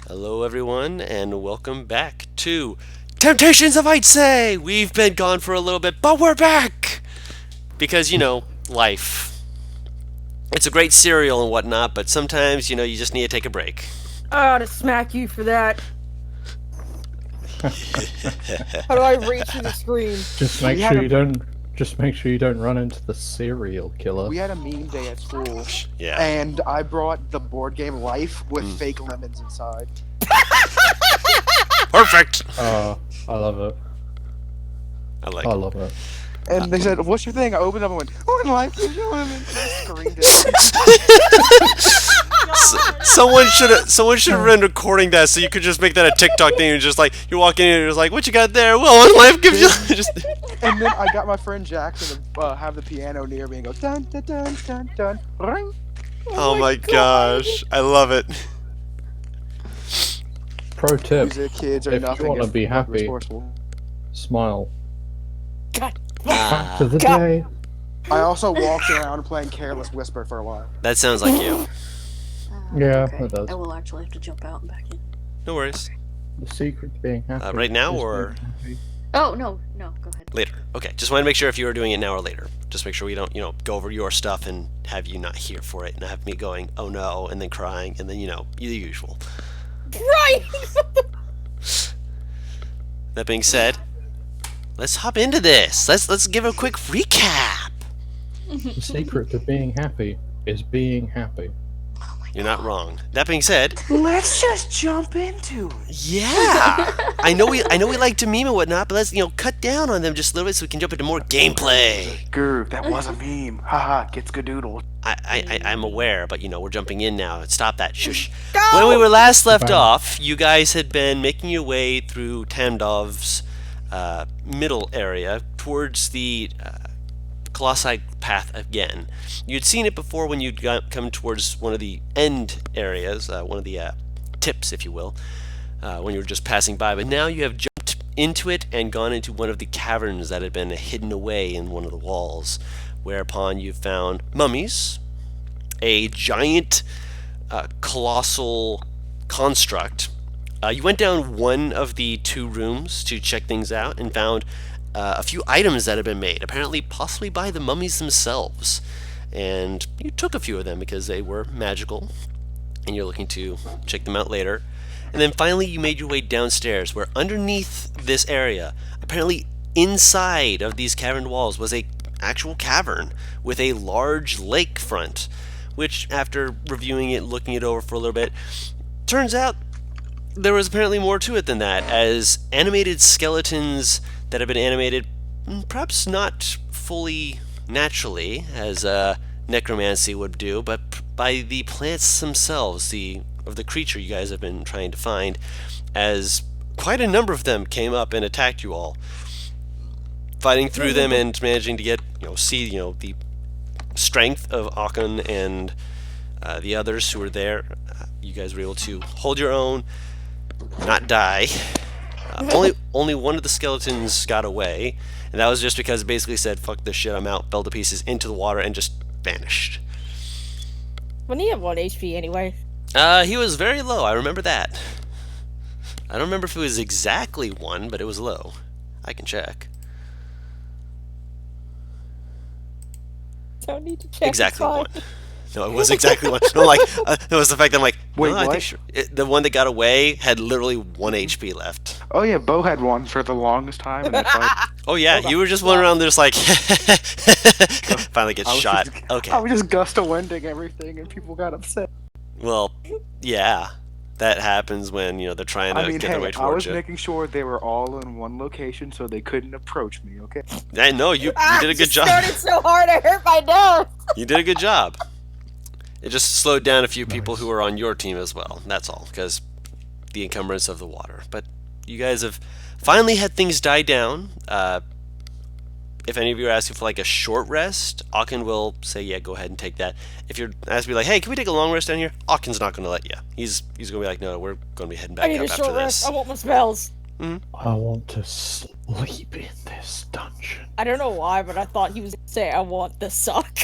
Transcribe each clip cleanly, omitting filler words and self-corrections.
Hello, everyone, and welcome back to Temptations of Ait'seh! We've been gone for a little bit, but we're back! Because, life. It's a great serial and whatnot, but sometimes, you just need to take a break. I ought to smack you for that. How do I reach through the screen? Just make sure you don't run into the serial killer. We had a meme day at school, Yeah. and I brought the board game Life with fake lemons inside. Perfect! I love it. I like I it. love it. And they said, "What's your thing?" I opened up and went, "Oh, and Life gives you lemons." And I screamed it. Someone should have been recording that so you could just make that a TikTok thing and just like, you walk in and you're just like, what you got there? Well, life gives you... just... And then I got my friend Jackson to have the piano near me and go, dun, dun, dun, dun, dun, ring. Oh my gosh. I love it. Pro tip: Music, kids, or if nothing. you want to is be happy, resourceful. smile. God. Fact of the God. day. I also walked around playing Careless Whisper for a while. That sounds like you. Yeah, okay. it does. I will actually have to jump out and back in. No worries. The secret to being happy. Right now, is or- being happy. Oh, no, go ahead. Later. Okay, just want to make sure if you were doing it now or later. Just make sure we don't, go over your stuff and have you not here for it and have me going, oh no, and then crying, and then, the usual. Right! That being said, let's hop into this. Let's give a quick recap. The secret to being happy is being happy. You're not wrong. That being said, Let's just jump into it. yeah, I know we like to meme and whatnot, but let's cut down on them just a little bit so we can jump into more gameplay. Groove, that was a meme. Haha, gets gadoodle. I'm aware, but we're jumping in now. Stop that. Shush. Go! When we were last left Goodbye. off, you guys had been making your way through Tamdov's middle area towards the Colossi path again. You'd seen it before when you'd come towards one of the end areas, one of the tips, if you will, when you were just passing by. But now you have jumped into it and gone into one of the caverns that had been hidden away in one of the walls, whereupon you found mummies, a giant colossal construct. You went down one of the two rooms to check things out and found a few items that had been made, apparently possibly by the mummies themselves. And you took a few of them because they were magical, and you're looking to check them out later. And then finally you made your way downstairs, where underneath this area, apparently inside of these cavern walls, was a actual cavern with a large lake front, which after reviewing it, looking it over for a little bit, turns out there was apparently more to it than that, as animated skeletons that have been animated perhaps not fully naturally, as necromancy would do, but by the plants themselves, of the creature you guys have been trying to find, as quite a number of them came up and attacked you all, fighting through them and managing to get, see, the strength of Akan and the others who were there. You guys were able to hold your own, not die. Only one of the skeletons got away, and that was just because it basically said, fuck this shit, I'm out, fell to pieces into the water, and just vanished. When he had 1 HP anyway. He was very low, I remember that. I don't remember if it was exactly 1, but it was low. I can check. Don't need to check. Exactly it's 1. No, it was exactly 1. No, like, it was the fact that I'm like, Wait, no, I what? think sure. The one that got away had literally 1 HP left. Oh yeah, Bo had one for the longest time. And Oh yeah, you were just wandering around there just like, finally gets shot. Okay. I was just gust-winding everything, and people got upset. Well, yeah, that happens when they're trying to I mean, get their way hey, I was towards you. making sure they were all in one location so they couldn't approach me. Okay. I know you did a good job. Started so hard I hurt my nose. You did a good job. It just slowed down a few people who were on your team as well. That's all, because the encumbrance of the water. But you guys have finally had things die down. If any of you are asking for like a short rest, Akin will say, yeah, go ahead and take that. If you're asking me like, hey, can we take a long rest down here? Akin's not going to let you. He's going to be like, no, we're going to be heading back I need up a after short this. rest. I want my spells. I want to sleep in this dungeon. I don't know why, but I thought he was gonna say, I want the suck.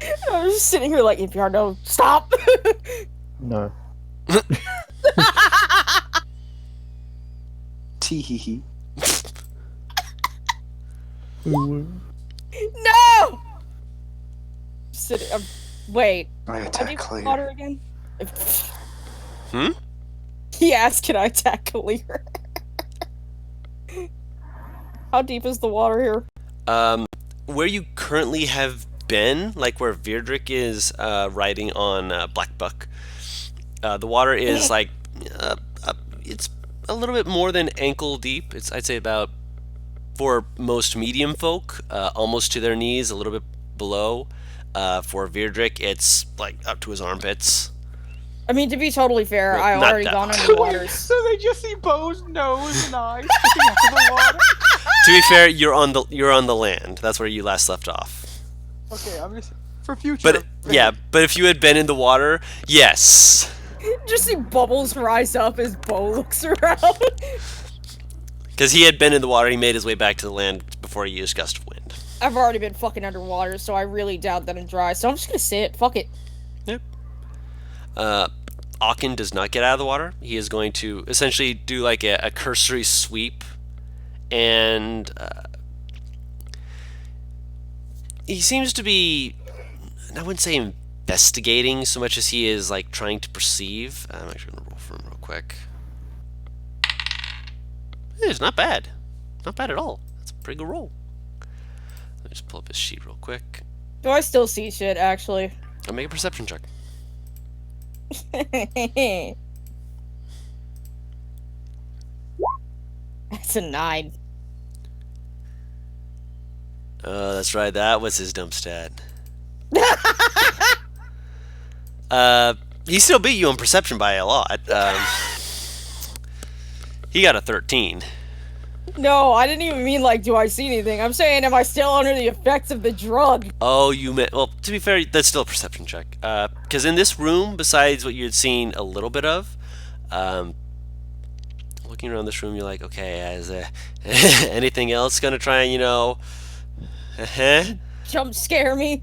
I was just sitting here like, if you are no, stop. No. Tee hee hee. No! Wait. I How attack deep is the clear. water again? Hmm? He asked, can I attack clear? How deep is the water here? Where you currently have been, like where Virdrick is riding on Black Buck, the water is like it's a little bit more than ankle deep. It's, I'd say, about, for most medium folk, almost to their knees, a little bit below. For Virdrick, it's like up to his armpits. I mean, to be totally fair, Well, I not already that gone high. under the waters. So they just see Bo's nose and eyes sticking out of the water. To be fair, you're on the land. That's where you last left off. Okay, I'm just for future. But yeah, but if you had been in the water, yes. Just see bubbles rise up as Bo looks around. Because he had been in the water, he made his way back to the land before he used gust of wind. I've already been fucking underwater, so I really doubt that I'm dry. So I'm just gonna sit. Fuck it. Yep. Aachen does not get out of the water. He is going to essentially do like a cursory sweep, and he seems to be, I wouldn't say investigating so much as he is like trying to perceive. I'm actually going to roll for him real quick. It's not bad. Not bad at all. That's a pretty good roll. Let me just pull up his sheet real quick. Do I still see shit, actually? I'll make a perception check. That's a 9. That's right. That was his dump stat. He still beat you on perception by a lot. He got a 13. No, I didn't even mean like, do I see anything? I'm saying, am I still under the effects of the drug? Oh, you meant, well, to be fair, that's still a perception check. Because in this room, besides what you had seen a little bit of, looking around this room, you're like, okay, is there anything else gonna try and, Jump scare me.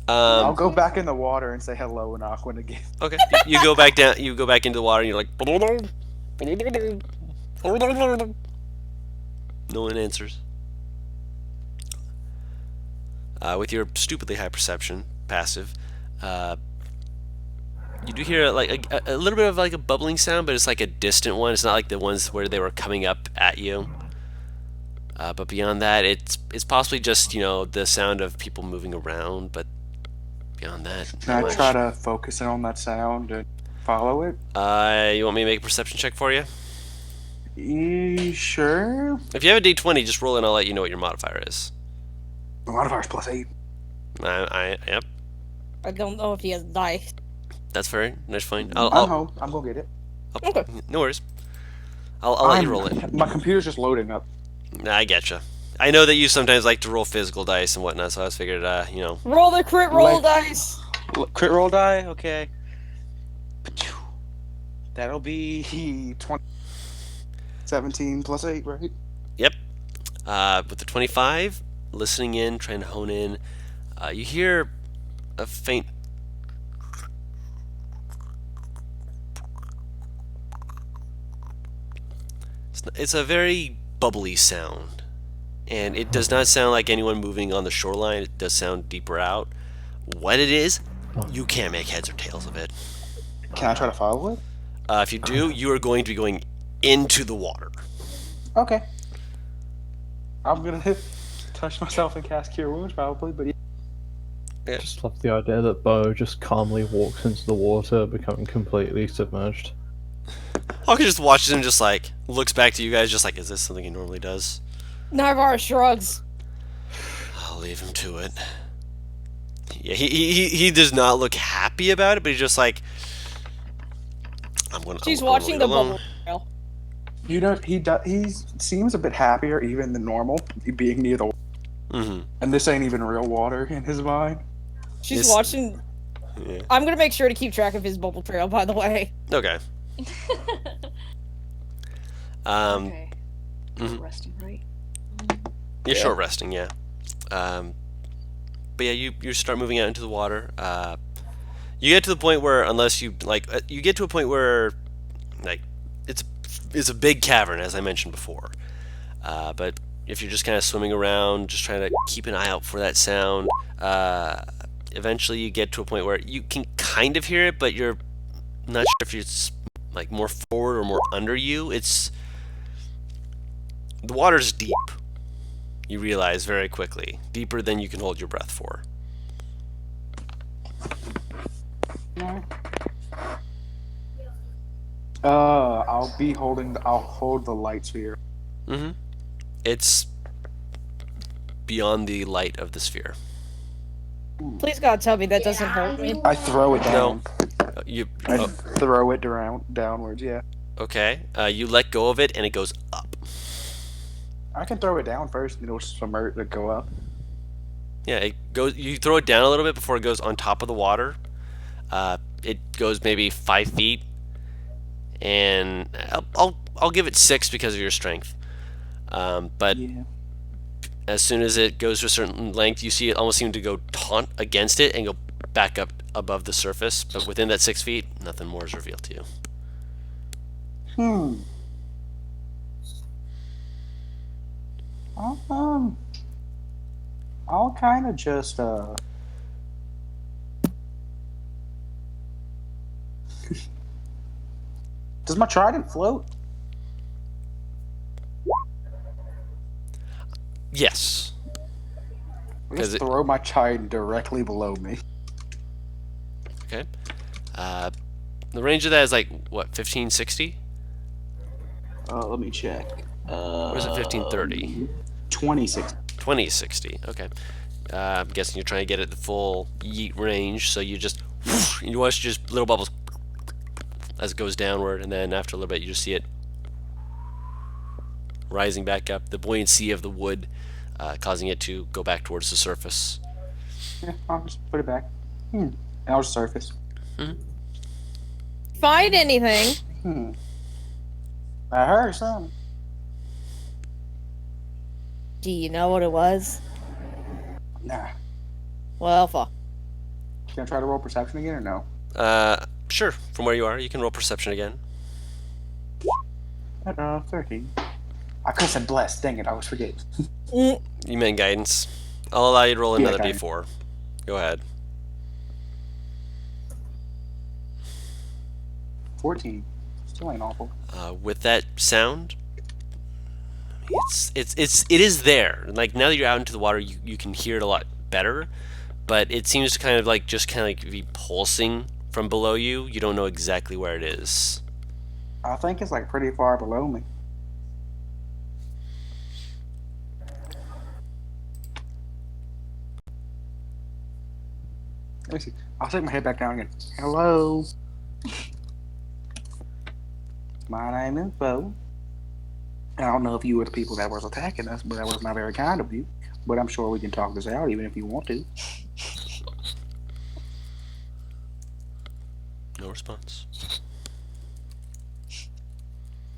I'll go back in the water and say hello in Aquan again. Okay, you go back down, you go back into the water, and you're like, no one answers. With your stupidly high perception, passive, you do hear like a little bit of like a bubbling sound, but it's like a distant one. It's not like the ones where they were coming up at you. But beyond that, it's possibly just the sound of people moving around. But beyond that, Can I try to focus in on that sound and follow it? You want me to make a perception check for you? Sure. If you have a D20, just roll it and I'll let you know what your modifier is. My modifier's +8. Yep, I don't know if he has dice. that's fair. That's fine. I'm home. I'm gonna get it. Okay. No worries. I'll let you roll it. My computer's just loading up. I getcha. I know that you sometimes like to roll physical dice and whatnot, so I was figured, Roll the crit roll Like- dice. Crit roll die? Okay. That'll be 20. 17 +8, right? Yep. With the 25, listening in, trying to hone in, you hear a faint. It's a very bubbly sound, and it does not sound like anyone moving on the shoreline. It does sound deeper out. What it is, you can't make heads or tails of it. Can I try to follow it? If you do, you are going to be going into the water. Okay. I'm gonna touch myself and cast Cure Wounds probably, but I just love the idea that Bo just calmly walks into the water, becoming completely submerged. Hawker just watches him, just like looks back to you guys, just like, is this something he normally does? Narvar shrugs. I'll leave him to it. Yeah, he does not look happy about it, but he's just like, She's I'm gonna watching leave the it alone. bubble trail. he seems a bit happier even than normal being near the water. Mm-hmm. And this ain't even real water in his mind. She's This- watching. Yeah. I'm gonna make sure to keep track of his bubble trail, by the way. Okay. Okay. mhm. Resting, right? You're Yeah. short resting, yeah. But yeah, you start moving out into the water. You get to the point where, unless you get to a point where, like, it's it's a big cavern, as I mentioned before. But if you're just kind of swimming around, just trying to keep an eye out for that sound, eventually you get to a point where you can kind of hear it, but you're not sure if it's like more forward or more under you. The water's deep. You realize very quickly, deeper than you can hold your breath for. I'll hold the light sphere. Mm-hmm. It's beyond the light of the sphere. Please God, tell me that doesn't hurt me. I throw it down. I Oh, throw it downwards. Yeah. okay. You let go of it, and it goes up. I can throw it down first. Submerge it, go up. Yeah, it goes. You throw it down a little bit before it goes on top of the water. It goes maybe 5 feet, and I'll give it 6 because of your strength. But Yeah. as soon as it goes to a certain length, you see it almost seem to go taunt against it and go back up above the surface. But within that 6 feet, nothing more is revealed to you. I'll kind of just Does my trident float? Yes. I'll 'Cause just it- throw my trident directly below me. Okay. The range of that is like what, 1560? Let me check. Or is it 1530? 26. 2060. Okay. I'm guessing you're trying to get it the full yeet range, so you just you watch just little bubbles as it goes downward, and then after a little bit you just see it rising back up. The buoyancy of the wood causing it to go back towards the surface. Yeah, I'll just put it back. And I'll just surface. Find anything? I heard something. Do you know what it was? Nah. Well, fuck. Can I try to roll perception again or no? Sure. From where you are, you can roll perception again. 13. I could have said blessed. Dang it, I was forgetting. You meant guidance. I'll allow you to roll Yeah, another guidance. d4. Go ahead. 14. Still ain't awful. With that sound, it is there. Like now that you're out into the water, you can hear it a lot better. But it seems to kind of like be pulsing from below you. You don't know exactly where it is. I think it's like pretty far below me. Let me see. I'll take my head back down again. Hello. My name is Bo. I don't know if you were the people that was attacking us, but that was not very kind of you. But I'm sure we can talk this out, even if you want to. No response.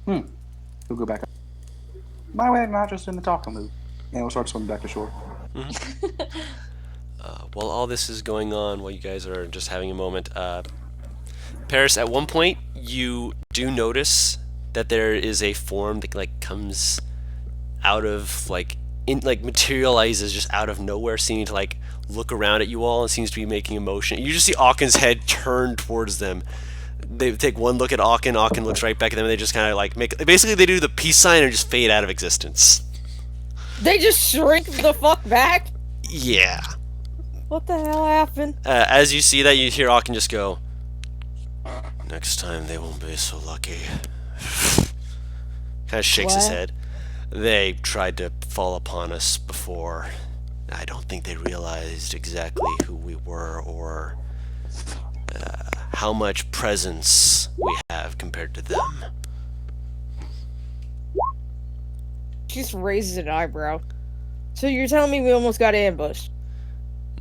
We'll go back up. My way, not just in the talking mood. And we'll start swimming back to shore. While all this is going on, while you guys are just having a moment, Paris, at one point you do notice that there is a form that comes out of materializes just out of nowhere, seeming to look around at you all and seems to be making a motion. You just see Auken's head turn towards them. They take one look at Auken. Auken looks right back at them, and they just kind of basically they do the peace sign and just fade out of existence. They just shrink the fuck back? Yeah. What the hell happened? As you see that, you hear Auken just go, "Next time they won't be so lucky." Kind of shakes his What? head. They tried to fall upon us before. I don't think they realized exactly who we were or how much presence we have compared to them. She just raises an eyebrow. So you're telling me we almost got ambushed?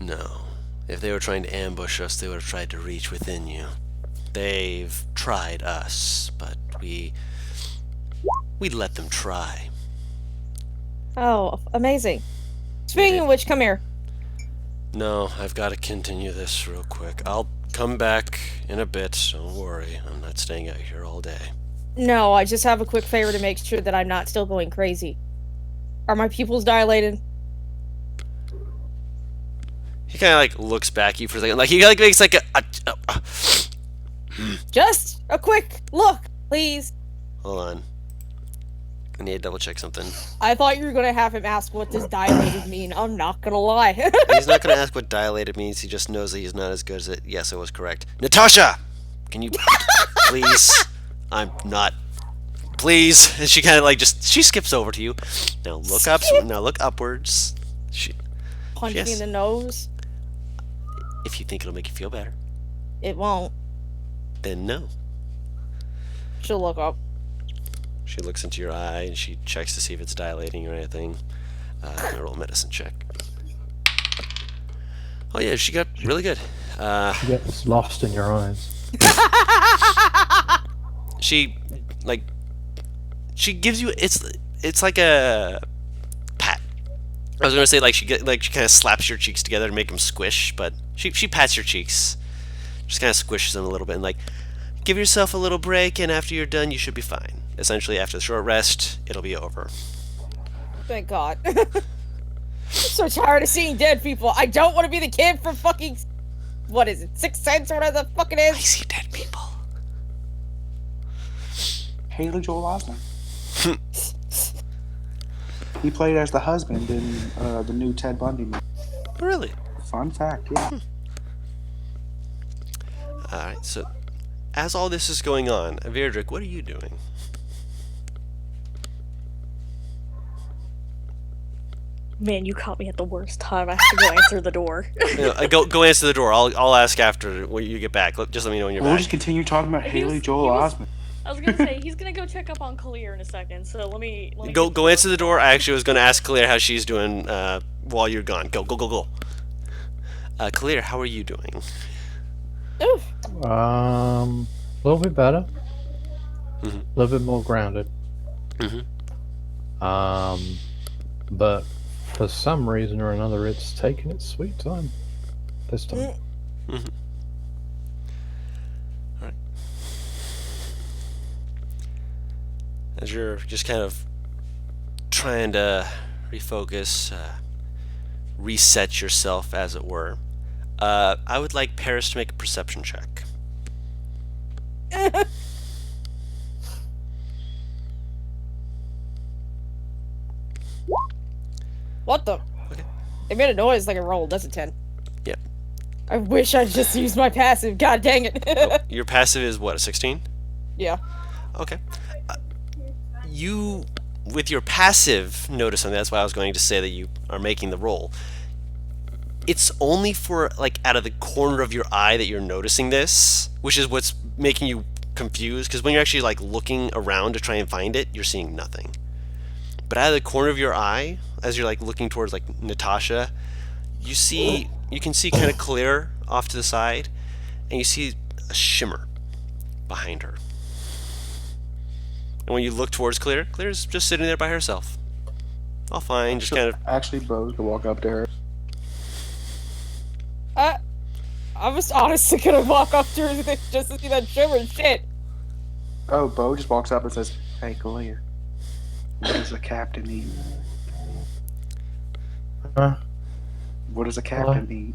No. If they were trying to ambush us, they would have tried to reach within you. They've tried us, but we let them try. Oh, amazing. Speaking of which, come here. No, I've got to continue this real quick. I'll come back in a bit, don't worry. I'm not staying out here all day. No, I just have a quick favor to make sure that I'm not still going crazy. Are my pupils dilated? He kind of like looks back at you for a second, like he like makes like a Just a quick look, please. Hold on. I need to double check something. I thought you were gonna have him ask what does dilated mean. I'm not gonna lie. He's not going to ask what dilated means. He just knows that he's not as good as it. Yes, it was correct. Natasha, can you please? I'm not. Please. And she kind of like she skips over to you. Now look up. Now look upwards. Punch Yes. me in the nose. If you think it'll make you feel better, It won't. then no. She'll look up. She looks into your eye and she checks to see if it's dilating or anything. I'm gonna roll a medicine check. Oh yeah, she got really good. She gets lost in your eyes. She gives you it's like a pat. I was gonna say like she kind of slaps your cheeks together to make them squish, but she pats your cheeks, just kind of squishes them a little bit and like give yourself a little break, and after you're done you should be fine. Essentially, after the short rest, it'll be over. Thank God. I'm so tired of seeing dead people. I don't want to be the kid from fucking, what is it, Sixth Sense or whatever the fuck it I is. see dead people. Haley Joel Osment. He played as the husband in the new Ted Bundy movie. Really? Fun fact, yeah. Alright, so as all this is going on, Virdrick, what are you doing? Man, you caught me at the worst time. I have to go answer the door. Go answer the door. I'll ask after when you get back. Just let me know when you're We'll back. just continue talking about He Haley was- Joel he was- Osment. I was gonna say he's gonna go check up on Kalir in a second. So let me Go answer the door. I actually was going to ask Kalir how she's doing while you're gone. Go. Kalir, how are you doing? Oof. A little bit better. Mhm. A little bit more grounded. Mhm. But for some reason or another, it's taking its sweet time this time. Alright. As you're just kind of trying to refocus, reset yourself, as it were, I would like Paris to make a perception check. What the? Okay. It made a noise like it rolled. That's a 10. Yep. I wish I just used my passive. God dang it. Your passive is what, a 16? Yeah. Okay. You, with your passive, notice something. That's why I was going to say that you are making the roll. It's only for, like, out of the corner of your eye that you're noticing this, which is what's making you confused, because when you're actually, like, looking around to try and find it, you're seeing nothing. But out of the corner of your eye, as you're, like, looking towards, like, Natasha, you can see kind of clear off to the side, and you see a shimmer behind her. And when you look towards Claire's just sitting there by herself. All fine, just kind of. Actually, Bo's gonna walk up to her. I was honestly gonna walk up to her just to see that shimmer and shit. Oh, Bo just walks up and says, "Hey, Kalia, what does a captain eat? Huh? What does a captain eat?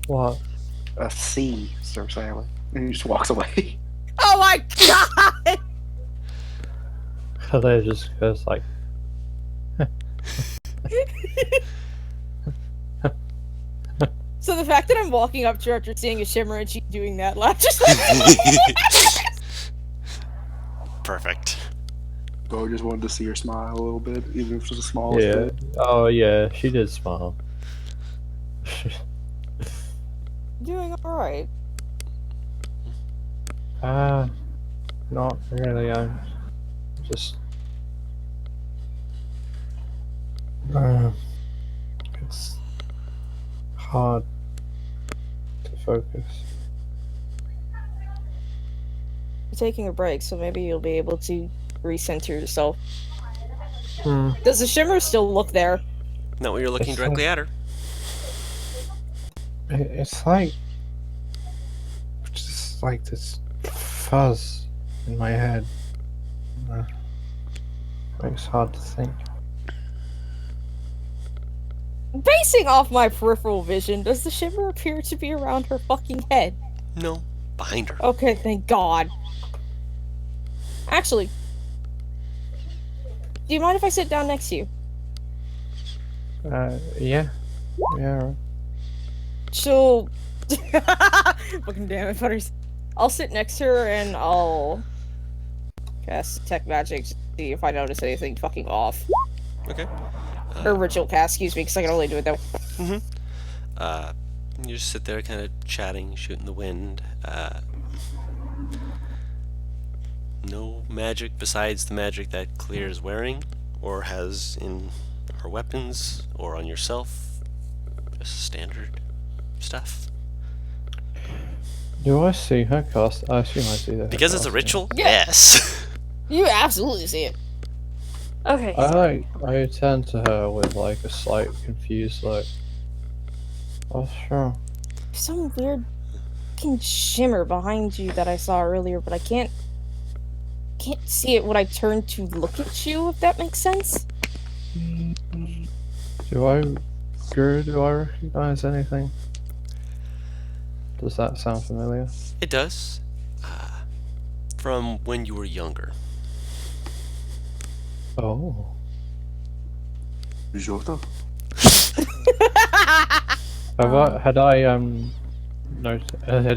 What? A sea, Sir Sailor." And he just walks away. Oh my God! They just goes like, So the fact that I'm walking up to her after seeing a shimmer and she's doing that laugh just like Perfect. Bo just wanted to see her smile a little bit, even if it was the smallest yeah. bit. Oh yeah, she did smile. doing alright. Not really. I'm just. It's hard to focus. You're taking a break, so maybe you'll be able to recenter yourself. Hmm. Does the shimmer still look there? Not when you're looking It's directly at her. It's like just like this fuzz in my head. It's hard to think. Basing off my peripheral vision, does the shimmer appear to be around her fucking head? No, behind her. Okay, thank God. Actually, do you mind if I sit down next to you? Yeah. Yeah, right. She'll... Fucking damn it, Butters. I'll sit next to her and I'll cast Detect Magic to see if I notice anything fucking off. Okay. Or Ritual Cast, excuse me, because I can only do it that way. You just sit there kind of chatting, shooting the wind. No magic besides the magic that Clear is wearing or has in her weapons or on yourself. Just standard stuff. Do I see her cast? I assume I see that. Because it's a ritual? Yeah. Yes. You absolutely see it. Okay. So I turn to her with like a slight confused look. Oh sure. There's some weird fucking shimmer behind you that I saw earlier, but I can't see it when I turn to look at you, if that makes sense. Do I recognize anything? Does that sound familiar? It does. From when you were younger. Oh. Jota. Had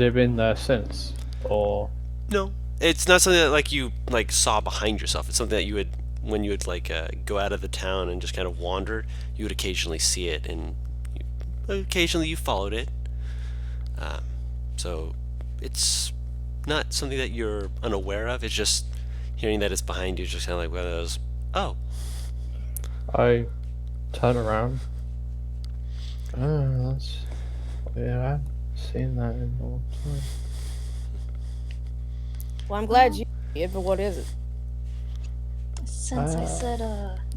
it been there since? Or No. It's not something that like you like saw behind yourself. It's something that you would when you would like go out of the town and just kind of wander, you would occasionally see it, and occasionally you followed it. So it's not something that you're unaware of. It's just hearing that it's behind you, just kind of like one of those. Oh, I turn around. Oh, that's... Yeah, I haven't seen that in a long time. Well, I'm glad you did, but what is it? since I said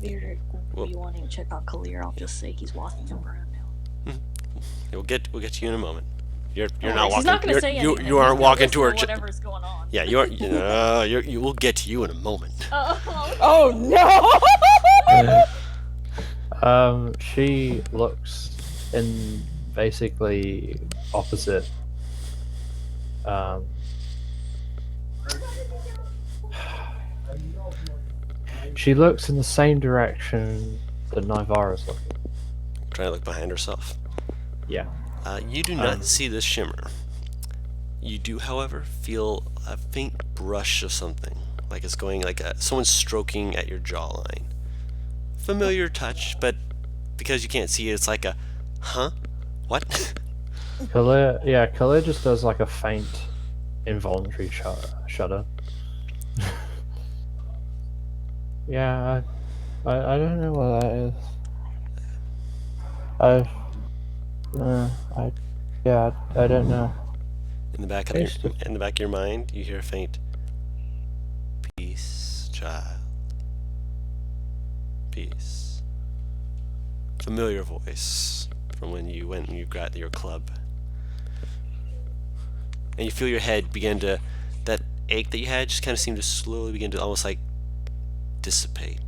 Bearded will Well- be wanting to check on Kalir, I'll just say he's walking around now. we'll get to you in a moment. You're Alright, not walking. He's not gonna you're- say you anything. you aren't He's gonna walking listen to her. whatever's going on. Yeah, you aren't. You will get to you in a moment. Oh no! She looks in basically opposite. She looks in the same direction that Nivara's looking. Trying to look behind herself. Yeah. You do not see this shimmer. You do, however, feel a faint brush of something, like it's going like someone's stroking at your jawline. Familiar touch, but because you can't see it, it's like a, huh? What? Kalir just does like a faint, involuntary shudder. Yeah, I don't know what that is. I don't know. In the back of your mind, you hear a faint, peace, child, peace. Familiar voice from when you went and you got your club. And you feel your head begin to, that ache that you had just kind of seemed to slowly begin to almost like dissipate.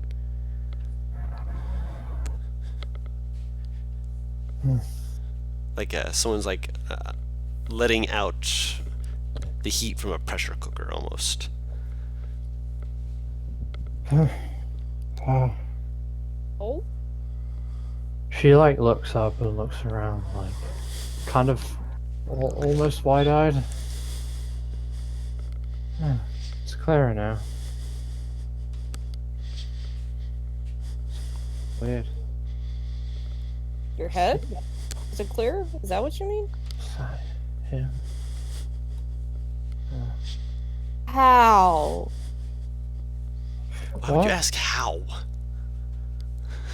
Like someone's like letting out the heat from a pressure cooker almost. Oh? She like looks up and looks around like kind of almost wide-eyed. It's clearer now. Weird. Your head? Is it clear? Is that what you mean? Yeah. How? Why would you ask how?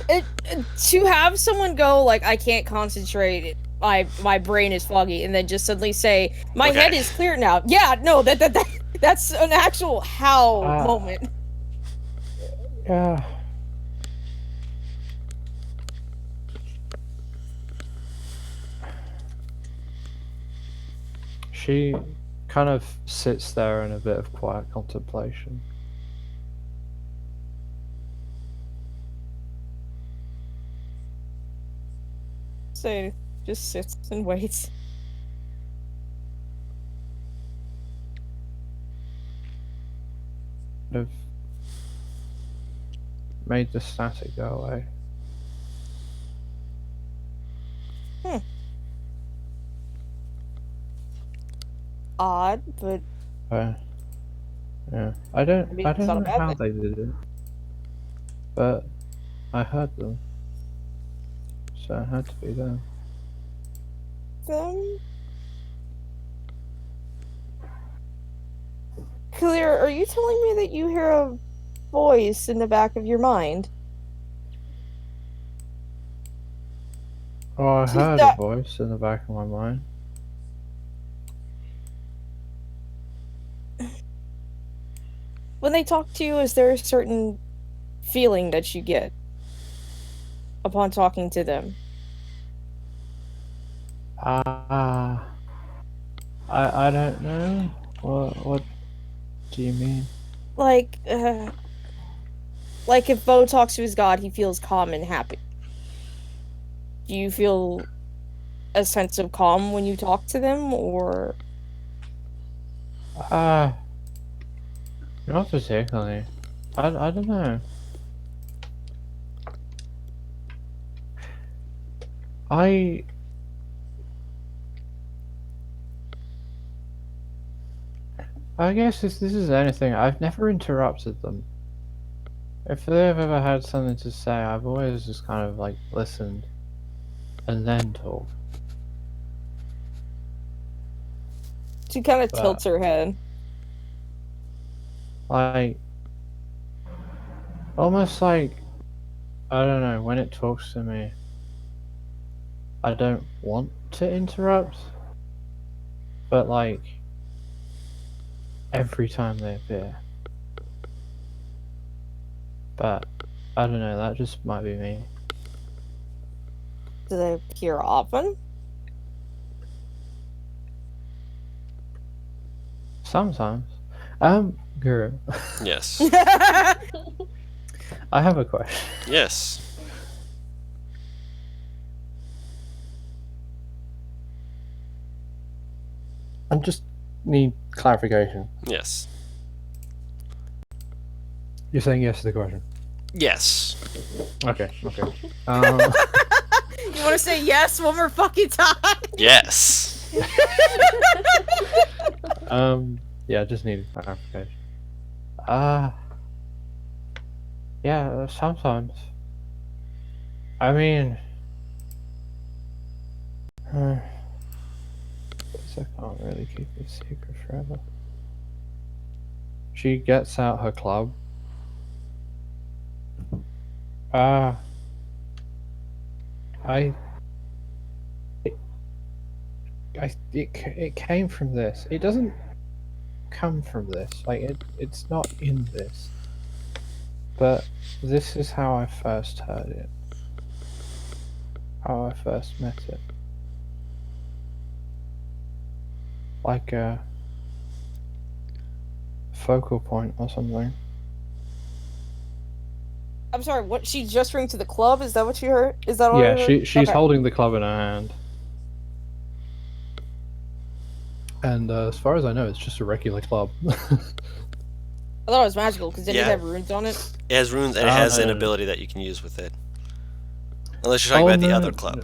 To have someone go like, I can't concentrate, my brain is foggy, and then just suddenly say, my Okay. head is clear now. Yeah, no, that's an actual how moment. Yeah. She kind of sits there in a bit of quiet contemplation. So just sits and waits. Kind of made the static go away. Odd, but Yeah, I don't Maybe it's not a know bad how thing. they did it, but I heard them, so it had to be them. them. Clear, are you telling me that you hear a voice in the back of your mind? Oh, I She's heard a not- voice in the back of my mind. When they talk to you, is there a certain feeling that you get upon talking to them? I don't know. What do you mean? Like if Bo talks to his god, he feels calm and happy. Do you feel a sense of calm when you talk to them, or Not particularly. I don't know. I guess if this is anything, I've never interrupted them. If they've ever had something to say, I've always just kind of like listened and then talked. she kind of But- tilts her head? Like, almost like, I don't know, when it talks to me, I don't want to interrupt, but like, every time they appear. But, I don't know, that just might be me. Do they appear often? Sometimes. Guru, Yes. I have a question. Yes. I just need clarification. Yes. You're saying yes to the question? Yes. Okay. You want to say yes one more fucking time? Yes. Yeah, I just need clarification. Yeah, sometimes. I mean, I can't really keep this secret forever. She gets out her club. It came from this. It doesn't come from this. Like it's not in this. But this is how I first heard it. How I first met it. Like a focal point or something. I'm sorry, what? She gesturing to the club? Is that what you heard? Is that all I Yeah, heard? she's Okay. holding the club in her hand. And as far as I know, it's just a regular club. I thought it was magical because didn't Yeah. it have runes on it? It has runes and it Oh, has no, an no, no. ability that you can use with it. Unless you're talking about the no, other no, club. no.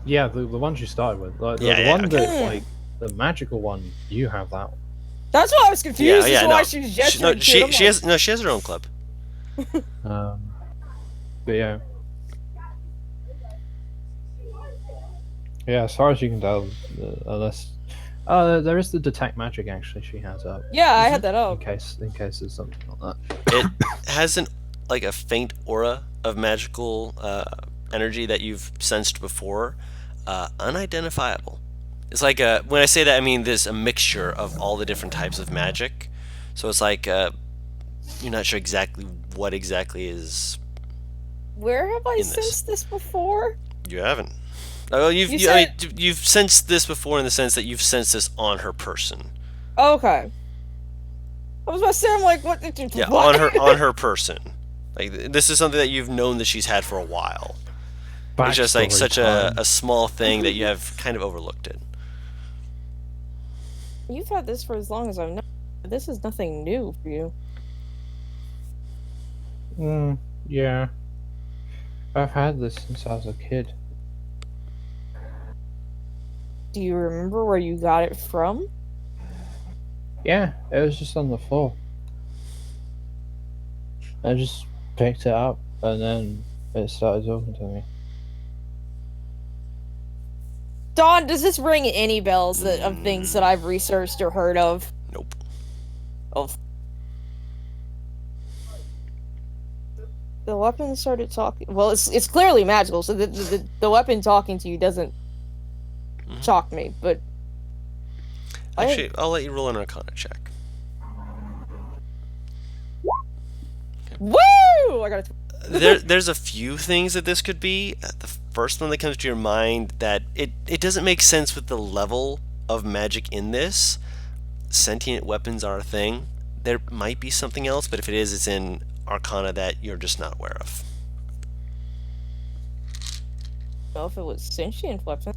Yeah, the one she started with. Like, the Yeah, one okay. that, like, the magical one, you have that one. That's why I was confused. Yeah, as to why no. she was She, gesturing no, to it. I'm like, she has her own club. But yeah. Yeah, as far as you can tell, unless... there is the detect magic, actually, she has up. yeah, I had that In up. case there's something like that. It has like a faint aura of magical energy that you've sensed before, unidentifiable. It's like when I say that, I mean there's a mixture of all the different types of magic. So it's like you're not sure exactly what exactly is. Where have I In this. sensed this before? You haven't. Oh, You said- you've sensed this before in the sense that you've sensed this on her person. Okay. I was about to say, I'm like, what? Yeah, what? on her person. Like this is something that you've known that she's had for a while. It's just like Backstory such time. a small thing that you have kind of overlooked it. You've had this for as long as I've known. This is nothing new for you. Yeah. I've had this since I was a kid. Do you remember where you got it from? Yeah, it was just on the floor. I just picked it up and then it started talking to me. Dawn, does this ring any bells of things that I've researched or heard of? Nope. Oh. The weapon started talking. Well, it's clearly magical, so the weapon talking to you doesn't shock me. But Actually, I'll let you roll an Arcana check. woo! I got it. There's a few things that this could be. The first one that comes to your mind that it doesn't make sense with the level of magic in this. Sentient weapons are a thing. There might be something else, but if it is, it's in Arcana that you're just not aware of. I don't know if it was sentient weapon,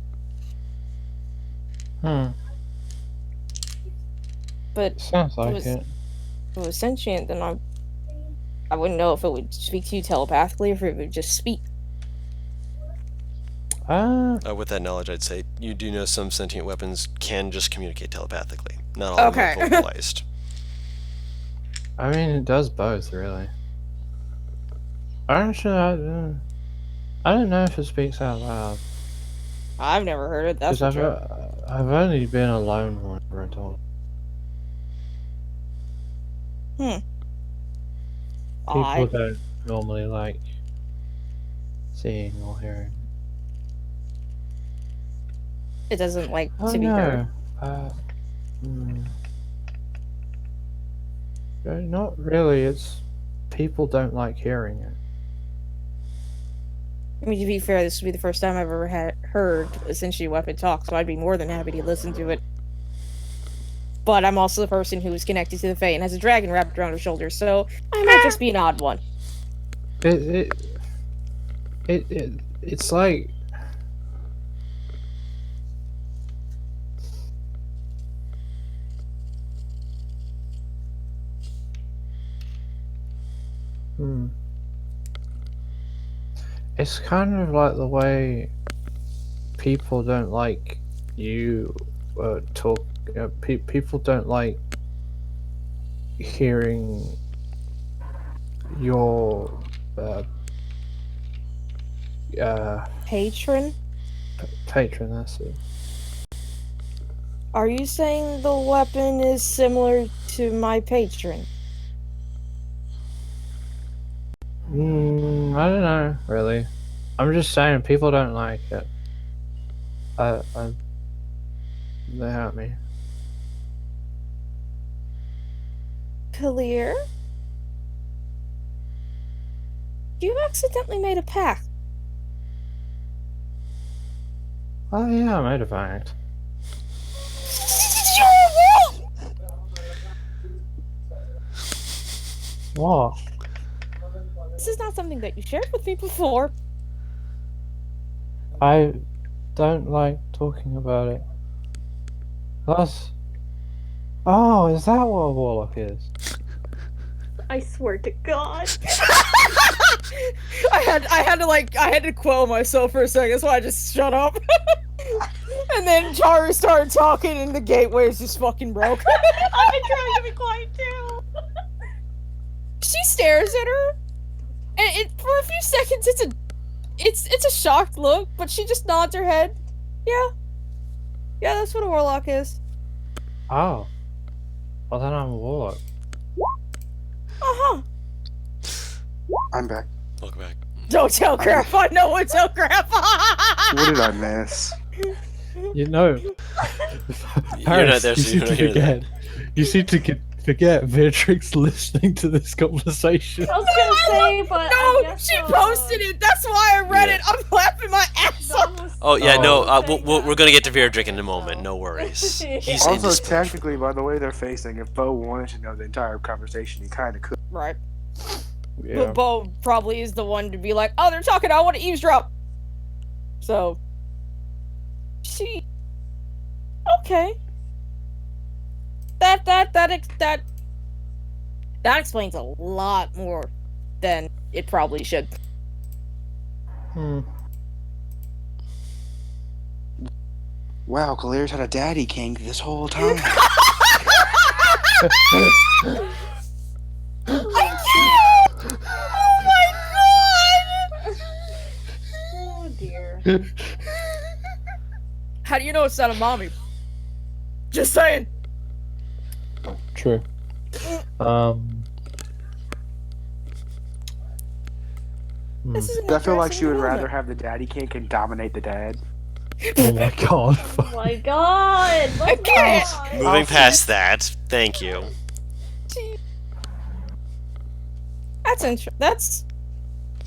but Sounds like was- it. if it was sentient, then I wouldn't know if it would speak to you telepathically or if it would just speak. With that knowledge, I'd say you do know some sentient weapons can just communicate telepathically. Not all of them Okay. are vocalized. I mean, it does both, really. Actually, I don't know if it speaks out loud. I've never heard it. That's for Because sure. I've only been alone whenever I talk. People Odd. don't normally like seeing or hearing. It doesn't like Oh to be heard. no. Not really. It's people don't like hearing it. I mean, to be fair, this would be the first time I've ever heard essentially weapon talk, so I'd be more than happy to listen to it. But I'm also the person who is connected to the Fae and has a dragon wrapped around her shoulder, so I might just be an odd one. It's like it's kind of like the way people don't like you talk. People don't like hearing your Patron? patron. That's it. Are you saying the weapon is similar to my patron? I don't know, really. I'm just saying people don't like it. They hurt me. Clear? You accidentally made a pact. Oh yeah, I made a pact. What? This is not something that you shared with me before. I don't like talking about it. That's... Oh, is that what a warlock is? I swear to God. I had to quell myself for a second, so I just shut up. And then Charu started talking, and the gateways just fucking broke. I've been trying to be quiet too. She stares at her, and for a few seconds, it's a shocked look, but she just nods her head. Yeah, that's what a warlock is. Oh. Well then I'm a warlock. I'm back. Welcome back. Don't tell Grandpa. No one tell Grandpa. What did I miss? You know. You're not there, you so you seem don't to hear that. forget. You seem to forget Beatrix listening to this conversation. I was gonna say, but I No, guess, she posted it. That's why I read it. I'm laughing my ass off. Don was Oh yeah, no. saying We're that gonna get to about Veerdrick in a it, moment. so. No worries. He's Also, indisposable. technically, by the way they're facing, if Bo wanted to know the entire conversation, he kind of could. Right. Yeah. But Bo probably is the one to be like, oh, they're talking, I want to eavesdrop. So, she... Okay. That explains a lot more than it probably should. Wow, Kalir's had a daddy kink this whole time. I can't! Oh my god! Oh dear. How do you know it's not a mommy? Just saying. True. This is an I feel like she would interesting rather moment. have the daddy kink and dominate the dad. Oh my god. Oh my god! I can't! Moving past that. Thank you. That's...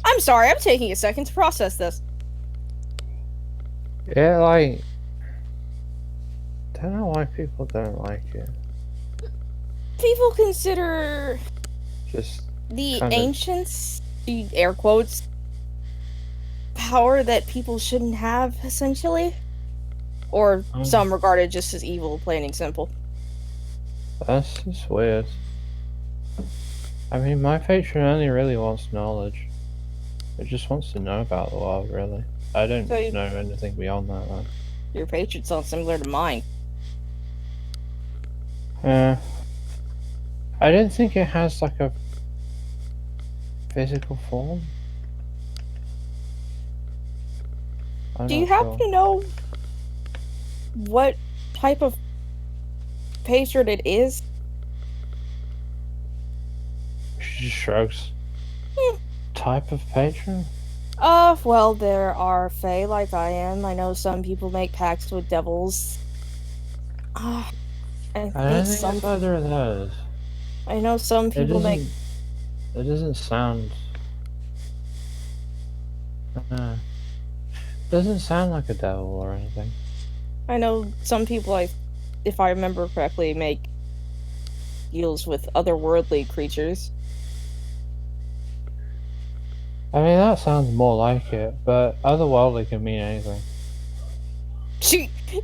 I'm sorry, I'm taking a second to process this. Yeah, like... Don't know why people don't like it. People consider Just the kind of- ancients, the air quotes, power that people shouldn't have, essentially. Or some regarded just as evil, plain and simple. That's just weird. I mean, my patron only really wants knowledge. It just wants to know about the world, really. I don't So you- know anything beyond that, though. Your patron sounds similar to mine. I don't think it has, like, a physical form. Do you happen to know what type of patron it is? She just shrugs. Type of patron? Well, there are fae like I am. I know some people make pacts with devils. I I don't think think some... it's either of those. I know some It people make... doesn't sound... doesn't sound like a devil or anything. I know some people, if I remember correctly, make deals with otherworldly creatures. I mean, that sounds more like it, but otherworldly can mean anything.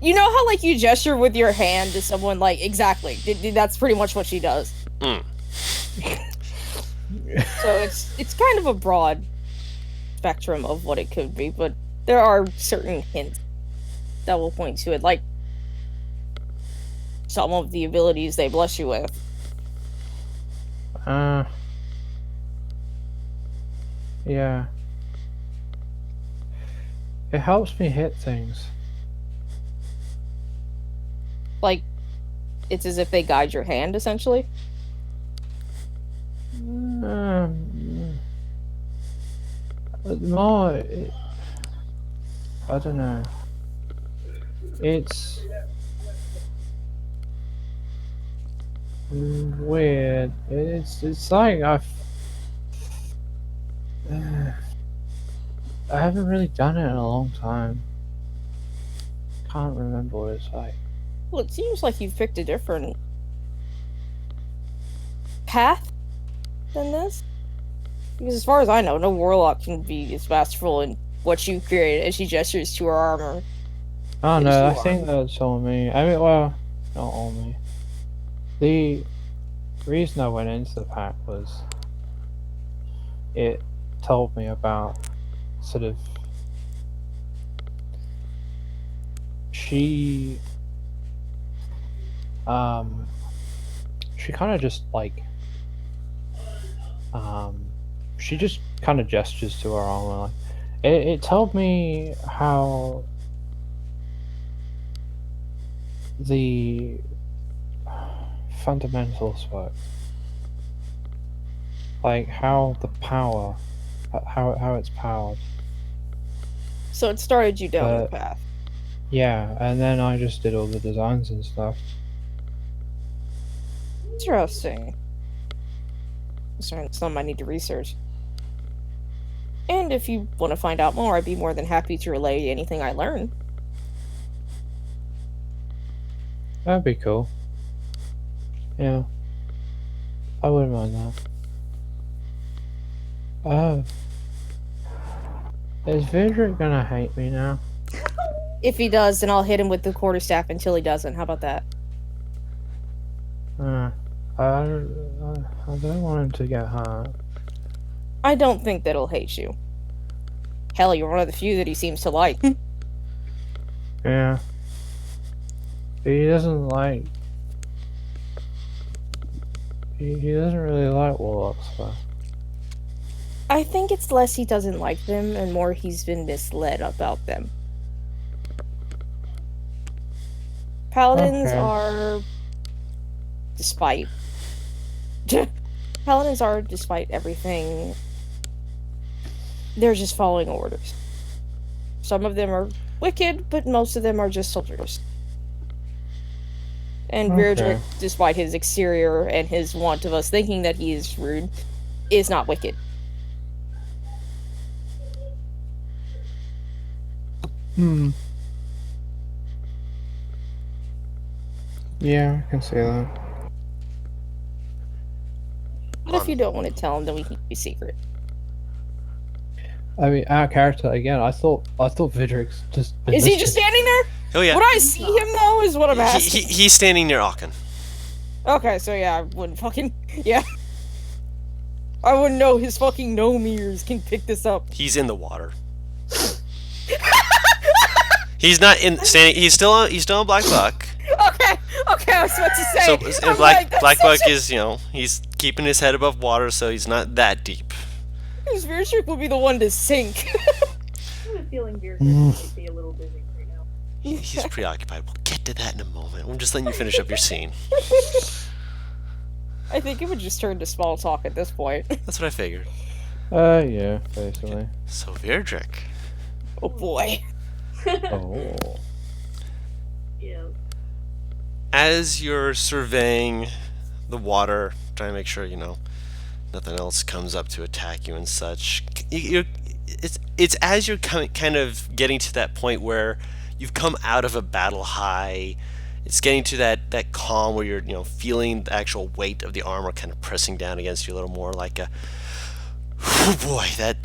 You know how, like, you gesture with your hand to someone, like, exactly. That's pretty much what she does. Mm. So it's kind of a broad spectrum of what it could be, but there are certain hints that will point to it, like some of the abilities they bless you with. Yeah. It helps me hit things. Like, it's as if they guide your hand, essentially. More... I don't know. It's... weird. It's like I haven't really done it in a long time. Can't remember what it's like. Well, it seems like you've picked a different path than this. Because as far as I know, no warlock can be as masterful in what you created as she gestures to her armor. Oh It is no, I your think that's all me. I mean, well, not all me. The reason I went into the pack was it told me about sort of she kind of just like she just kind of gestures to her armor. Like, it told me how the fundamentals work, like how the power, how it's powered. So it started you down the But- path. Yeah, and then I just did all the designs and stuff. Interesting. Some I need to research. And if you want to find out more, I'd be more than happy to relay anything I learn. That'd be cool. Yeah. I wouldn't mind that. Is Vidrick gonna hate me now? If he does, then I'll hit him with the quarterstaff until he doesn't. How about that? I don't want him to get hurt. I don't think that he'll hate you. Hell, you're one of the few that he seems to like. Yeah. He doesn't like... He doesn't really like warlocks, but... I think it's less he doesn't like them and more he's been misled about them. Paladins are... Despite everything, they're just following orders. Some of them are wicked, but most of them are just soldiers. And Verdrick, despite his exterior and his want of us thinking that he is rude, is not wicked. Yeah, I can see that. But if you don't want to tell him, then we can keep it secret. I mean, our character again. I thought Vidrick's just. Is he just standing there? Oh yeah. Would I see him though? Is what I'm asking. He's standing near Aachen. Okay, so yeah, I wouldn't fucking I wouldn't know his fucking gnome ears can pick this up. He's in the water. He's not in standing. He's still on Black Buck. Okay, I was about to say. So and Black Buck is, he's keeping his head above water, so he's not that deep. His Veership would be the one to sink. I have a feeling Veership would be a little busy right now. He's preoccupied. We'll get to that in a moment. I'm just letting you finish up your scene. I think it would just turn to small talk at this point. That's what I figured. Yeah, basically. Okay. So Verdrick. Oh boy. Oh. Yeah. As you're surveying the water, trying to make sure, nothing else comes up to attack you and such, it's as you're kind of getting to that point where you've come out of a battle high, it's getting to that calm where you're, feeling the actual weight of the armor kind of pressing down against you a little more, like a, oh boy, that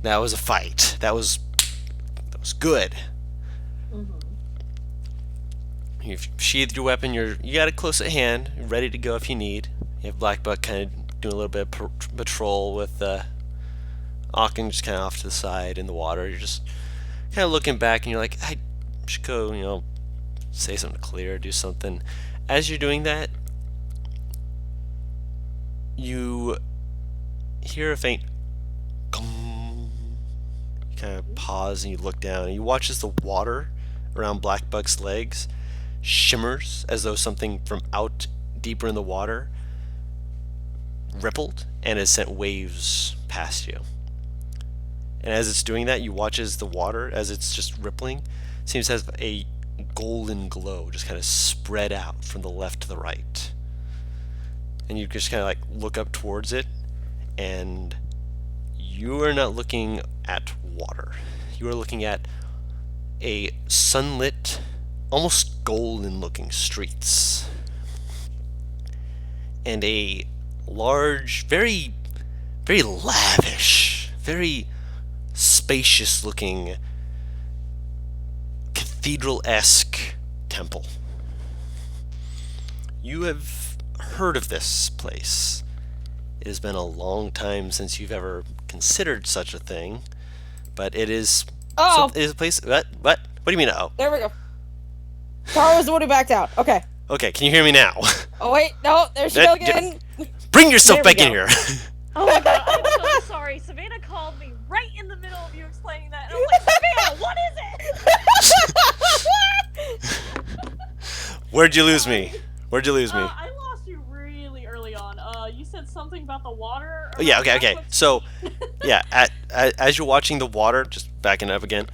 was a fight. That was good. You've sheathed your weapon, you got it close at hand, you're ready to go if you need. You have Black Buck kind of doing a little bit of patrol with Aachen just kind of off to the side in the water. You're just kind of looking back and you're like, I should go, say something clear, do something. As you're doing that, you hear a faint gong. You kind of pause and you look down and you watch as the water around Black Buck's legs shimmers as though something from out deeper in the water rippled and has sent waves past you. And as it's doing that, you watch as the water, as it's just rippling, seems to have a golden glow just kind of spread out from the left to the right. And you just kind of like look up towards it, and you are not looking at water. You are looking at a sunlit, almost golden looking streets, and a large, very, very lavish, very spacious looking cathedral-esque temple. You have heard of this place. It has been a long time since you've ever considered such a thing, but it is it is a place. What do you mean? Oh, there we go. Tara was the one who backed out. Okay. Okay, can you hear me now? Oh wait, no, there she go again. Bring yourself There we back in go. here. Oh my god, I'm so sorry. Savannah called me right in the middle of you explaining that, and I'm like, Savannah, what is it? Where'd you lose me? I lost you really early on. You said something about the water. Oh, yeah, okay. So, yeah, as you're watching the water, just backing up again,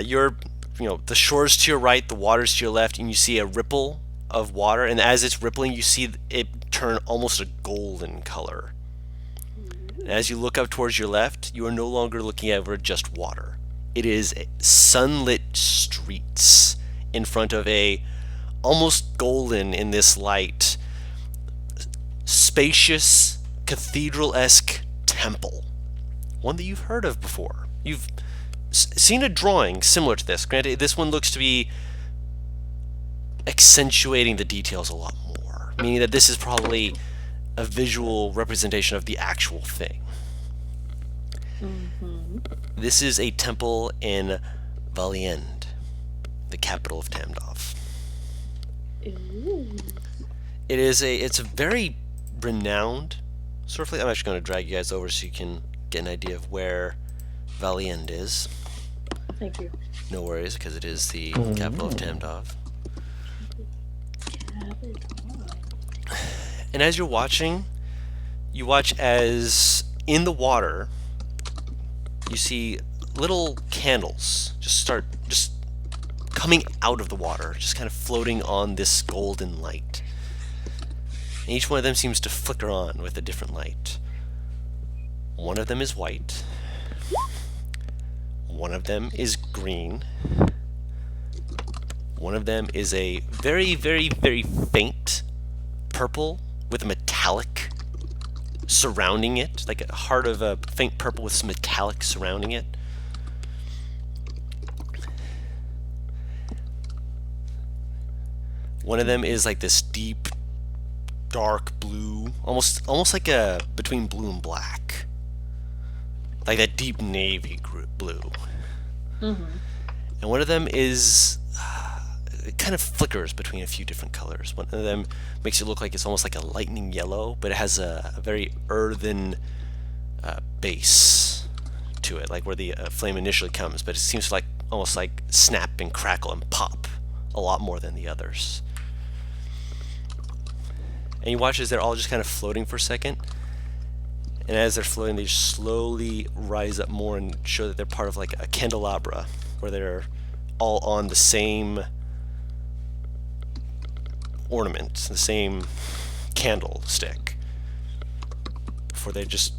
you're, the shores to your right, the waters to your left, and you see a ripple of water, and as it's rippling, you see it turn almost a golden color. And as you look up towards your left, you are no longer looking over just water. It is sunlit streets in front of a almost golden in this light, spacious, cathedral-esque temple. One that you've heard of before. You've seen a drawing similar to this. Granted, this one looks to be accentuating the details a lot more, meaning that this is probably a visual representation of the actual thing. This is a temple in Valiend, the capital of Tamdov. It's a very renowned sort of place. I'm actually going to drag you guys over so you can get an idea of where Valiend is. Thank you. No worries, because it is the capital of Tamdov. And as you're watching, you watch as in the water you see little candles just coming out of the water, just kind of floating on this golden light. And each one of them seems to flicker on with a different light. One of them is white. One of them is green. One of them is a very, very, very faint purple with a metallic surrounding it, like a heart of a faint purple with some metallic surrounding it. One of them is like this deep, dark blue, almost like a between blue and black, like that deep navy blue. And one of them is it kind of flickers between a few different colors. One of them makes it look like it's almost like a lightning yellow, but it has a very earthen base to it, like where the flame initially comes, but it seems like almost like snap and crackle and pop a lot more than the others. And you watch as they're all just kind of floating for a second, and as they're floating, they just slowly rise up more and show that they're part of like a candelabra, where they're all on the same ornament, the same candlestick, before they just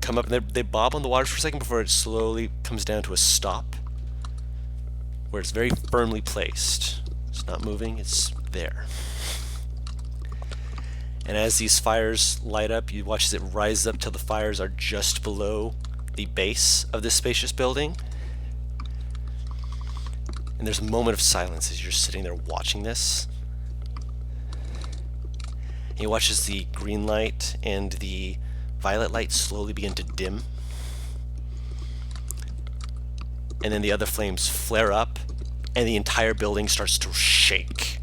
come up and they bob on the water for a second before it slowly comes down to a stop, where it's very firmly placed. It's not moving, it's there. And as these fires light up, you watch as it rises up till the fires are just below the base of this spacious building. And there's a moment of silence as you're sitting there watching this. And you watch as the green light and the violet light slowly begin to dim. And then the other flames flare up, and the entire building starts to shake.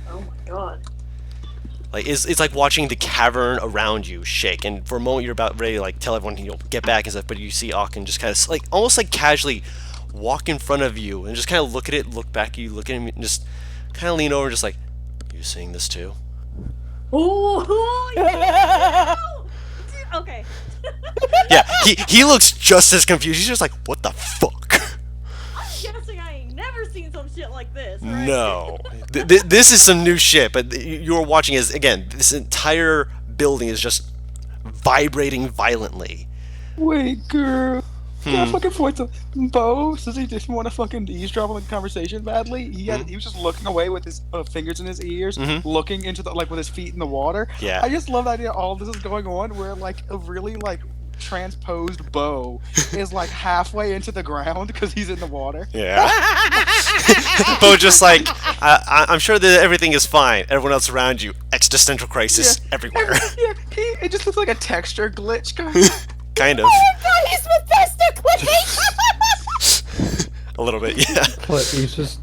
Oh my god. Like it's like watching the cavern around you shake, and for a moment you're about ready to like tell everyone you'll get back and stuff, but you see Aachen just kind of like almost like casually walk in front of you and just kind of look at it, look back at you, look at him, and just kind of lean over, and just like, you seeing this too? Oh yeah. Okay. Yeah, he looks just as confused. He's just like, what the fuck? I'm guessing I ain't never seen some shit like this. Right? No, this is some new shit. But you're watching as again, this entire building is just vibrating violently. Wait, girl. Got fucking point to Bo says he didn't want to fucking eavesdrop on the conversation badly. He was just looking away with his fingers in his ears, looking into the like with his feet in the water. Yeah. I just love the idea all this is going on where like a really like transposed Bo is like halfway into the ground because he's in the water. Yeah. Bo just like, I'm sure that everything is fine. Everyone else around you, existential crisis everywhere. It just looks like a texture glitch. Kind of. Oh my god, he's Bethesda clipping! A little bit, yeah. He's just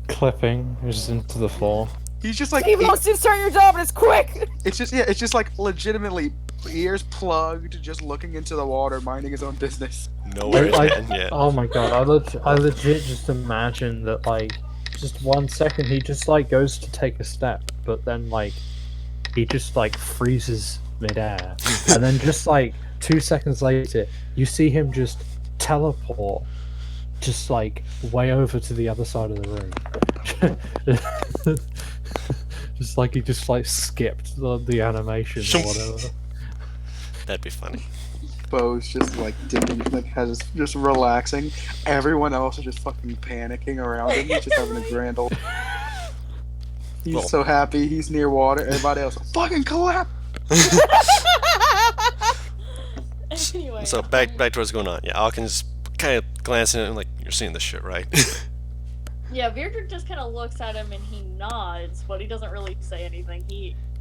clipping. He's just into the floor. He's just like Steve wants to start your job and it's quick! it's just like legitimately ears plugged, just looking into the water, minding his own business. No worries, man. Yeah. Oh my god, I legit just imagine that like just 1 second he just like goes to take a step, but then like he just like freezes midair, and then just like 2 seconds later you see him just teleport just like way over to the other side of the room. Just like he just like skipped the animation or whatever. That'd be funny. Bo's just like dipping, like has just relaxing. Everyone else is just fucking panicking around him. He's just having a grand old. He's Well- so happy. He's near water. Everybody else, fucking clap. Anyway, So back to what's going on. Yeah, Alkin's kind of glancing at him like, you're seeing this shit, right? yeah, Beardrick just kind of looks at him and he nods, but he doesn't really say anything.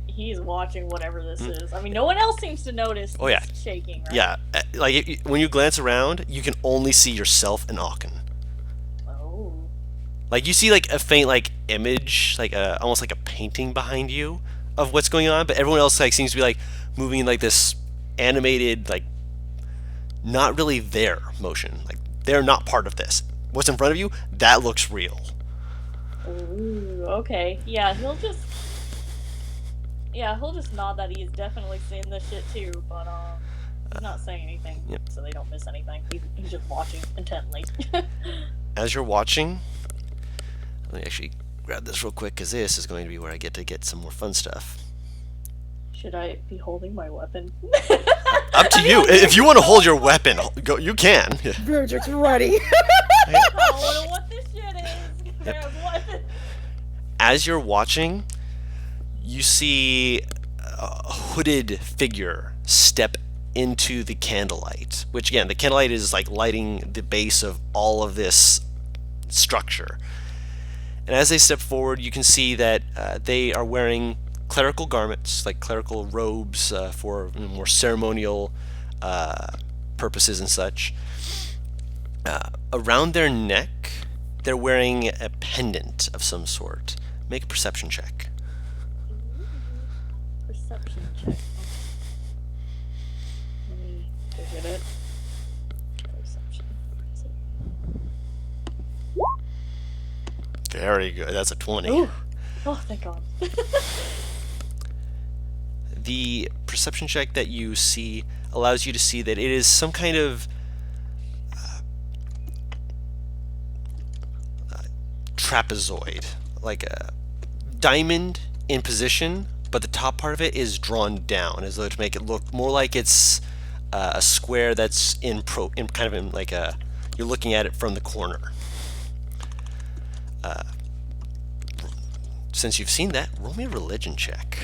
He's watching whatever this is. I mean, no one else seems to notice. Oh, yeah. this shaking, right? Yeah, like when you glance around, you can only see yourself and Alkin. Oh. Like you see like a faint like image, like almost like a painting behind you of what's going on, but everyone else like seems to be like moving in like this animated, like not really their motion. Like they're not part of this. What's in front of you, that looks real. Ooh, okay. Yeah, he'll just nod that he's definitely seeing this shit too, but he's not saying anything, Yep. so they don't miss anything. He's just watching intently. As you're watching, let me actually grab this real quick because this is going to be where I get to get some more fun stuff. Should I be holding my weapon? Up to you. If you want to hold your weapon, go. You can. Beardrick's ready. I don't know what this shit is. Yep. What? As you're watching, you see a hooded figure step into the candlelight, which again, the candlelight is like lighting the base of all of this structure. And as they step forward, you can see that they are wearing clerical garments, like clerical robes for more ceremonial purposes and such. Around their neck, they're wearing a pendant of some sort. Make a perception check. Perception check. Let me go get it. Perception. Very good. That's a 20. Ooh. Oh, thank God. The perception check that you see allows you to see that it is some kind of trapezoid, like a diamond in position, but the top part of it is drawn down as though to make it look more like it's a square that's in kind of in like a, you're looking at it from the corner. Since you've seen that, roll me a religion check.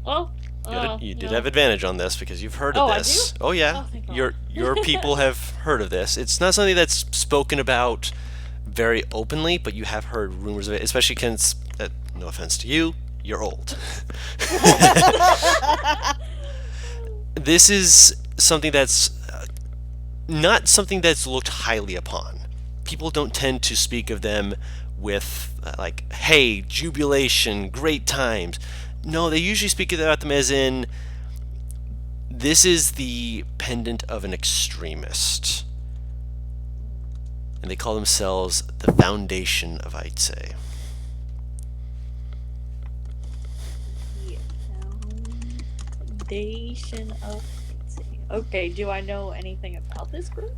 Oh, well. You did have advantage on this because you've heard of Oh, I this. do? Oh yeah, Oh, thank God. your people have heard of this. It's not something that's spoken about very openly, but you have heard rumors of it, especially since, no offense to you, you're old. This is something that's not something that's looked highly upon. People don't tend to speak of them with like, hey, jubilation, great times. No, they usually speak about them as in, this is the pendant of an extremist. And they call themselves the Foundation of Ait'seh. The Foundation of. Okay, do I know anything about this group?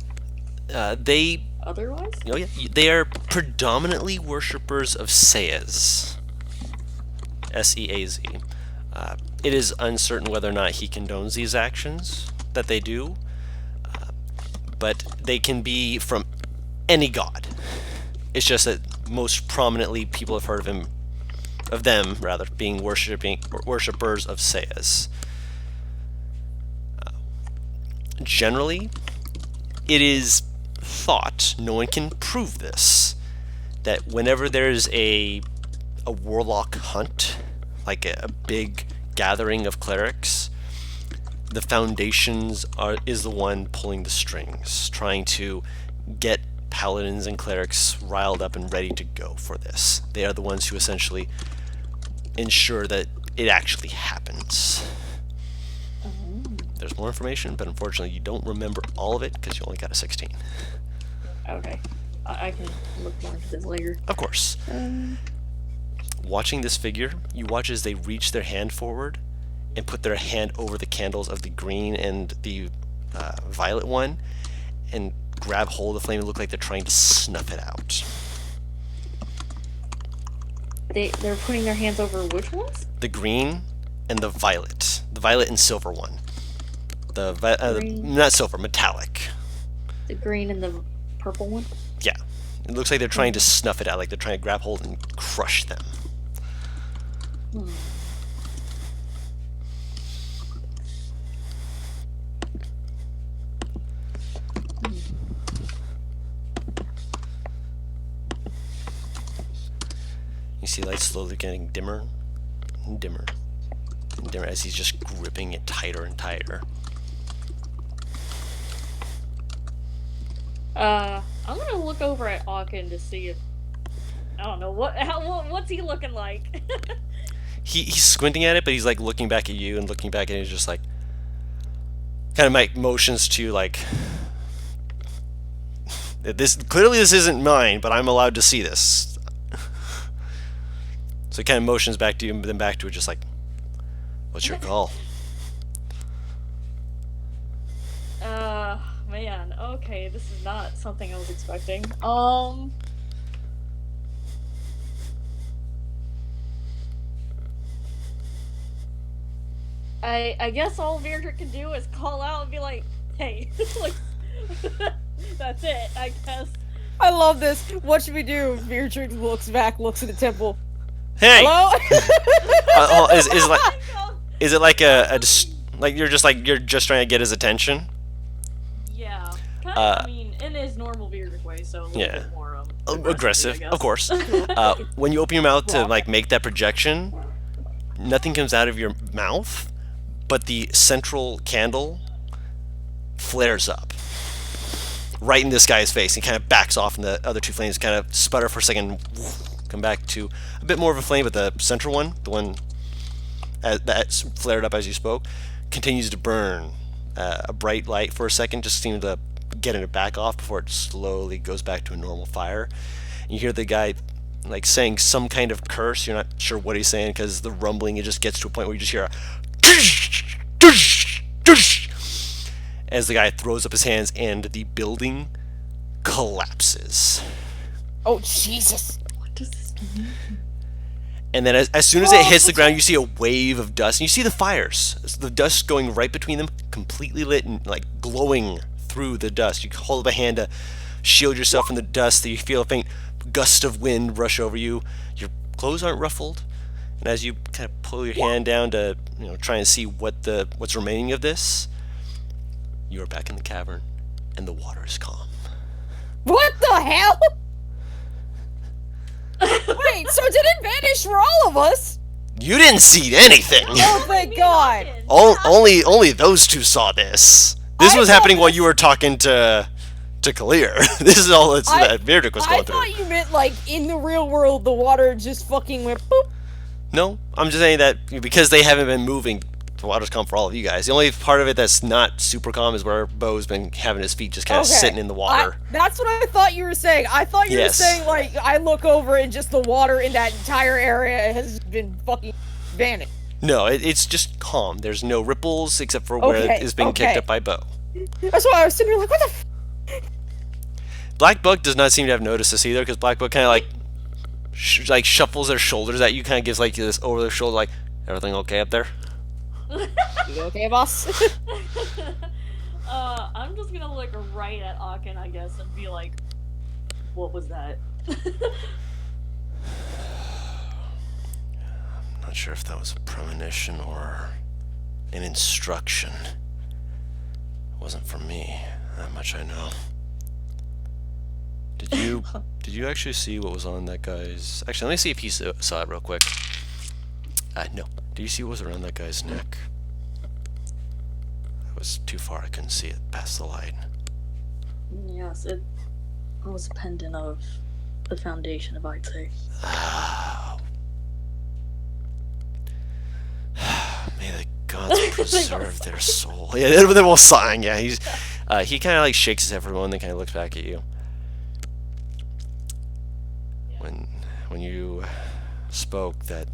They Otherwise? Oh yeah, they are predominantly worshippers of Seaz. S-E-A-Z. It is uncertain whether or not he condones these actions that they do, but they can be from any god. It's just that most prominently people have heard of them rather, being worshippers of Seaz. Generally, it is thought, no one can prove this, that whenever there's a warlock hunt, like a big gathering of clerics, the Foundations is the one pulling the strings, trying to get paladins and clerics riled up and ready to go for this. They are the ones who essentially ensure that it actually happens. There's more information, but unfortunately you don't remember all of it because you only got a 16. Okay. I can look more into this later. Of course. Watching this figure, you watch as they reach their hand forward and put their hand over the candles of the green and the violet one and grab hold of the flame and look like they're trying to snuff it out. They're putting their hands over which ones? The green and the violet. The violet and silver one. Not silver, metallic. The green and the purple one? Yeah. It looks like they're trying to snuff it out, like they're trying to grab hold and crush them. Hmm. You see light slowly getting dimmer and dimmer and dimmer as he's just gripping it tighter and tighter. I'm gonna look over at Aachen to see if I don't know what's he looking like. He's squinting at it, but he's like looking back at you and looking back at it, he's just like kind of make motions to like this. Clearly, this isn't mine, but I'm allowed to see this. So he kind of motions back to you, and then back to it, just like, "What's your call?" Man, okay, this is not something I was expecting. I guess all Virdrick can do is call out and be like, "Hey," like, that's it, I guess. I love this. What should we do? Virdrick looks back, looks at the temple. Hey! Hello? Is it like like you're just trying to get his attention? Yeah. Kind of, I mean, in his normal Virdrick way, so a little bit more aggressive, I guess. of course. When you open your mouth to like make that projection, nothing comes out of your mouth, but the central candle flares up right in this guy's face. He kind of backs off, and the other two flames kind of sputter for a second, come back to a bit more of a flame, but the central one, the one that's flared up as you spoke, continues to burn a bright light for a second, just seems to get it back off before it slowly goes back to a normal fire. And you hear the guy like saying some kind of curse. You're not sure what he's saying because the rumbling, it just gets to a point where you just hear a as the guy throws up his hands and the building collapses. Oh, Jesus. What does this mean? And then as soon as it hits the ground, you see a wave of dust, and you see the fires. The dust going right between them, completely lit and like glowing through the dust. You hold up a hand to shield yourself from the dust. You feel a faint gust of wind rush over you. Your clothes aren't ruffled, and as you kind of pull your hand down to try and see what's remaining of this, you are back in the cavern, and the water is calm. What the hell? Wait, so did it vanish for all of us? You didn't see anything. Oh, thank God. Only those two saw this. This was happening while you were talking to Kalir. This is all that Virdrick was going through. I thought you meant like in the real world, the water just fucking went boop. No, I'm just saying that because they haven't been moving, the water's calm for all of you guys. The only part of it that's not super calm is where Bo's been having his feet just kind of sitting in the water. That's what I thought you were saying. I thought you were saying, like, I look over and just the water in that entire area has been fucking vanished. No, it's just calm. There's no ripples except for where it is being kicked up by Bo. That's why I was sitting here like, what the f? Black Bug does not seem to have noticed this either, because Black Bug kind of like shuffles their shoulders at you, kind of gives like this over their shoulder, like, everything okay up there? You okay, boss? I'm just gonna look right at Aachen, I guess, and be like, what was that? I'm not sure if that was a premonition or an instruction. It wasn't from me. That much I know. Did you actually see what was on that guy's... Actually, let me see if he saw it real quick. No. Do you see what was around that guy's neck? It was too far. I couldn't see it past the light. Yes, it was a pendant of the foundation of Ait'seh. May the gods preserve their soul. Yeah, they're all sighing. Yeah, he kind of like shakes his head for a moment, then kind of looks back at you. When you spoke, that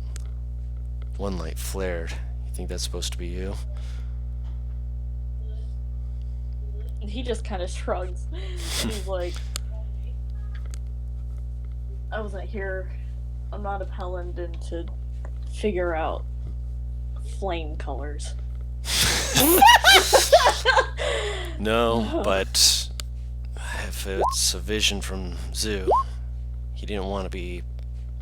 one light flared. You think that's supposed to be you? he just kind of shrugs. He's like, I wasn't here. I'm not a paladin to figure out flame colors. No, but if it's a vision from Zoo, he didn't want to be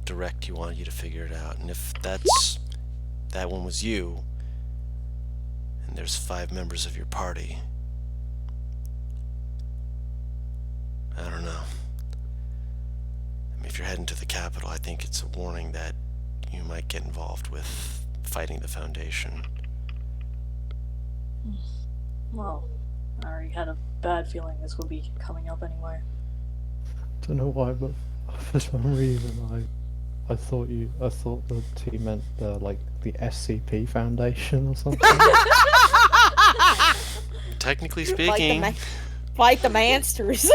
direct. He wanted you to figure it out. And if that one was you, and there's 5 members of your party, I don't know. I mean, if you're heading to the capital, I think it's a warning that you might get involved with fighting the Foundation. Well, I already had a bad feeling this would be coming up anyway. Don't know why, but for some reason I thought the team meant the SCP Foundation or something. Technically speaking, Fight the monsters.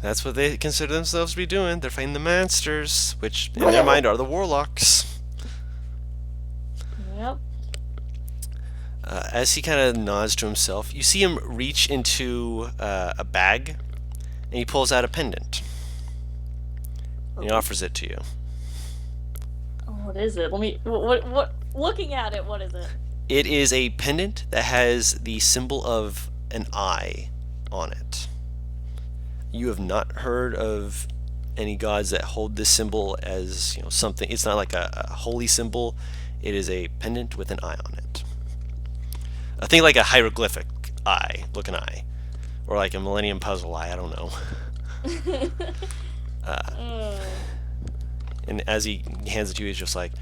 that's what they consider themselves to be doing. They're fighting the monsters, which in their mind are the warlocks. Yep. As he kind of nods to himself, you see him reach into a bag, and he pulls out a pendant. And he offers it to you. Oh, what is it? Let me. What? Looking at it, what is it? It is a pendant that has the symbol of an eye on it. You have not heard of any gods that hold this symbol as something. It's not like a holy symbol. It is a pendant with an eye on it. I think like a hieroglyphic eye, looking eye, or like a Millennium Puzzle eye. I don't know. And as he hands it to you, he's just like,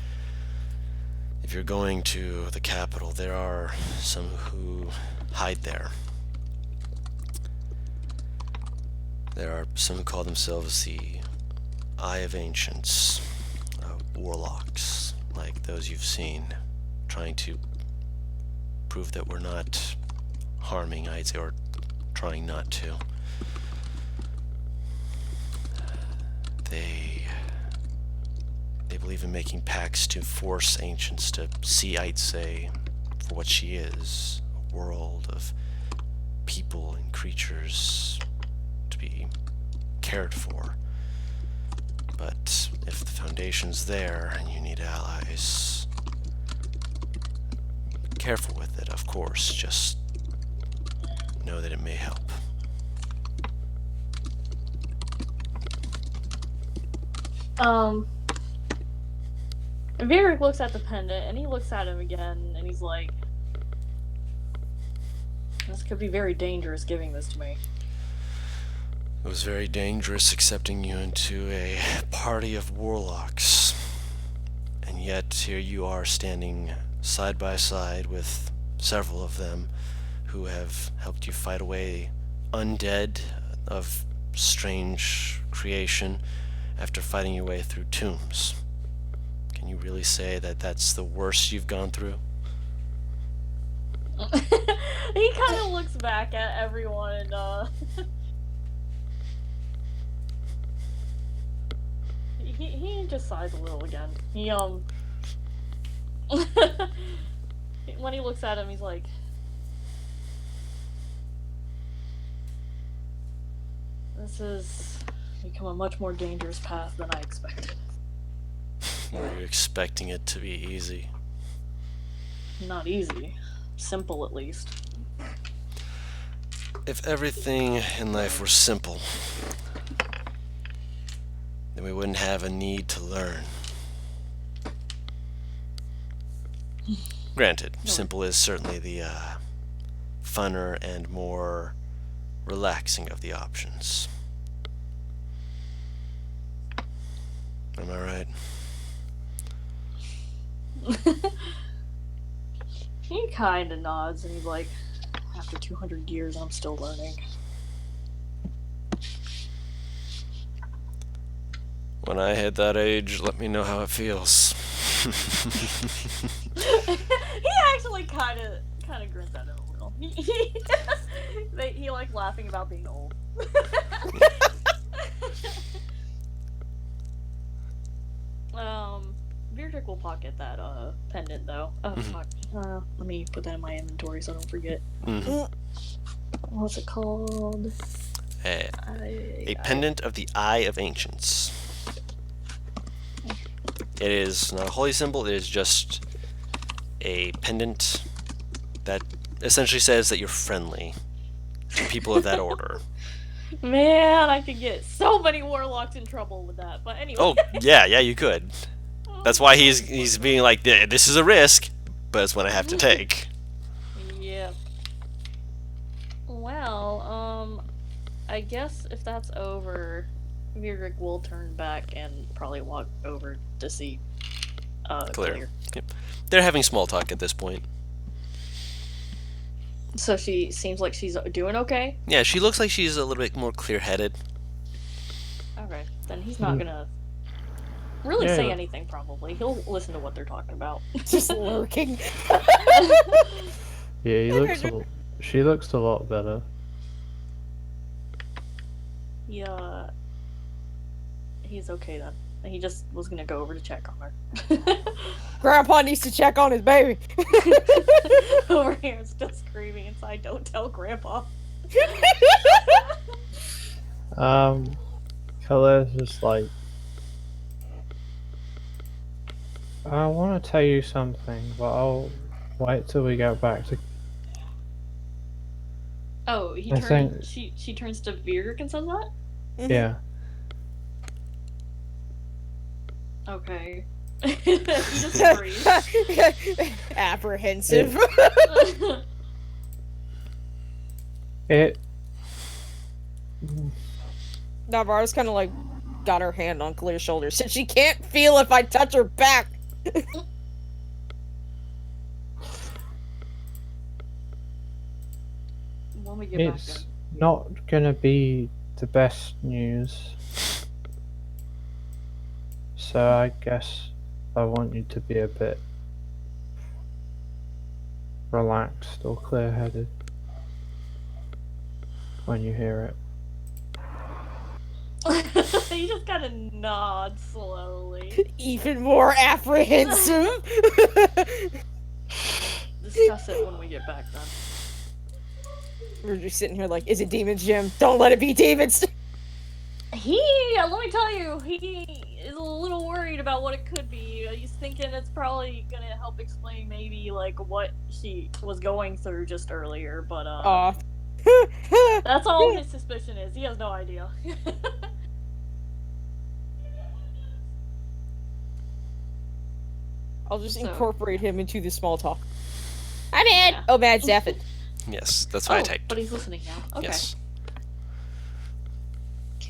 if you're going to the capital, there are some who hide there. There are some who call themselves the Eye of Ancients, warlocks, like those you've seen, trying to prove that we're not harming Ait'seh, or trying not to. They believe in making pacts to force ancients to see Ait'seh for what she is, a world of people and creatures to be cared for. But if the Foundation's there and you need allies, be careful with it, of course. Just know that it may help. Varric looks at the pendant, and he looks at him again, and he's like, this could be very dangerous giving this to me. It was very dangerous accepting you into a party of warlocks. And yet here you are standing side by side with several of them who have helped you fight away undead of strange creation after fighting your way through tombs. Can you really say that that's the worst you've gone through? He kind of looks back at everyone and he just sighs a little again. He when he looks at him, he's like, this has become a much more dangerous path than I expected. Were you expecting it to be easy? Not easy. Simple, at least. If everything in life were simple, then we wouldn't have a need to learn. Granted, simple is certainly the funner and more relaxing of the options. Am I right? He kinda nods and he's like, after 200 years, I'm still learning. When I hit that age, let me know how it feels. He actually kinda grins at him a little. He like laughing about being old. Beardrick will pocket that pendant though. Oh Mhm. fuck. Let me put that in my inventory so I don't forget. Mhm. What's it called? A pendant of the Eye of Ancients. It is not a holy symbol, it is just a pendant that essentially says that you're friendly to people of that order. Man, I could get so many warlocks in trouble with that. But anyway. Oh, yeah, you could. That's why he's being like, this is a risk, but it's one I have to take. Yep. Well, I guess if that's over, Mirrik will turn back and probably walk over to see Clear. Yep. They're having small talk at this point. So she seems like she's doing okay? Yeah, she looks like she's a little bit more clear-headed. Okay, then he's not gonna really Yeah. say anything probably. He'll listen to what they're talking about. Just lurking. Yeah, she looks a lot better. Yeah. He's okay then. He just was gonna go over to check on her. Grandpa needs to check on his baby. Over here, still screaming inside. Don't tell Grandpa. Claire's just like, I want to tell you something, but I'll wait till we get back to. Oh, he I turns. think- She turns to Virg and says that. Yeah. Okay. He just agrees. Apprehensive. It. Navarro's kind of like got her hand on Clear's shoulder since she can't feel if I touch her back. When we get back It's then. not gonna be the best news. So I guess I want you to be a bit relaxed or clear-headed when you hear it. He just kind of nods slowly. Even more apprehensive. Discuss it when we get back then. We're just sitting here like, is it demons, Jim? Don't let it be demons. Let me tell you, he is a little worried about what it could be. He's thinking it's probably gonna help explain maybe like what she was going through just earlier, but Aw. that's all his suspicion is. He has no idea. I'll just So- incorporate him into the small talk. I'm in. Yeah. Oh, Mad Zaffin. Yes, that's why I typed. But he's listening now. Okay. Yes.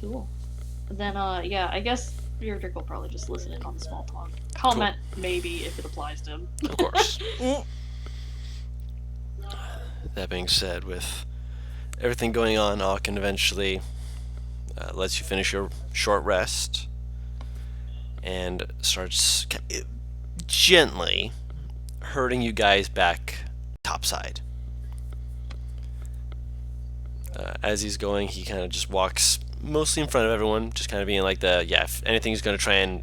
Cool. Then yeah, I guess Beardrick will probably just listen in on the small talk. Comment maybe if it applies to him. Of course. That being said, with everything going on, Aachen eventually lets you finish your short rest and starts gently herding you guys back topside. As he's going, he kind of just walks mostly in front of everyone, just kind of being like if anything's going to try and,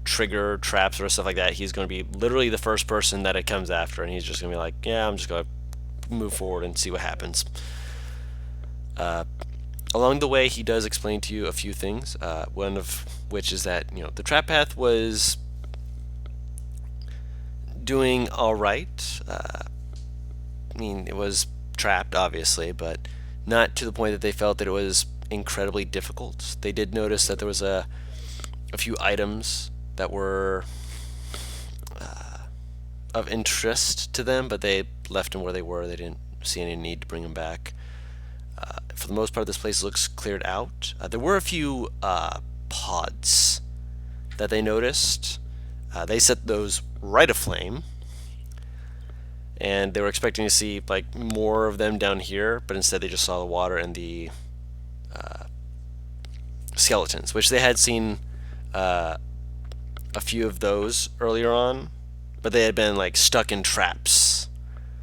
trigger traps or stuff like that, he's going to be literally the first person that it comes after, and he's just going to be like, yeah, I'm just going to move forward and see what happens. Along the way, he does explain to you a few things, one of which is that, the trap path was doing all right. It was trapped, obviously, but not to the point that they felt that it was incredibly difficult. They did notice that there was a few items that were of interest to them, but they left them where they were. They didn't see any need to bring them back. For the most part, this place looks cleared out. There were a few pods that they noticed. They set those right aflame, and they were expecting to see like more of them down here, but instead they just saw the water and the skeletons, which they had seen a few of those earlier on, but they had been like stuck in traps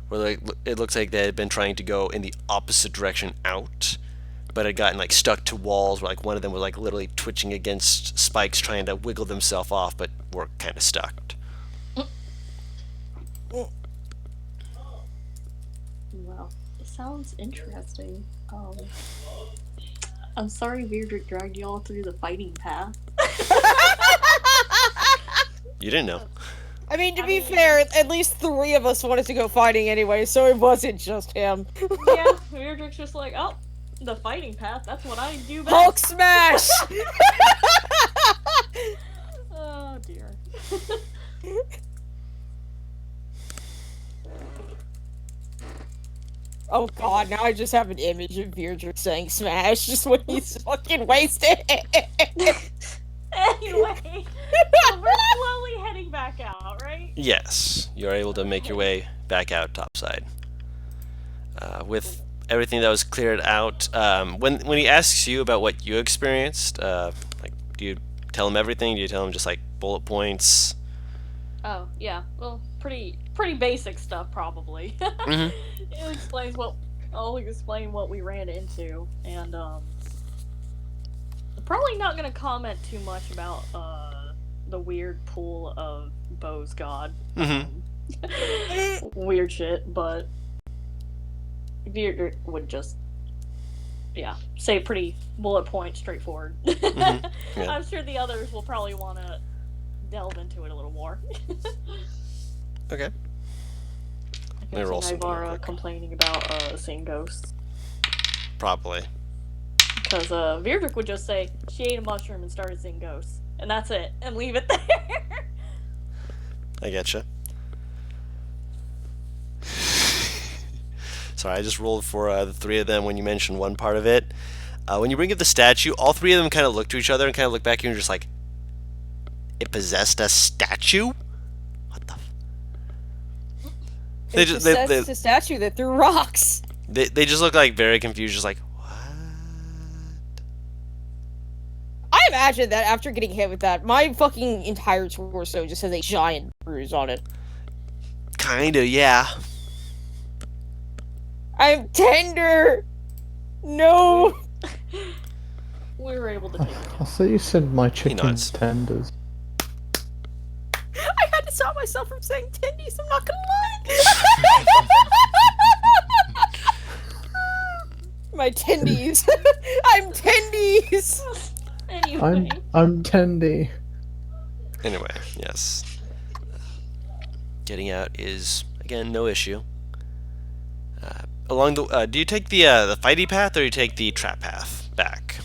where it looks like they had been trying to go in the opposite direction out, but had gotten like stuck to walls. Where like one of them was like literally twitching against spikes, trying to wiggle themselves off, but were kind of stuck. Well, it sounds interesting. I'm sorry Beardrick dragged y'all through the fighting path. You didn't know. I mean, to be fair, at least 3 of us wanted to go fighting anyway, so it wasn't just him. Yeah, Beardrick's just like, oh, the fighting path, that's what I do best. Hulk smash! Oh dear. Oh god, now I just have an image of Beardrick saying smash just when he's fucking wasted. Anyway, so we're slowly heading back out, right? Yes, you're able to make your way back out topside. With everything that was cleared out, when he asks you about what you experienced, like, do you tell him everything? Do you tell him just like bullet points? Oh, yeah. Well, pretty basic stuff, probably. Mhm. It explains I'll explain what we ran into, and probably not gonna comment too much about the weird pool of Bo's god. Weird shit, but Beard would just say pretty bullet point, straightforward. Yeah. I'm sure the others will probably want to delve into it a little more. Okay. I me can roll see something real Ivara quick. complaining about seeing ghosts. Probably. Because Virdrick would just say she ate a mushroom and started seeing ghosts. And that's it. And leave it there. I getcha. Sorry, I just rolled for the 3 of them when you mentioned one part of it. When you bring up the statue, all 3 of them kind of look to each other and kind of look back at you and just like, it possessed a statue? What the It possessed a statue that threw rocks. They just look like very confused, just like, what? I imagine that after getting hit with that, my fucking entire torso just has a giant bruise on it. Kinda, yeah. I'm tender! No! We were able to take it. I thought you said my chicken nods. tenders. I had to stop myself from saying tendies, I'm not gonna lie! My tendies! I'm tendies! Anyway. I'm tendy. Anyway, yes. Getting out is, again, no issue. Along the, do you take the fighty path or do you take the trap path back?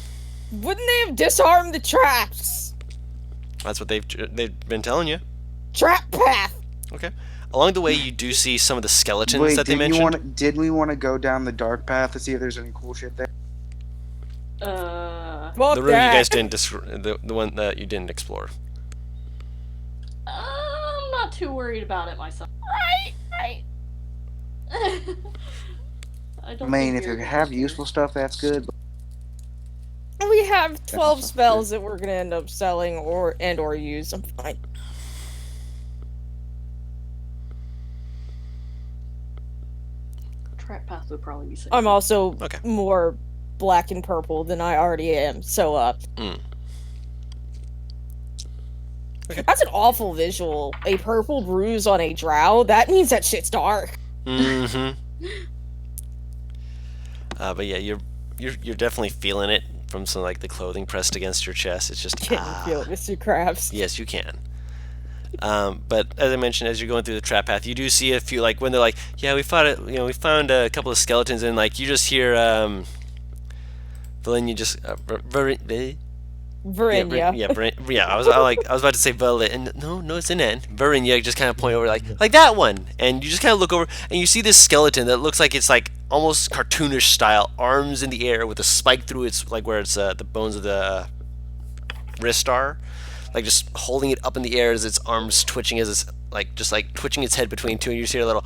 Wouldn't they have disarmed the traps? That's what they've been telling you. Trap path! Okay. Along the way, you do see some of the skeletons Wait, that they mentioned. did we want to go down the dark path to see if there's any cool shit there? Fuck The room that. you guys didn't the one that you didn't explore. I'm not too worried about it myself. Right. I I mean, if you have useful stuff, that's good. We have 12 sounds spells that we're gonna end up selling or use. I'm fine. Trap path would probably be safe. I'm also Okay. more black and purple than I already am, so Okay. That's an awful visual. A purple bruise on a drow? That means that shit's dark. Mm-hmm. But yeah, you're definitely feeling it from some like the clothing pressed against your chest. It's just Can you feel it, Mr. Krabs? Yes, you can. But as I mentioned, as you're going through the trap path, you do see a few like when they're like, yeah, we found it. You know, we found a couple of skeletons, and like you just hear Valynia just Verinia. I was about to say Valynia, and no, it's an N. Valynia just kind of point over like that one, and you just kind of look over and you see this skeleton that looks like it's like almost cartoonish style, arms in the air with a spike through its like where it's the bones of the wrist are, like just holding it up in the air as its arms twitching as it's like just like twitching its head between two, and you just hear a little.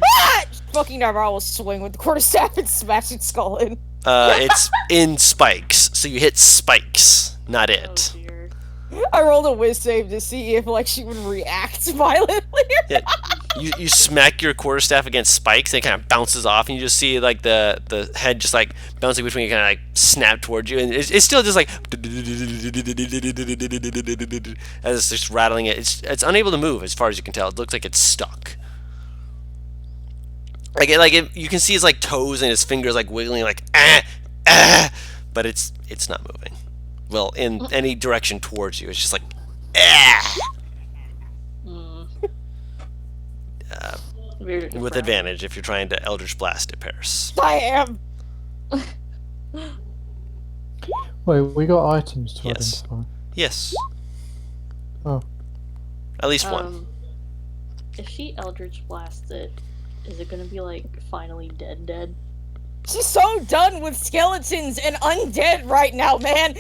Ah! Fucking Navarro will swing with the quarterstaff and smash its skull in. It's in spikes, so you hit spikes, not Oh it. dear. I rolled a whiz save to see if like she would react violently. Yeah. You smack your quarterstaff against spikes, and it kind of bounces off, and you just see like the head just like bouncing between, kind of like snap towards you, and it's still just like as it's just rattling it. It's unable to move as far as you can tell. It looks like it's stuck. You can see his like toes and his fingers like wiggling like but it's not moving. Well, in any direction towards you, it's just like with advantage if you're trying to Eldritch Blast it, Paris. I am. Wait, we got items to Yes. identify. Yes. Oh. At least one. If she Eldritch blasts it, is it gonna be like finally dead? She's so done with skeletons and undead right now, man.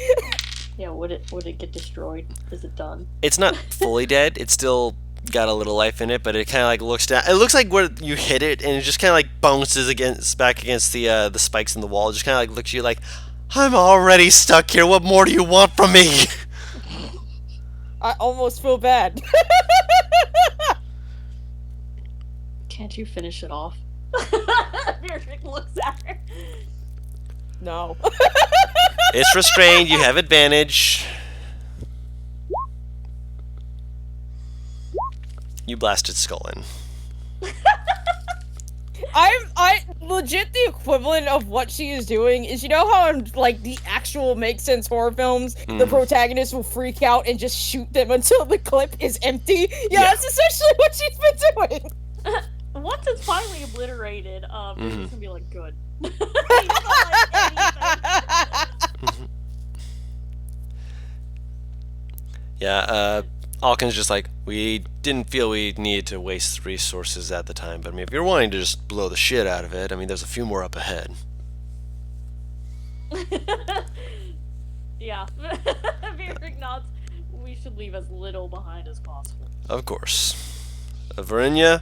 Yeah, would it get destroyed? Is it done? It's not fully dead. It's still got a little life in it, but it kind of like looks down. It looks like where you hit it, and it just kind of like bounces back against the spikes in the wall. It just kind of like looks at you like, I'm already stuck here. What more do you want from me? I almost feel bad. Can't you finish it off? Beardrick looks at her. No. It's restrained. You have advantage. You blasted skull in. I legit the equivalent of what she is doing is, you know how in like the actual make sense horror films, the protagonist will freak out and just shoot them until the clip is empty. Yeah, that's essentially what she's been doing. Once it's finally obliterated, it's gonna be like good. Yeah, Alkin's just like, we didn't feel we needed to waste resources at the time, but I mean, if you're wanting to just blow the shit out of it, I mean, there's a few more up ahead. Yeah. Beardrick nods. We should leave as little behind as possible. Of course. Verinia,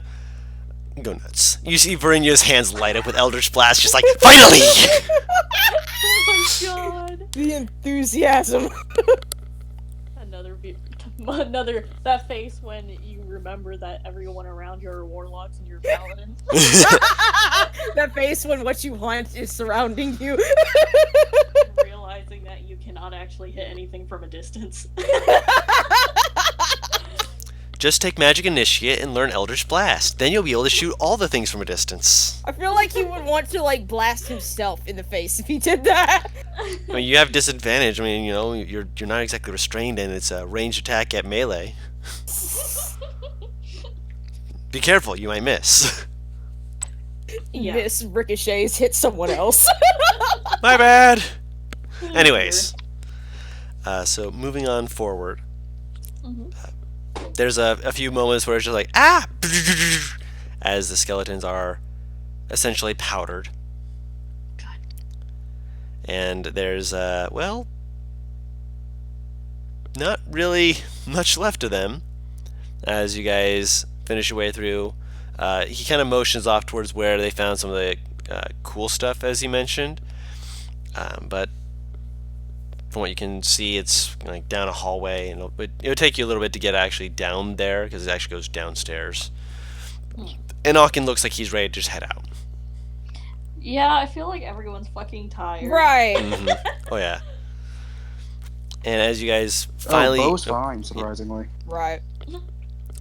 go nuts. You see Verinia's hands light up with Eldritch Blast, just like, finally! Oh my god. The enthusiasm. Another that face when you remember that everyone around you are warlocks and you're paladins. That face when what you want is surrounding you. Realizing that you cannot actually hit anything from a distance. Just take Magic Initiate and learn Eldritch Blast. Then you'll be able to shoot all the things from a distance. I feel like he would want to like blast himself in the face if he did that. I mean, you have disadvantage. I mean, you know, you're not exactly restrained, and it's a ranged attack at melee. Be careful, you might miss. Yeah. Miss ricochets hit someone else. My bad. Anyways, so moving on forward. There's a few moments where it's just like, ah! As the skeletons are essentially powdered. God. And there's, well, not really much left of them. As you guys finish your way through, he kind of motions off towards where they found some of the cool stuff, as he mentioned. But from what you can see, it's like down a hallway, and it'll take you a little bit to get actually down there because it actually goes downstairs. And Alkin looks like he's ready to just head out. Yeah, I feel like everyone's fucking tired. Right. Oh yeah. And as you guys finally, Bo's fine, surprisingly. Right.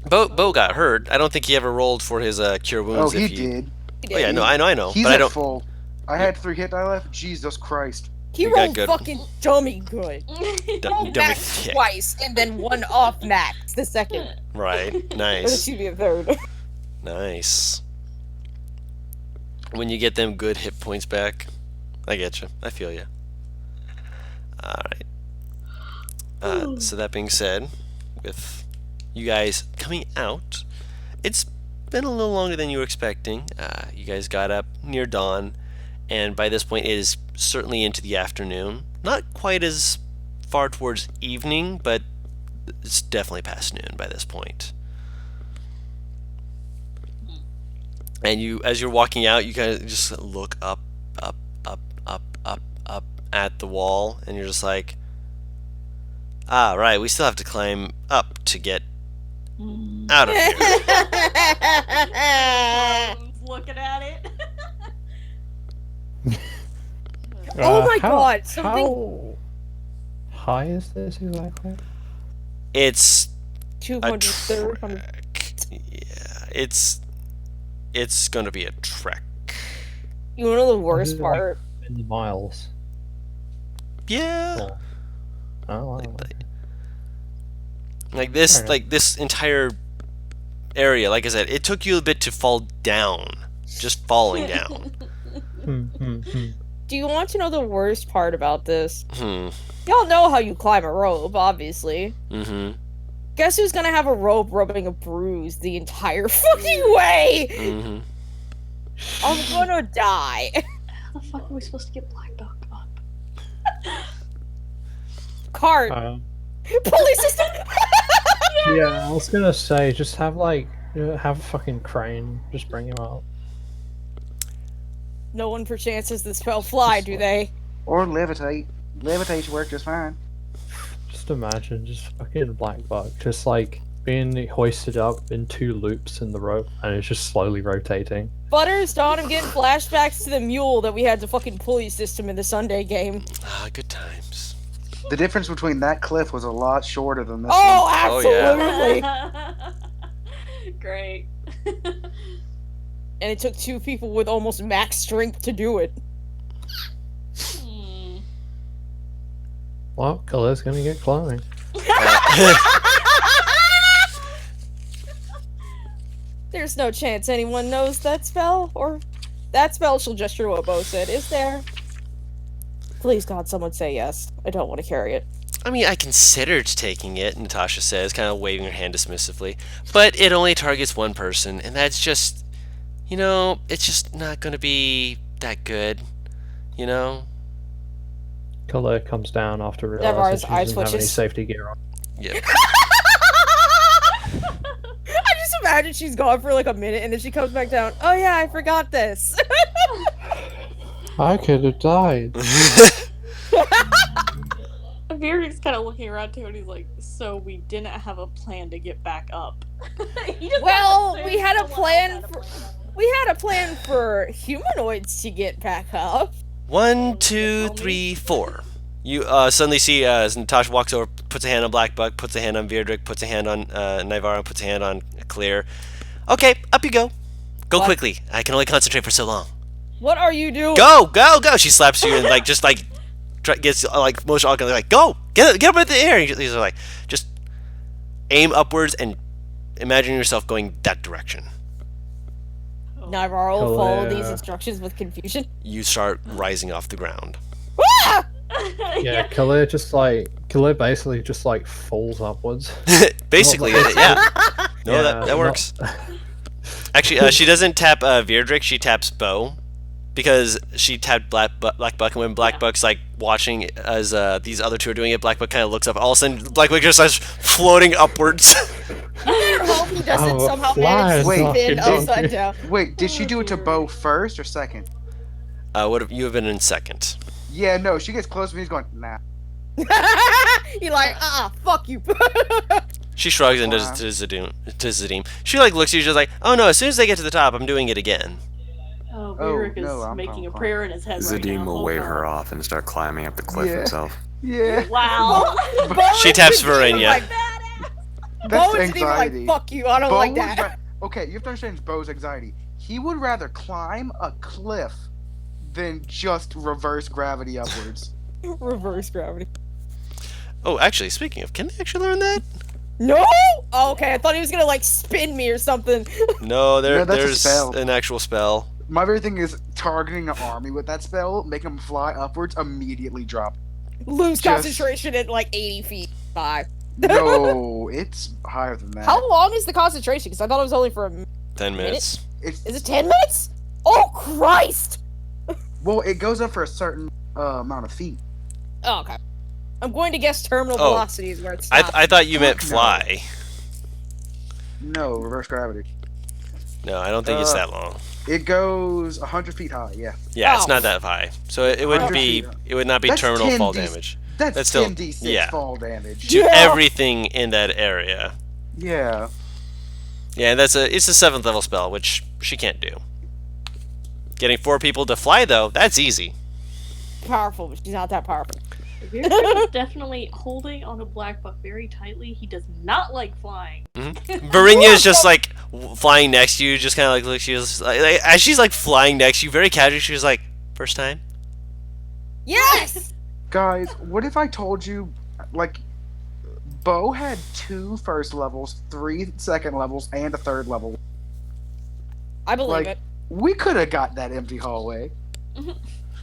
Bo got hurt. I don't think he ever rolled for his cure wounds. Oh, he did. Oh yeah, no, I know, He's but I at don't. full. I had 3 hit die left. Jesus Christ. He You got rolled good. fucking dummy good. Rolled max Yeah. twice and then one off max the second. Right, Or nice, excuse me, a third. nice. When you get them good hit points back, I get you. I feel you. All right. So that being said, with you guys coming out, it's been a little longer than you were expecting. You guys got up near dawn, and by this point it is certainly into the afternoon. Not quite as far towards evening, but it's definitely past noon by this point. And you, as you're walking out, you kind of just look up at the wall, and you're just like, ah, right, we still have to climb up to get Out of here. Bones looking at it. Oh my how- god, something- How high is this exactly? It's a 200, 300. trek. Yeah, it's gonna be a trek. You know the Is worst it, like, part? in the miles. Yeah. Oh, wow. Like this, Alright. like this entire area, like I said, it took you a bit to fall down, just falling down. Do you want to know the worst part about this? Hmm. Y'all know how you climb a rope, obviously. Mm-hmm. Guess who's gonna have a rope rubbing a bruise the entire fucking way? Mm-hmm. I'm gonna die. How the fuck are we supposed to get Black Duck up? Cart. Pulley system. Yeah, I was gonna say, just have like, have a fucking crane, just bring him up. No one perchance has the spell fly, do they? Or levitate. Levitate work just fine. Just imagine, just fucking Black Buck, just like being hoisted up in 2 loops in the rope, and it's just slowly rotating. Butters, Dawn, I'm getting flashbacks to the mule that we had to fucking pulley system in the Sunday game. Ah, good times. The difference between that cliff was a lot shorter than this Oh, one. Oh, yeah. absolutely! Great. And it took 2 people with almost max strength to do it. Hmm. Well, Khalid's gonna get climbing. There's no chance anyone knows that spell, or that spell shall just true what Bo said, is there? Please God, someone say yes. I don't want to carry it. I mean, I considered taking it, Natasha says, kind of waving her hand dismissively, but it only targets one person, and that's just, you know, it's just not going to be that good, you know? Khalid comes down after Navarre's realizing she eye doesn't have any twitches. safety gear on. Yep. I just imagine she's gone for like a minute and then she comes back down. Oh yeah, I forgot this. I could have died. Beard's kind of looking around too, and he's like, "So we didn't have a plan to get back up." He just Well, assumed we had a someone else plan had a for- plan. We had a plan for humanoids to get back up. 1, 2, 3, 4. You suddenly see as Natasha walks over, puts a hand on Black Buck, puts a hand on Vierdrick, puts a hand on Navarro, puts a hand on Clear. Okay, up you go. Go What? quickly. I can only concentrate for so long. What are you doing? Go, go, go! She slaps you and like just like gets like motion all like go, get up in the air. And he's like just aim upwards and imagine yourself going that direction. Navarro will follow these Colette. instructions with confusion. You start rising off the ground. Ah! Yeah, Khalid basically just like falls upwards. Basically, Not like- yeah. No, Yeah, that not- works. Actually, she doesn't tap Vierdrick, she taps Bo. Because she tapped Black Buck, and when Black Buck's like watching as these other 2 are doing it, Black Buck kind of looks up. All of a sudden, Black Buck just starts floating upwards. I hope he doesn't Oh, somehow flies manage to off spin your dick. upside down. Wait, did she do it to Bo first or second? Would have you have been in second? Yeah, no, she gets close to me, he's going, nah. He like, fuck you. She shrugs and does Wow. to Zadim. She like looks at you, just like, oh no! As soon as they get to the top, I'm doing it again. Oh, Oh, Rick is no, I'm making a fine. prayer in his head right Zadim now. will Oh, wave God. her off and start climbing up the cliff Yeah. himself. Yeah. Wow. She taps Varenya. Like, That's Bo isn't even like, anxiety. fuck you, I don't Bo like would that. okay, you have to understand Bo's anxiety. He would rather climb a cliff than just reverse gravity upwards. Reverse gravity. Oh, actually, speaking of, can they actually learn that? No! Oh, okay, I thought he was gonna like spin me or something. No, No, that's a there's spell. an actual spell. My favorite thing is targeting an army with that spell, make them fly upwards, immediately drop. Lose Just- concentration at like 80 feet high. No, it's higher than that. How long is the concentration? Because I thought it was only for 10 minutes. It's, Is it 10 minutes? Oh, Christ! well, it goes up for a certain amount of feet. Oh, okay. I'm going to guess terminal Oh. velocity is where it stops. I thought you meant Fuck no. fly. No, reverse gravity. No, I don't think it's that long. It goes 100 feet high, yeah. Yeah, it's Oh. not that high. So it wouldn't 100 be. feet. It would not be That's terminal 10 fall D- damage That's still- 10d6 yeah. fall damage. to Yeah. everything in that area. Yeah. Yeah, and it's a 7th level spell, which she can't do. Getting 4 people to fly though, that's easy. Powerful, but she's not that powerful. Beardrick is definitely holding on to Black Buck very tightly. He does not like flying. Varinia is just like flying next to you, just kind of like look. She's like, as she's like flying next to you, very casually. She's like, "First time." Yes! Guys, what if I told you, like, Bo had 2 first levels, 3 second levels, and a 3rd level? I believe Like, it. we could have got that empty hallway.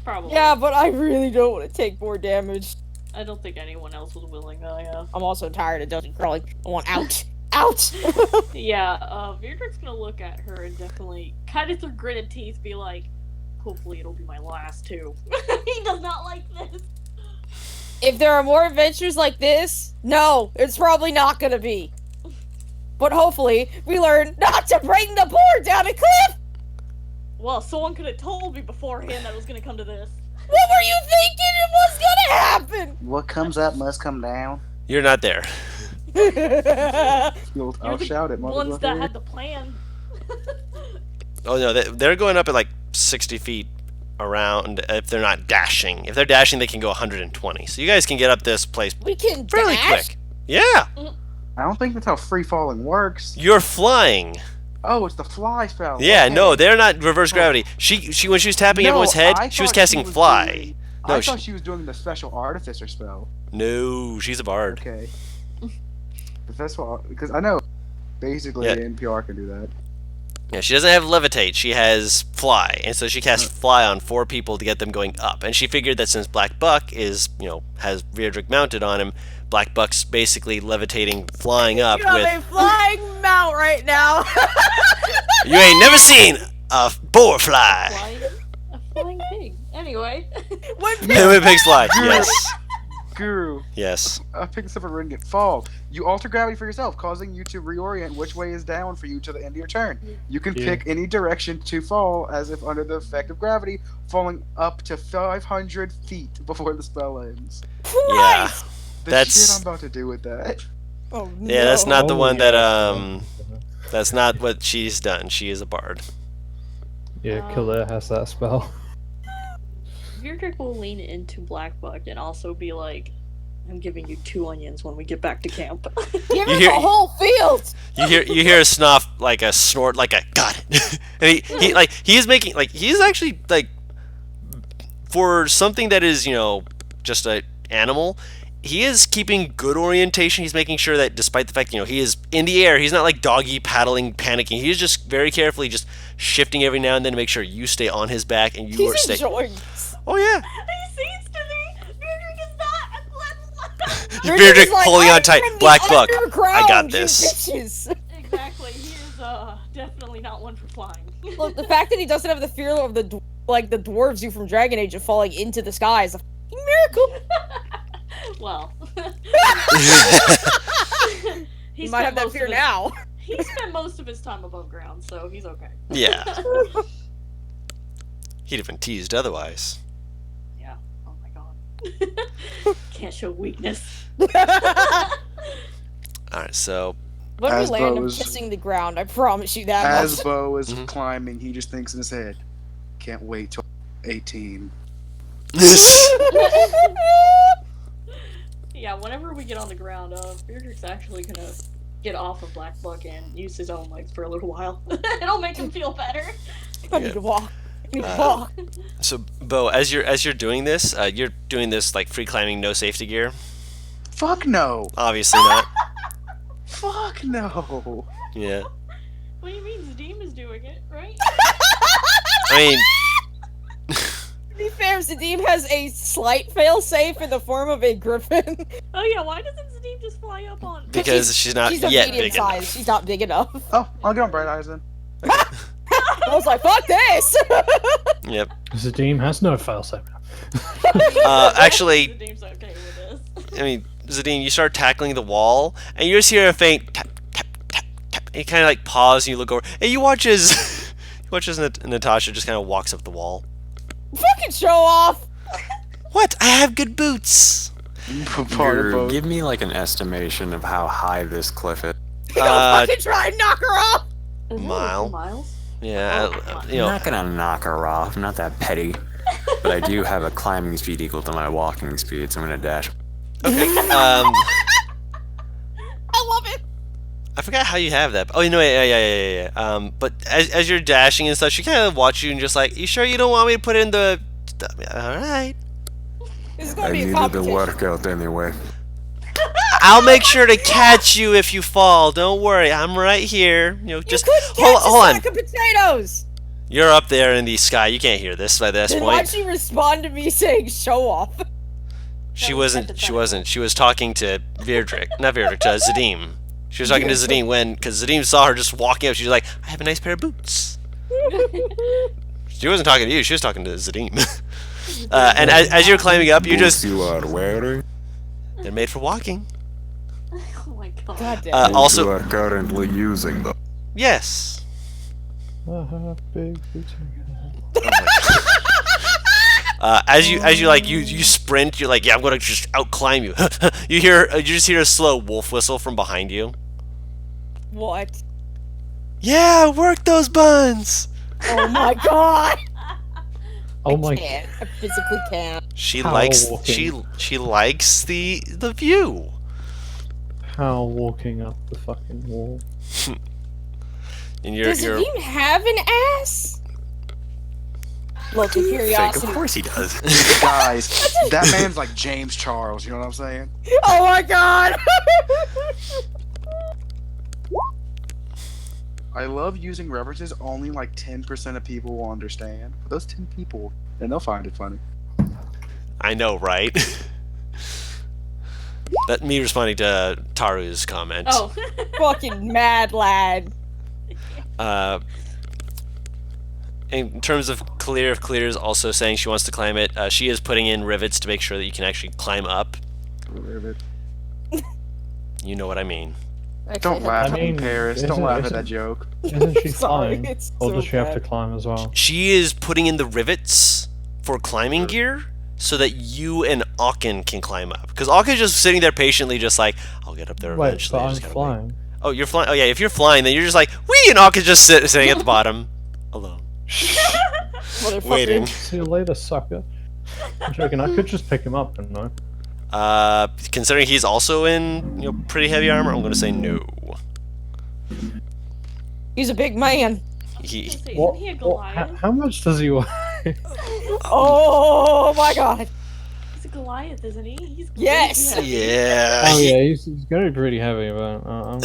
Probably. Yeah, but I really don't want to take more damage. I don't think anyone else was willing though, yeah. I'm also tired of dungeon crawling. I want out. Out! Yeah, Beardrick's gonna look at her and definitely, kind of through gritted teeth, be like, hopefully it'll be my last too. He does not like this. If there are more adventures like this, no, it's probably not gonna be. But hopefully, we learn not to bring the board down a cliff! Well, someone could have told me beforehand that it was gonna come to this. What were you thinking it was gonna happen? What comes up must come down. You're not there. I'll shout it, Ones that motherfucker. had the plan. Oh no, they're going up at like 60 feet around. If they're not dashing, if they're dashing, they can go 120. So you guys can get up this place We can fairly dash? quick. Yeah, I don't think that's how free falling works. you're flying. Oh, it's the fly spell. Yeah, Okay. no, they're not reverse gravity. She when she was tapping No, everyone's head, I she was thought casting fly. doing- No, I she- thought she was doing the special artificer spell. No, she's a bard. Okay. But that's what, because I know basically Yeah. the NPR can do that. Yeah, she doesn't have levitate. She has fly, and so she casts fly on 4 people to get them going up. And she figured that since Black Buck is, has Beardrick mounted on him, Black Buck's basically levitating, flying up You have with. a flying mount right now. You ain't never seen a boar fly. A flying pig. Anyway. When When pigs fly. Yes. Guru, Yes. I picked this up and written it. Fall. You alter gravity for yourself, causing you to reorient which way is down for you to the end of your turn. You can Yeah. pick any direction to fall as if under the effect of gravity, falling up to 500 feet before the spell ends. Yeah. The That's- shit I'm about to do with that. Oh, Yeah, that's no. not the Oh, one yeah. that that's not what she's done. She is a bard. Yeah, Killer has that spell. Beardrick will lean into Black Buck and also be like, I'm giving you 2 onions when we get back to camp. Give You us hear- a whole field. You hear a snuff, like a snort, like a got it. And he is making, like, he's actually, like, for something that is, just a animal, he is keeping good orientation. He's making sure that despite the fact, he is in the air, he's not like doggy paddling, panicking. He's just very carefully just shifting every now and then to make sure you stay on his back and you are He's staying. enjoying this. Oh yeah. He seems to be. Beardrick is not a clever. Beardrick Is like, holding "I'm on tight. from the Black Buck, I underground, got you this. bitches." Exactly. He is definitely not one for flying. Look, the fact that he doesn't have the fear of the dwarves you from Dragon Age of falling into the sky is a fucking miracle. Well. He might have that fear now. He spent most of his time above ground, so he's okay. Yeah. He'd have been teased otherwise. Yeah. Oh my god. Can't show weakness. Alright, so When we As land, I'm Bo is- kissing the ground. I promise you that As much. Bo is Mhm. climbing, he just thinks in his head, can't wait till 18. Yeah, whenever we get on the ground, Beardrick's actually gonna get off of Black Buck and use his own legs for a little while. It'll make him feel better. I need to walk. I need to Uh, walk. So Bo, as you're doing this like free climbing, no safety gear. Fuck no! Obviously not. Fuck no! Yeah. What do you mean? Zadim is doing it, right? I mean, To be fair, Zadim has a slight failsafe in the form of a griffin. Oh yeah, why doesn't Zadim just fly up on? because she's not She's a yet medium big size. enough. She's not big enough. Oh, I'll get on Bright Eyes then. I was like, fuck this! Yep. The team has no failsafe. Actually, Zadim's okay with this. I mean, Zadim, you start tackling the wall, and you just hear a faint tap, tap, tap, tap. And you kind of like pause, and you look over, and you watch as Natasha just kind of walks up the wall. Fucking show off! What? I have good boots. Part of Guru, both. give me like an estimation of how high this cliff is. Fucking try and knock her off. Mile. Miles? Yeah, I'm not gonna knock her off. I'm not that petty. But I do have a climbing speed equal to my walking speed, so I'm gonna dash. Okay. I love it. I forgot how you have that. Oh, you know, yeah. But as you're dashing and stuff, she kind of watch you and just like, you sure you don't want me to put in the? All right. This is I gonna be a needed the competition. workout anyway. I'll make sure to catch you if you fall. Don't worry, I'm right here. You know, just you couldn't hold catch a on. sack of potatoes. You're up there in the sky. You can't hear this by this Then why'd point. she respond to me saying "show off"? She wasn't. She wasn't. She was talking to Virdrick, not Virdrick, to Zadim. She was talking to Zadim because Zadim saw her just walking up. She's like, "I have a nice pair of boots." She wasn't talking to you. She was talking to Zadim. And as you're climbing up, you Boots just you are wearing. they're made for walking. Oh my god. God damn. Boots you Also, are currently using them. yes. Big boots. As you like you sprint, you're like, yeah, I'm gonna just outclimb you. You just hear a slow wolf whistle from behind you. What? Yeah, work those buns. Oh my god! Oh my. Can't. I physically can't. She How likes walking. she likes the view. How walking up the fucking wall. And Does it even have an ass? Look, Fake, curiosity. of course he does. Guys, that man's like James Charles. You know what I'm saying? Oh my god! I love using references only like 10% of people will understand. But those 10 people, and they'll find it funny. I know, right? That me responding to Taru's comment. Oh. Fucking mad lad. In terms of Clear, if Clear is also saying she wants to climb it, she is putting in rivets to make sure that you can actually climb up. You know what I mean. Don't laugh I mean, at me, Paris. Don't laugh at that joke. Isn't she Sorry, flying? it's Or so does she have to bad. climb as well? She is putting in the rivets for climbing gear so that you and Akin can climb up. Because Akin's just sitting there patiently, just like, I'll get up there Wait, eventually. but I I'm just gotta wait." flying. Oh, you're flying? Oh, yeah, if you're flying, then you're just like, wee! And Akin's just sitting at the bottom, alone, Motherfucker. waiting. See you later, sucker. I'm joking, I could just pick him up, couldn't I? Considering he's also in, pretty heavy armor, I'm gonna say no. He's a big man. Isn't he a What, Goliath? how much does he weigh? Oh my god. He's a Goliath, isn't he? He's Yes! crazy. Yeah. Oh yeah, he's gonna be pretty heavy, but I'm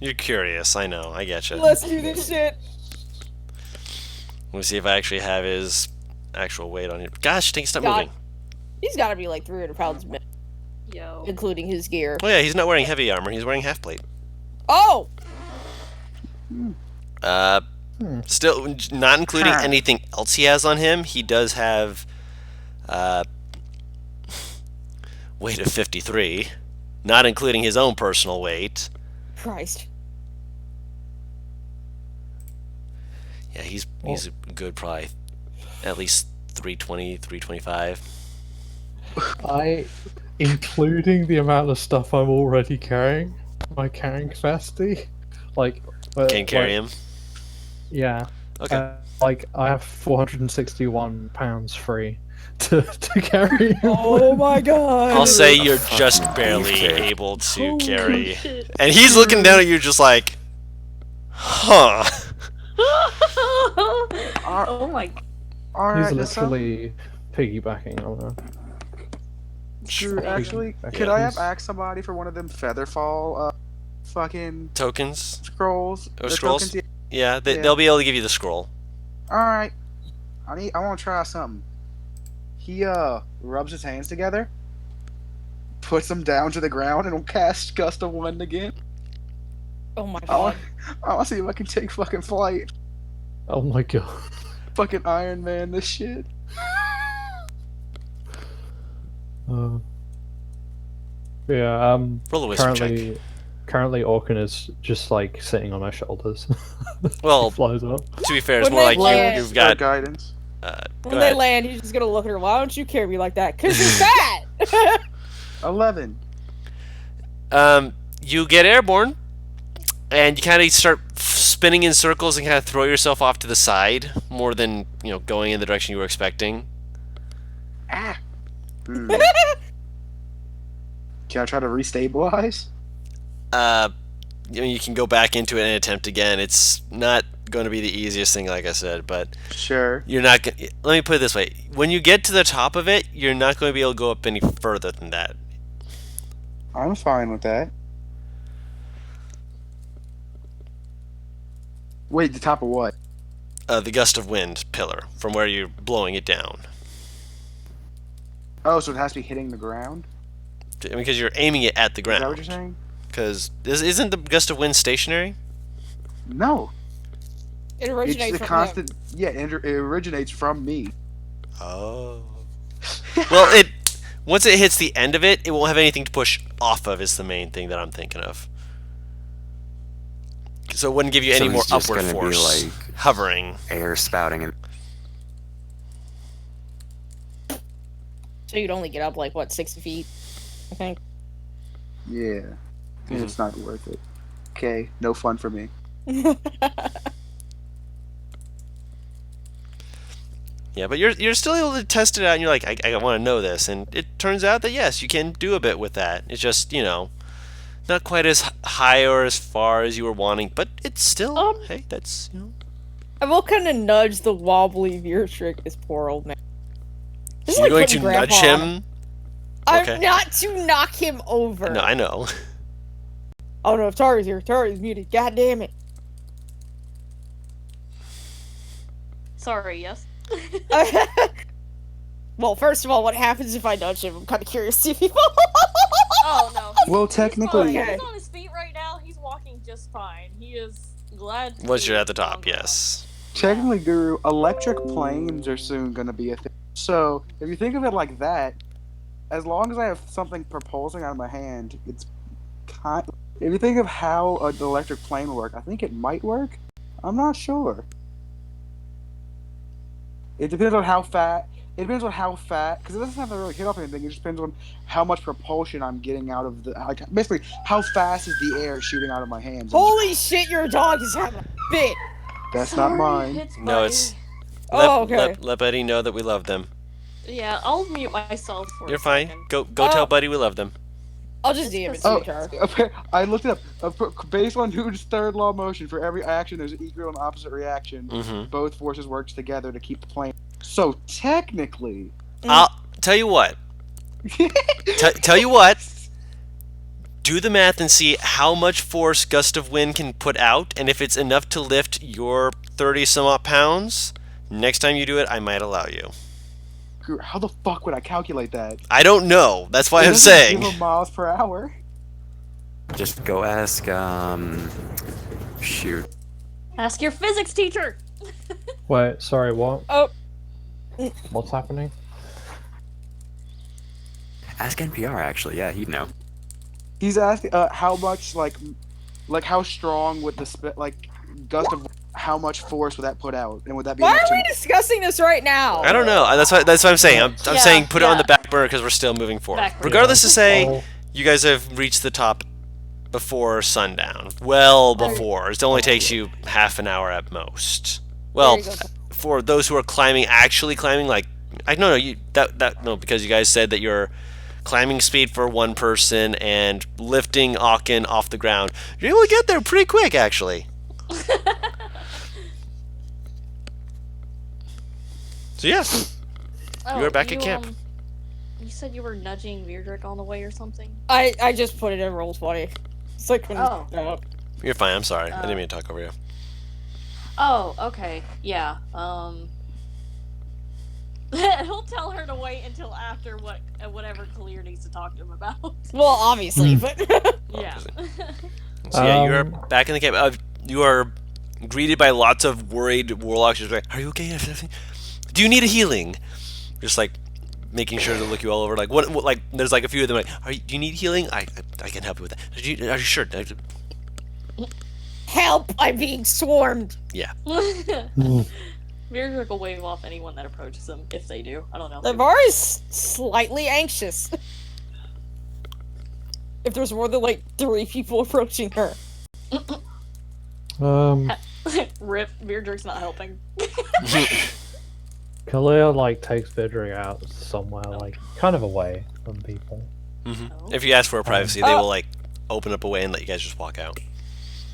You're curious, I know, I get you. Let's do this shit. Let me see if I actually have his actual weight on here. Gosh, dang, stop God. moving. He's gotta be like 300 pounds, Yo. including his gear. Oh yeah, he's not wearing heavy armor, he's wearing half plate. Oh! Still, not including anything else he has on him, he does have weight of 53, not including his own personal weight. Christ. Yeah, he's a good, probably at least 320, 325. including the amount of stuff I'm already carrying, my carrying capacity, like Can't carry him. Yeah. Okay. Like I have 461 pounds free to carry him. Oh my god. I'll say you're just fucking barely beefcake. able to Holy carry. shit. And he's looking down at you just like, huh. Oh my. Alright, He's literally piggybacking on her. Drew, actually, could I have asked somebody for one of them Featherfall fucking Tokens? scrolls? Oh, The scrolls? tokens, Yeah, Yeah. they'll be able to give you the scroll. Alright. I want to try something. He rubs his hands together, puts them down to the ground, and will cast Gust of Wind again. Oh my I god. want to see if I can take fucking flight. Oh my god. Fucking Iron Man this shit. Yeah. Roll a wisdom check. Currently, Orkin is just like sitting on my shoulders. Well, He flies up. to be fair, it's When more they like land- you've got. guidance. Go When they ahead. land, he's just gonna look at her. Why don't you carry me like that? Cause you're fat! 11. You get airborne. and you kind of start spinning in circles and kind of throw yourself off to the side more than going in the direction you were expecting. Ah. Can I try to restabilize? You can go back into it and attempt again. It's not going to be the easiest thing, like I said, but Sure. you're not. Let me put it this way: when you get to the top of it, you're not going to be able to go up any further than that. I'm fine with that. Wait, the top of what? The gust of wind pillar from where you're blowing it down. Oh, so it has to be hitting the ground? Because you're aiming it at the Is ground. that what you're saying? Because isn't the gust of wind stationary? No. It originates It's a from constant. Yeah, it originates from me. Oh. Well, once it hits the end of it, it won't have anything to push off of. Is the main thing that I'm thinking of. So it wouldn't give you any more he's just upward gonna be, force. like, Hovering. Air spouting and So you'd only get up like what, 60 feet, I think. Yeah. It's not worth it. Okay, no fun for me. Yeah, but you're still able to test it out, and you're like, I want to know this, and it turns out that yes, you can do a bit with that. It's just not quite as high or as far as you were wanting, but it's still hey, that's I will kind of nudge the wobbly veer trick, this poor old man. This is You're going putting to nudge Grandpa on him. I'm Okay. not to knock him over. No, I know. Oh no, if Tari's here. Tari's muted. God damn it. Sorry, yes. Well, first of all, what happens if I nudge him? I'm kind of curious to see if he falls. Oh no. Well, He's technically- fine. Okay. He's on his feet right now. He's walking just fine. He is glad. To Once be you're at the on top, ground. yes. Technically, Guru, electric planes are soon going to be a thing. So, if you think of it like that, as long as I have something propulsing out of my hand, it's kind. If you think of how an electric plane would work, I think it might work. I'm not sure. It depends on how fat. It depends on how fat, because it doesn't have to really hit off anything. It just depends on how much propulsion I'm getting out of the. Like, basically, how fast is the air shooting out of my hands? Holy shit, your dog is having a fit. That's not mine. It's No, Buddy. it's Oh, okay. let Buddy know that we love them. Yeah, I'll mute myself for You're a fine. second. Go tell Buddy we love them. I'll just DM it to Oh, you, Char. I looked it up. Based on Newton's third law of motion, for every action, there's an equal and opposite reaction. Mm-hmm. Both forces work together to keep the plane. So technically, I'll tell you what. Tell you what. Do the math and see how much force gust of wind can put out, and if it's enough to lift your 30-some-odd pounds, next time you do it, I might allow you. how the fuck would I calculate that? I don't know. That's why It I'm doesn't saying. give 'em miles per hour. just go ask, shoot. Ask your physics teacher. What? Sorry, what? Oh. What's happening? Ask NPR, actually. Yeah, he'd know. He's asking how much like how strong would the gust of how much force would that put out, and would that be? Why enough are to- we discussing this right now? I don't know. That's what I'm saying. I'm Yeah, saying put it on yeah. the back burner because we're still moving forward. Back burner. Regardless to say, Oh, you guys have reached the top before sundown. Well before. It only takes you half an hour at most. Well, There you go. for those who are climbing, actually climbing, like no, because you guys said that your climbing speed for one person and lifting Aachen off the ground, you're able to get there pretty quick, actually. So yeah, Oh, you are back at camp. You said you were nudging Weirdrick on the way or something? I just put it in Roll20. It's like when Oh. You're fine. I'm sorry. I didn't mean to talk over you. Oh, okay. Yeah. He'll tell her to wait until after whatever Kalir needs to talk to him about. Well, obviously, but Yeah. So yeah, you are Um, back in the camp. You are greeted by lots of worried warlocks. Just like, are you okay? Do you need a healing? Just like making sure to look you all over. Like what like there's like a few of them. Like, do you need healing? I can help you with that. Are you sure? help! I'm being swarmed. Yeah. Weirdrick will wave off anyone that approaches him if they do. I don't know. Lavar is slightly anxious. If there's more than like 3 people approaching her. Rip, beer jerk's not helping. Khalil like takes Vidri out somewhere, like kind of away from people. Oh. If you ask for a privacy, they will like open up a way and let you guys just walk out.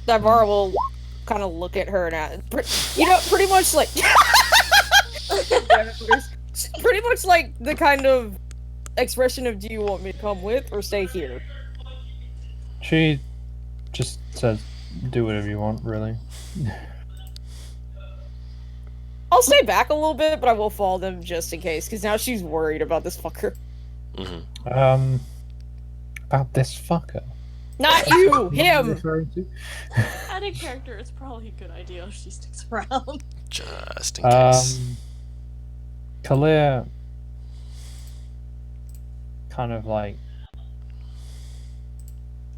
Navara will kind of look at her and pretty much like pretty much like the kind of expression of, do you want me to come with or stay here? She just says, do whatever you want, really. I'll stay back a little bit, but I will follow them just in case, because now she's worried about this fucker. About this fucker. Not you, him! Out of character, it's probably a good idea if she sticks around. Just in case. Kalia kind of like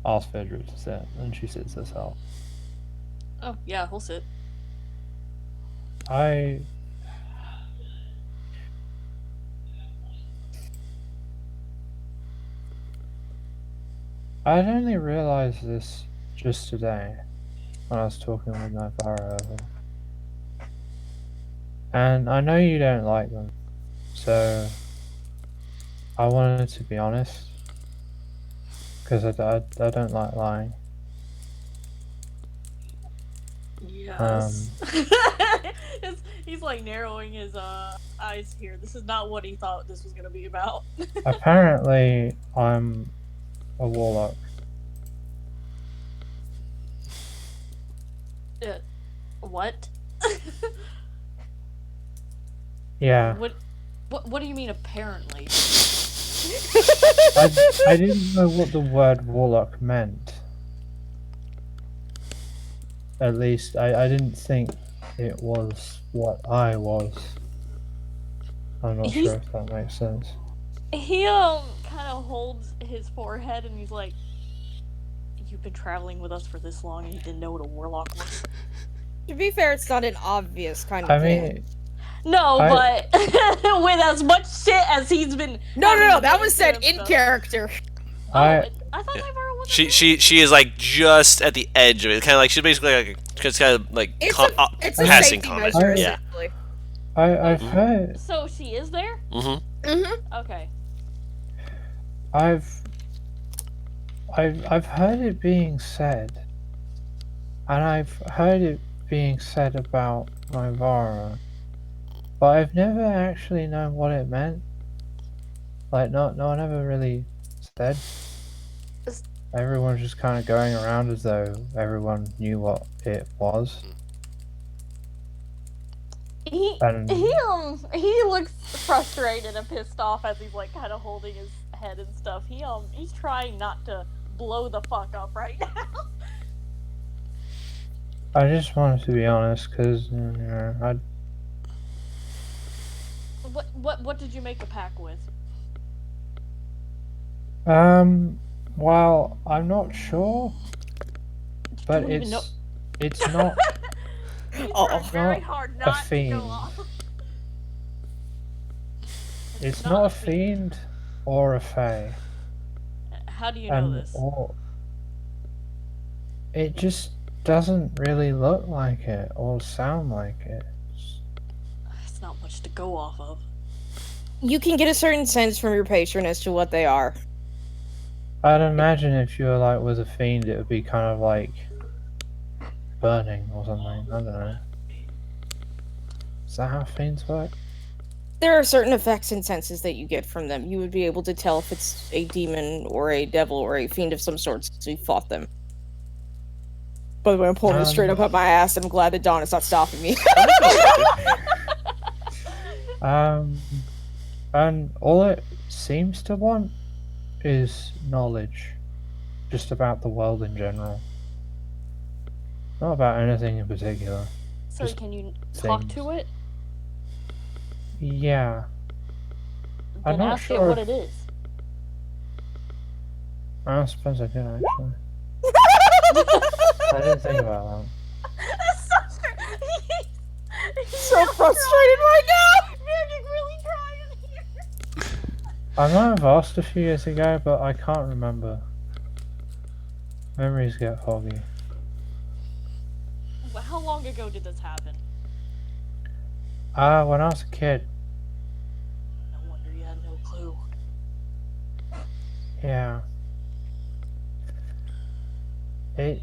asks Vedra to sit, and she sits herself. Oh, yeah, we'll sit. I'd only realized this just today when I was talking with Navara. And I know you don't like them, so I wanted to be honest, because I don't like lying. Yes. He's like narrowing his eyes here. This is not what he thought this was gonna be about. Apparently, I'm a warlock. What? Yeah. What do you mean apparently? I didn't know what the word warlock meant. At least, I didn't think it was what I was. I'm not sure if that makes sense. He kind of holds his forehead and he's like, "You've been traveling with us for this long and you didn't know what a warlock was." To be fair, it's not an obvious kind of thing. No, but with as much shit as he's been. No, that was said in character. I thought Navara was. She is like just at the edge of it, kind of like she's basically like it's kind of like it's a passing safety comment. measure, Yeah. essentially. I've heard. So she is there? Okay. I've heard it being said, and I've heard it being said about Navara, but I've never actually known what it meant. Like, no one ever really said. Everyone's just kind of going around as though everyone knew what it was. He looks frustrated and pissed off as he's like kind of holding his head and stuff. He's trying not to blow the fuck up right now. I just wanted to be honest, because What did you make a pact with? well, I'm not sure, but it's not very hard not a fiend. to go off. It's not a fiend or a fae. How do you know this? It just doesn't really look like it or sound like it. It's not much to go off of. You can get a certain sense from your patron as to what they are. I'd imagine if you were like with a fiend, it would be kind of like burning or something. I don't know. Is that how fiends work? There are certain effects and senses that you get from them. You would be able to tell if it's a demon or a devil or a fiend of some sort since you fought them. By the way, I'm pulling it straight up my ass, and I'm glad that Dawn is not stopping me. And all it seems to want is knowledge, just about the world in general. Not about anything in particular. So just can you talk things. to it? Yeah. Then I'm not ask sure it what it is. I suppose I did actually. I didn't think about He's so frustrated right now! You're really trying here. that. I might have asked a few years ago, but I can't remember. Memories get foggy. how long ago did this happen? When I was a kid. No wonder you had no clue. Yeah. It,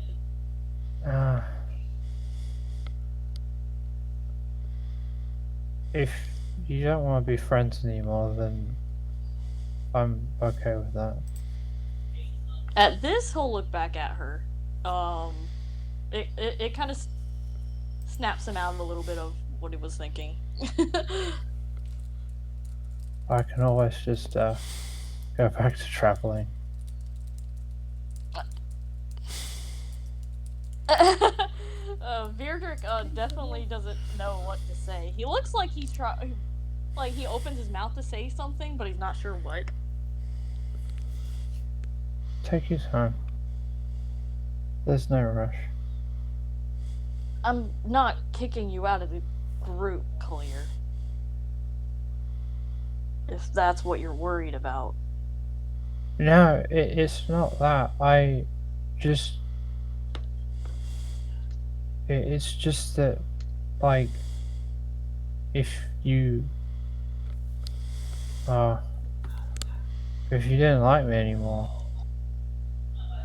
if you don't want to be friends anymore, then I'm okay with that. At this, he'll look back at her. It kind of snaps him out of a little bit of what he was thinking. I can always just go back to traveling. Virdrick definitely doesn't know what to say. He looks like he's like he opens his mouth to say something, but he's not sure what. Take your time. There's no rush. I'm not kicking you out of the group, Clear. If that's what you're worried about. No, it's not that. I just... It's just that, like, if you didn't like me anymore,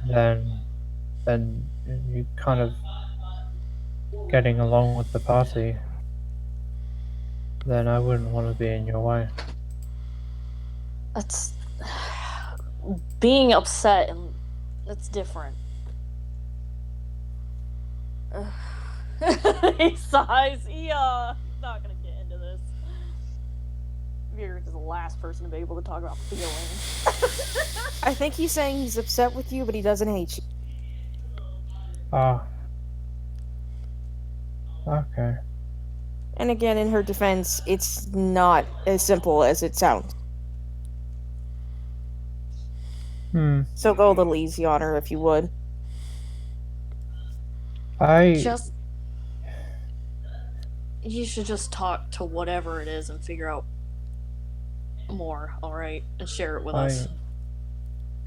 then you kind of getting along with the party, then I wouldn't want to be in your way. That's being upset, and that's different. He sighs. He's not gonna get into this. Virdrick is the last person to be able to talk about feelings. I think he's saying he's upset with you, but he doesn't hate you. Okay. And again, in her defense, it's not as simple as it sounds. So go a little easy on her, if you would. You should just talk to whatever it is and figure out more, alright? And share it with us.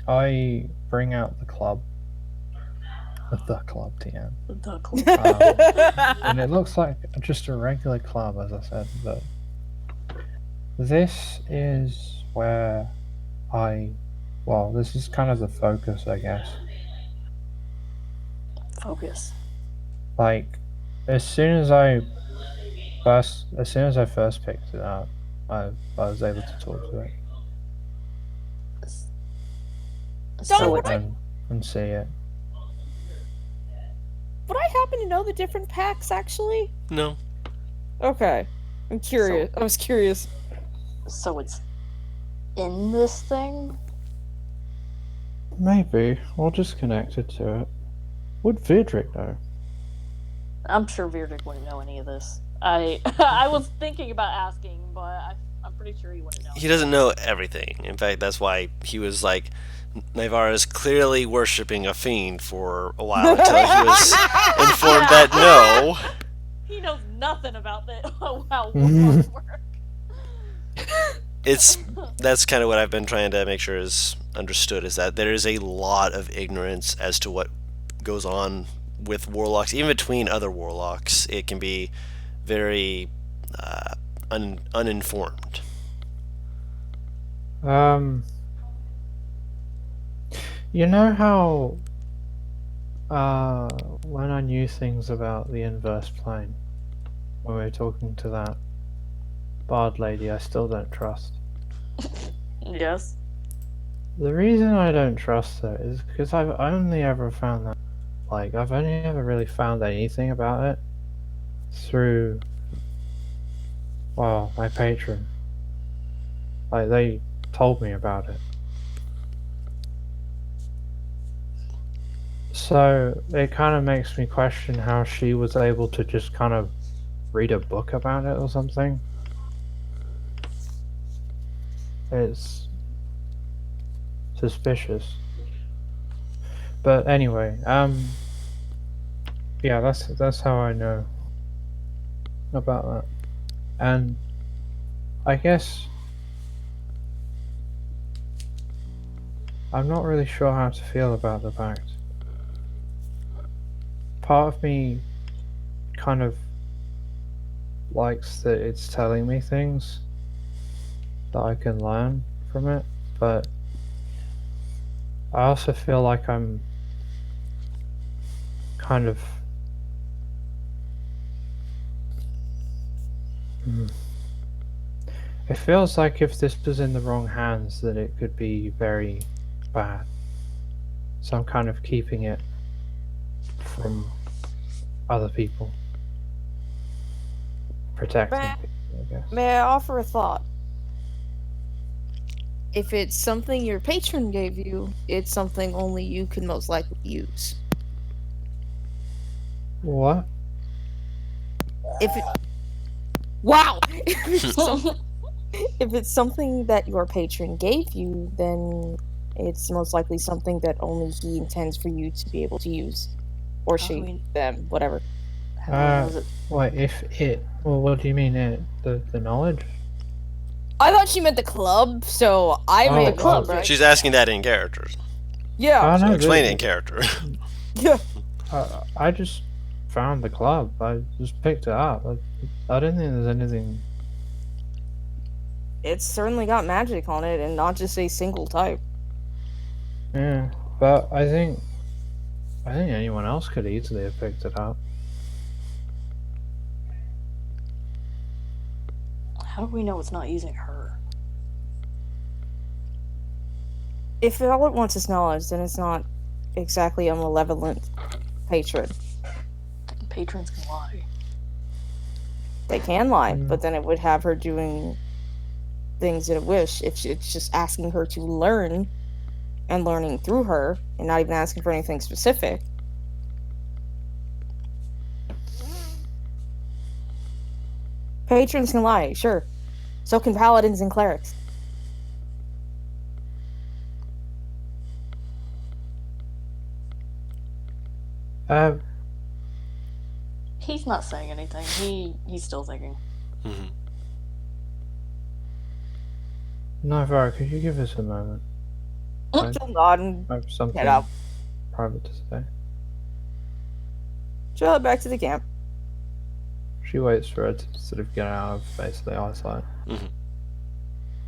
I bring out the club. The club, TM. The club. And it looks like just a regular club, as I said, but this is where this is kind of the focus, I guess. Focus. Like, as soon as I first picked it up, I was able to talk to it. And see it. Would I happen to know the different packs, actually? No. Okay. I'm curious. I was curious. So it's in this thing? Maybe. Or just connected to it. Would Virdrick know? I'm sure Virdrick wouldn't know any of this. I was thinking about asking, but I'm pretty sure he wouldn't know. He doesn't know everything. In fact, that's why he was like, Naivara's clearly worshipping a fiend for a while until he was informed that no. He knows nothing about how warlocks work. That's kind of what I've been trying to make sure is understood, is that there is a lot of ignorance as to what goes on with warlocks, even between other warlocks. It can be very uninformed. You know how when I knew things about the inverse plane, when we were talking to that bard lady I still don't trust? Yes. The reason I don't trust her is because I've only ever found that, like, I've only ever really found anything about it through, my patron. Like, they told me about it. So it kind of makes me question how she was able to just kind of read a book about it or something. It's suspicious. But anyway, yeah, that's how I know about that. And I guess I'm not really sure how to feel about the pact. Part of me kind of likes that it's telling me things that I can learn from it, but I also feel like I'm kind of it feels like if this was in the wrong hands that it could be very bad. So I'm kind of keeping it from other people. Protecting people, I guess. May I offer a thought? If it's something your patron gave you, it's something only you can most likely use. What? If it... Wow! If it's something that your patron gave you, then it's most likely something that only he intends for you to be able to use. Or she, them, whatever. Wait, if it... Well, what do you mean it? The knowledge? I thought she meant the club, so I Oh, made the club, right? She's asking that in character. Yeah. So no, explain it in character. Yeah. I just found the club. I just picked it up. I don't think there's anything... It's certainly got magic on it, and not just a single type. Yeah, but I think anyone else could easily have picked it up. How do we know it's not using her? If all it wants is knowledge, then it's not exactly a malevolent patron. Patrons can lie. They can lie, but then it would have her doing things in a wish. If it's just asking her to learn, and learning through her, and not even asking for anything specific. Patrons can lie, sure. So can paladins and clerics. He's not saying anything. He's still thinking. Mm-hmm. Nivara, could you give us a moment? She'll nod and I have something head out. private to say. She'll head back to the camp. She waits for her to sort of get out of basically eyesight. Mm-hmm.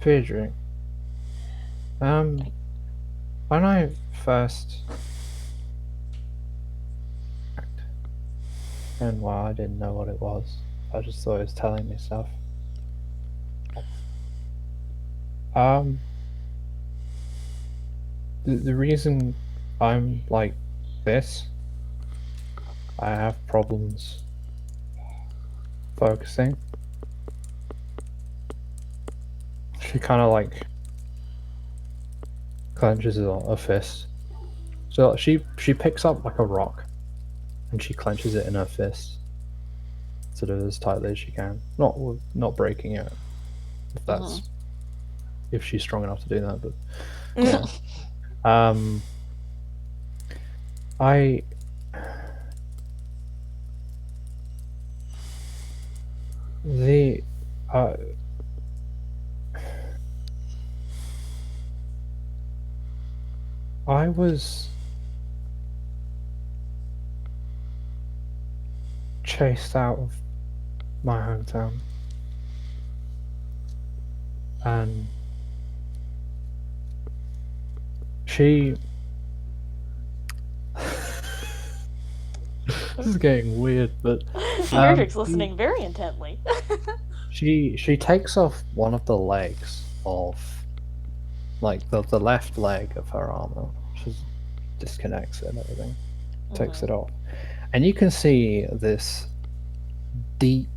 Phaedric. When I first... And well, I didn't know what it was. I just thought it was telling me stuff. The reason I'm like this, I have problems focusing. She kind of like clenches a fist. So she picks up like a rock, and she clenches it in her fist, sort of as tightly as she can. Not breaking it, if that's if she's strong enough to do that. But yeah. I was chased out of my hometown, and she... This is getting weird, but Phaedric's listening very intently. she takes off one of the legs of, like, the left leg of her armor. She disconnects it and everything, takes it off, and you can see this deep,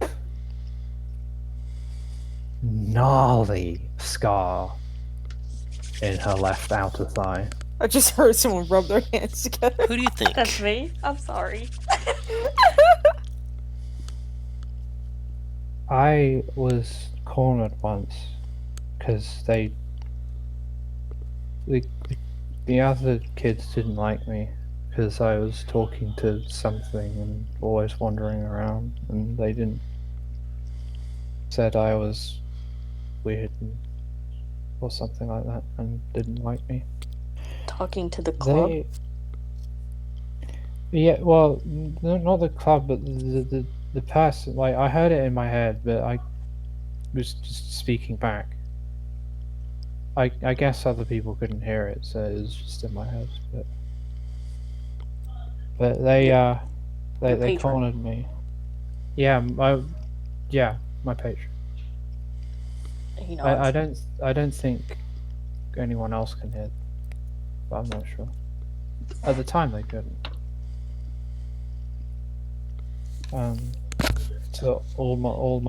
gnarly scar in her left outer thigh. I just heard someone rub their hands together. Who do you think? That's me. I'm sorry. I was cornered once because the other kids didn't like me because I was talking to something and always wandering around, and they said I was weird or something like that, and didn't like me. Talking to the club? Yeah, well, not the club, but the the person, like, I heard it in my head, but I was just speaking back. I guess other people couldn't hear it, so it was just in my head. But they Your they patron. cornered me. Yeah, my patron. He nods. I don't think anyone else can hear, but I'm not sure. At the time they couldn't. So all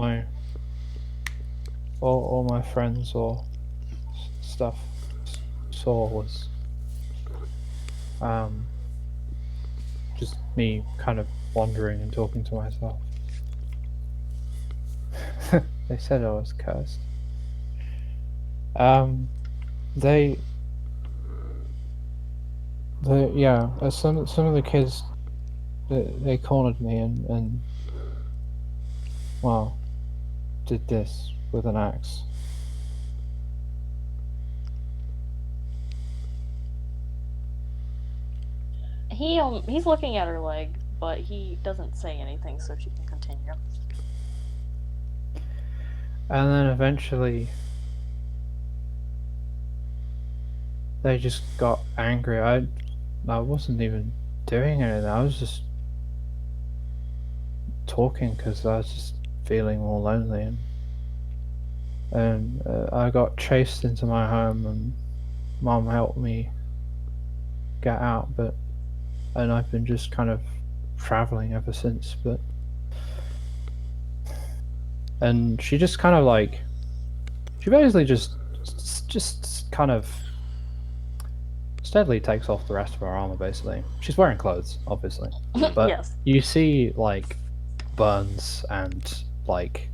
my friends or stuff saw was just me kind of wandering and talking to myself. They said I was cursed. They yeah, some of the kids they cornered me and well did this with an axe. He's looking at her leg, but he doesn't say anything, so she can continue. And then eventually they just got angry. I wasn't even doing anything. I was just talking because I was just feeling all lonely, and I got chased into my home, and Mom helped me get out, and I've been just kind of traveling ever since. And she just kind of like, she basically just kind of steadily takes off the rest of her armor. Basically, she's wearing clothes, obviously, but Yes. you see like burns and like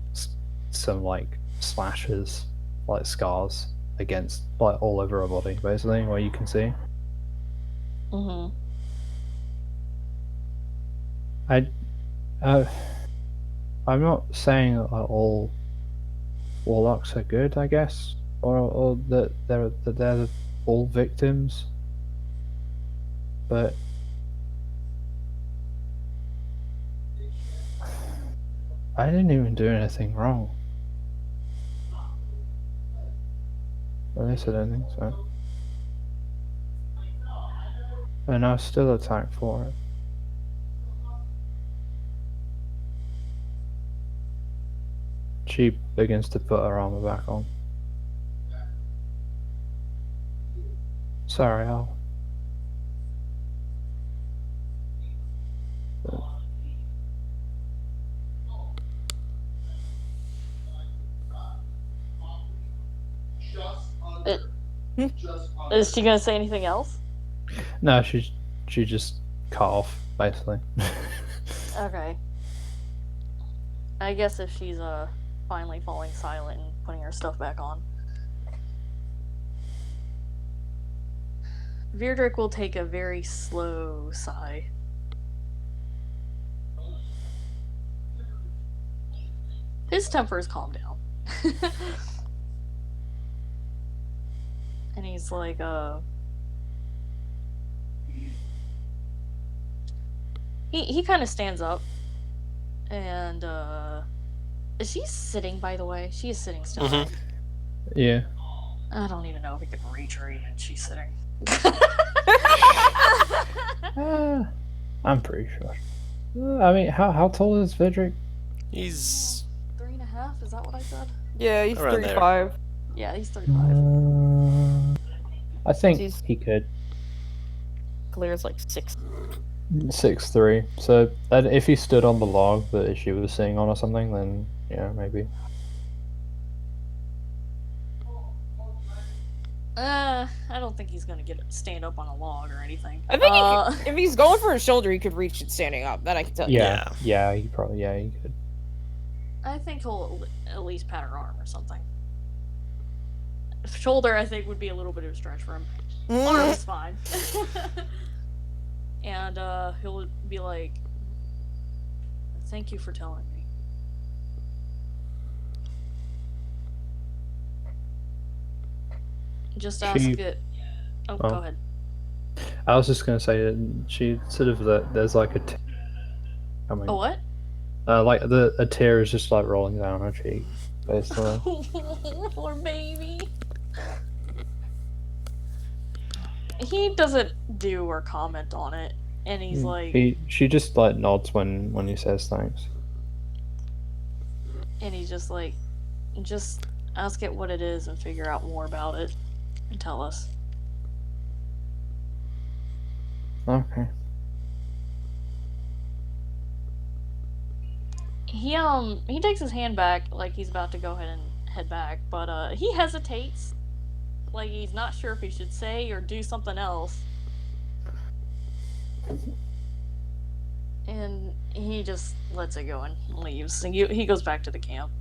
some like slashes, like scars against like all over her body, basically, where you can see. Mm-hmm. I'm not saying that all warlocks are good, I guess, or that they're all victims, but I didn't even do anything wrong. At least I don't think so. And I was still attacked for it. She begins to put her armor back on. Sorry, Al. Is she gonna say anything else? No, she just cut off, basically. Okay. I guess if she's finally falling silent and putting her stuff back on, Virdrick will take a very slow sigh. His temper has calmed down. And he's like, He kind of stands up, and, is she sitting, by the way? She is sitting still, right? Yeah. I don't even know if we can reach her even. She's sitting. I'm pretty sure. I mean, how tall is Vidrick? He's 3.5, is that what I said? Yeah, he's Around there. 35. Yeah, he's 35. I think He's- he could. Claire's like 6. 6'3". So if he stood on the log that she was sitting on or something, then yeah, maybe. I don't think he's gonna stand up on a log or anything. I think he could, if he's going for his shoulder, he could reach it standing up. That I can tell you. Yeah, he probably he could. I think he'll at least pat her arm or something. Shoulder, I think, would be a little bit of a stretch for him. Arm is fine. And he'll be like, "Thank you for telling me." Just ask it. Oh, go ahead. I was just gonna say that she sort of there's like a coming. A what? Like a tear is just like rolling down her cheek, basically. Poor baby. He doesn't do or comment on it, and he's like, She just like nods when he says thanks. and he's just like, just ask it what it is and figure out more about it, and tell us. Okay. He takes his hand back like he's about to go ahead and head back, but he hesitates, like he's not sure if he should say or do something else. And he just lets it go and leaves. And he goes back to the camp.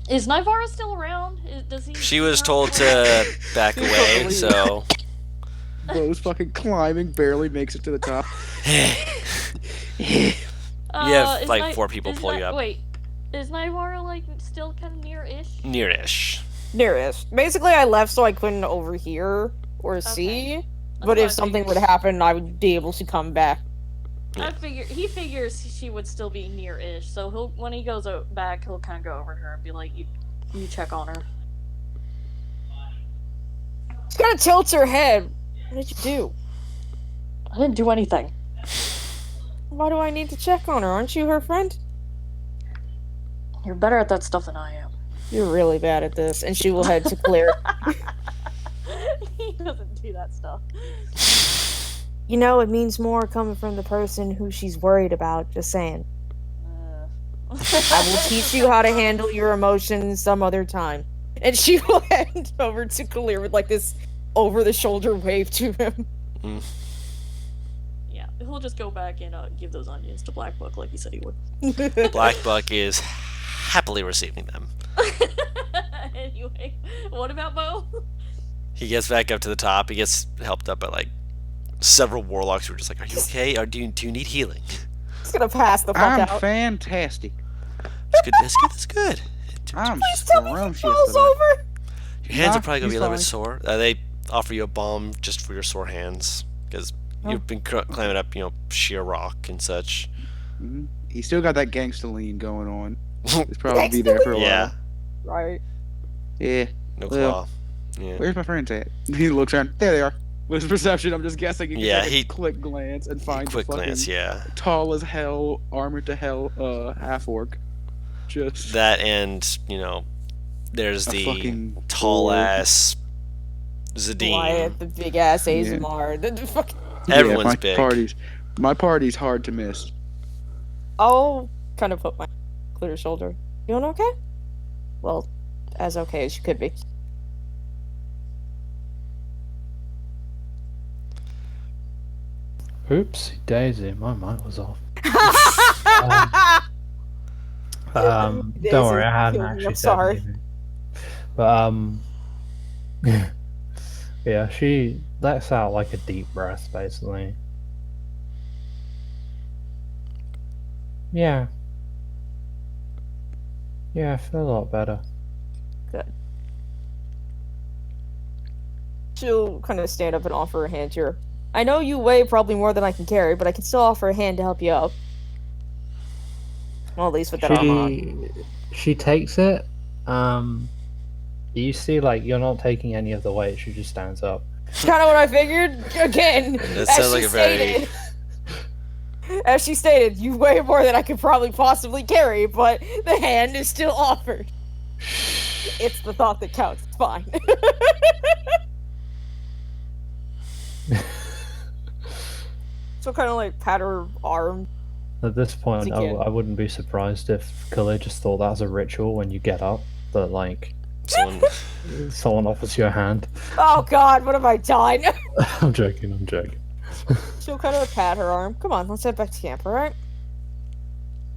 Is Nivara still around? Does he? She was told to back away, so. Bo's fucking climbing, barely makes it to the top. You have like 4 people pull you up. Wait, is Nivara like still kind of near-ish? Near-ish. Near-ish. Basically, I left so I couldn't overhear or see. But if something would happen, I would be able to come back. Yeah. He figures she would still be near-ish, so when he goes back, he'll kind of go over her and be like, "You check on her." She kind of tilts her head. What did you do? I didn't do anything. Why do I need to check on her? Aren't you her friend? You're better at that stuff than I am. You're really bad at this. And she will head to Claire. He doesn't do that stuff. You know, it means more coming from the person who she's worried about, just saying. I will teach you how to handle your emotions some other time. And she will head over to Kalir with like this over-the-shoulder wave to him. Yeah, he'll just go back and give those onions to Black Book like he said he would. Black Buck is happily receiving them. Anyway, what about Bo? He gets back up to the top. He gets helped up by like several warlocks who are just like, "Are you okay? Or do you need healing?" He's gonna pass the fuck I'm out. fantastic. That's good. That's good. I'm Please tell me he scrumptious falls today. over. Your hands Nah, are probably gonna he's be a little bit fine. sore. They offer you a balm just for your sore hands because you've been climbing up, sheer rock and such. Mhm. He's still got that gangsta lean going on. It's probably be there for a Yeah. while. Right. Yeah. No Well, claw. Yeah. Where's my friends at? He looks around. There they are. With his perception, I'm just guessing he can Yeah, take he- a quick glance and find Quick the fucking glance, yeah. tall as hell, armored to hell, half orc. Just That and there's a the fucking tall orc. ass Zadine. Wyatt, the big ass Yeah. Azamar. The fucking... Everyone's my big. My party's hard to miss. I'll kind of put my clear shoulder. You doing okay? Well, as okay as you could be. Oops, Daisy, my mic was off. Don't worry, I hadn't Kill me, actually I'm said sorry. anything. But yeah, she lets out like a deep breath, basically. Yeah. Yeah, I feel a lot better. She'll kind of stand up and offer a hand to her. I know you weigh probably more than I can carry, but I can still offer a hand to help you up. Well, at least with that armor on. She takes it. You see, like, you're not taking any of the weight. She just stands up. Kind of what I figured. Again, That as sounds she like a very stated, as she stated, you weigh more than I could probably possibly carry, but the hand is still offered. It's the thought that counts. It's fine. So kind of like pat her arm. At this point, Once again. I wouldn't be surprised if Khalid just thought that was a ritual when you get up, that like someone offers you a hand. Oh God, what have I done? I'm joking. She'll kind of pat her arm. Come on, let's head back to camp, alright?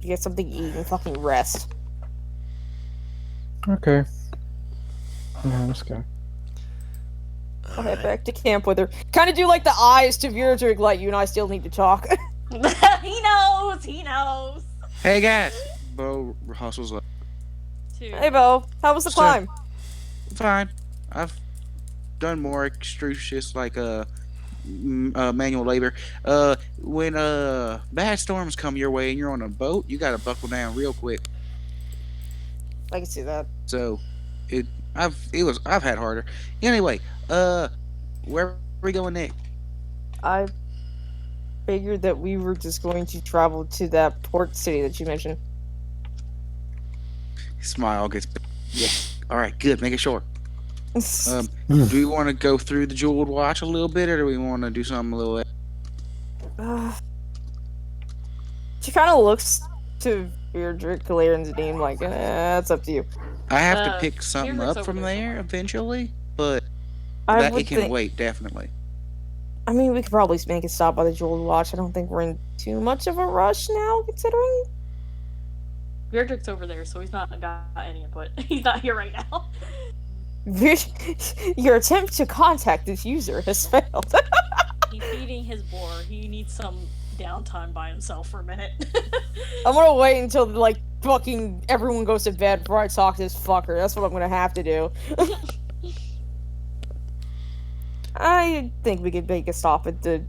You get something to eat and fucking rest. Okay. Yeah, let's go. I'll head back to camp with her. Kind of do like the eyes to Viradrig, like you and I still need to talk. He knows. He knows. Hey guys, Bo hustles up. Hey, Bo. How was the So- climb? Fine. I've done more extrusious, like manual labor. When bad storms come your way and you're on a boat, you gotta buckle down real quick. I can see that. So, I've had harder. Anyway, where are we going next? I figured that we were just going to travel to that port city that you mentioned. Smile gets. Yeah. All right. Good. Making sure. Do we want to go through the Jeweled Watch a little bit, or do we want to do something a little? She kind of looks to Beardrick, Kalir, and Zadine like, it's up to you. I have to pick something Beardrick's up from over there there somewhere. eventually, but I that would it can think. wait definitely. I mean, we could probably make a stop by the Jeweled Watch. I don't think we're in too much of a rush now, considering. Beardrick's over there, so he's not got any input. He's not here right now. Your attempt to contact this user has failed. He's feeding his boar. He needs some downtime by himself for a minute. I'm gonna wait until, like, fucking everyone goes to bed before I talk to this fucker. That's what I'm gonna have to do. I think we could make a stop at the...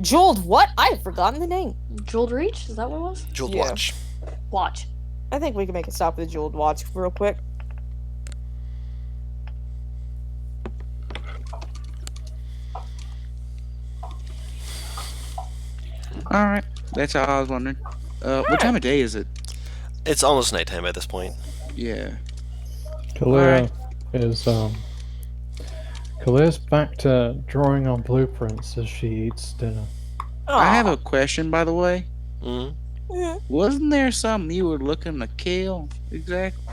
Jeweled what? I've forgotten the name. Jeweled Reach? Is that what it was? Jeweled Yeah. Watch. Watch. I think we can make a stop at the Jeweled Watch real quick. All right. That's all I was wondering. What time of day is it? It's almost nighttime at this point. Yeah. Kalia Kalia's back to drawing on blueprints as she eats dinner. I have a question, by the way. Hmm. Wasn't there something you were looking to kill exactly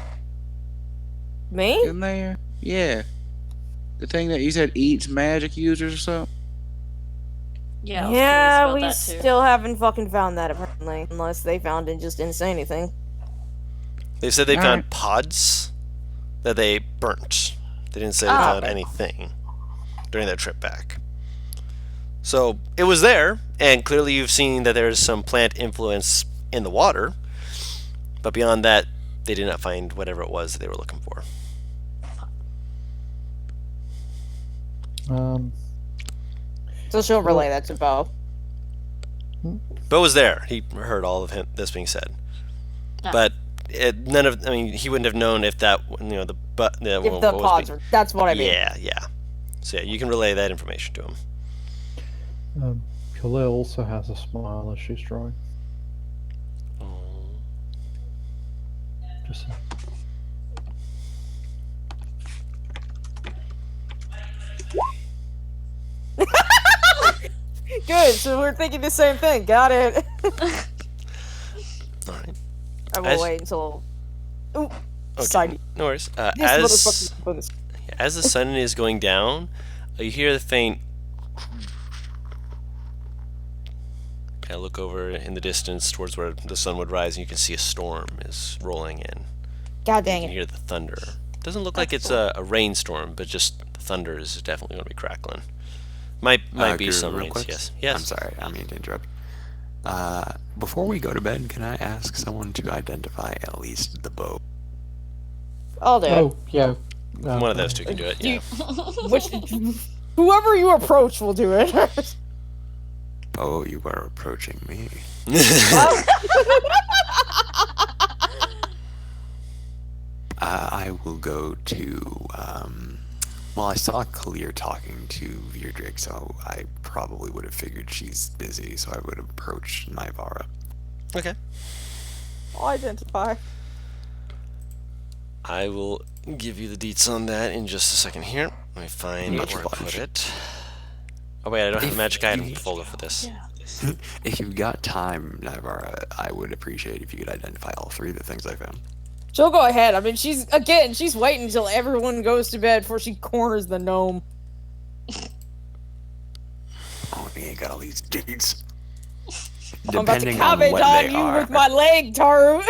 Me? in there? Yeah. The thing that you said eats magic users or something? Yeah, I was Yeah, curious we about that too. still haven't fucking found that, apparently. Unless they found it and just didn't say anything. They said they All found right. pods that they burnt. They didn't say they Ah, found okay. anything during their trip back. So it was there, and clearly you've seen that there's some plant influence in the water. But beyond that, they did not find whatever it was that they were looking for. So she'll relay that to Bo. Bo was there. He heard all of this being said. Ah. But he wouldn't have known if that, If the pods were... That's what I mean. Yeah. So yeah, you can relay that information to him. Kalia also has a smile as she's drawing. Just Good, so we're thinking the same thing. Got it. Alright. I will As- wait until... Ooh, Okay, side. no worries. This As motherfucker's bonus. as the sun is going down, you hear the faint. Kind of look over in the distance towards where the sun would rise, and you can see a storm is rolling in. God You dang can it. hear the thunder. Doesn't look like it's a rainstorm, but just the thunder is definitely going to be crackling. Might be Guru, some real rains. quick? Yes. I'm sorry, I mean to interrupt. Before we go to bed, can I ask someone to identify at least the boat? I'll do it. Oh, yeah. One of those two can do it. Yeah. Which, whoever you approach will do it. Oh, you are approaching me. I will go to, well, I saw Kalir talking to Virdrick, so I probably would have figured she's busy, so I would approach Naivara. Okay. I'll identify. I will give you the deets on that in just a second here. Let me find Much where I put obliged. it. Oh wait, I don't have a If magic item you- folder for this. If you've got time, Naivara, I would appreciate if you could identify all three of the things I found. She'll go ahead. I mean, she's waiting until everyone goes to bed before she corners the gnome. Oh, he ain't got all these deeds. I'm about to Depending on comment what on they you are, with my leg, Taru.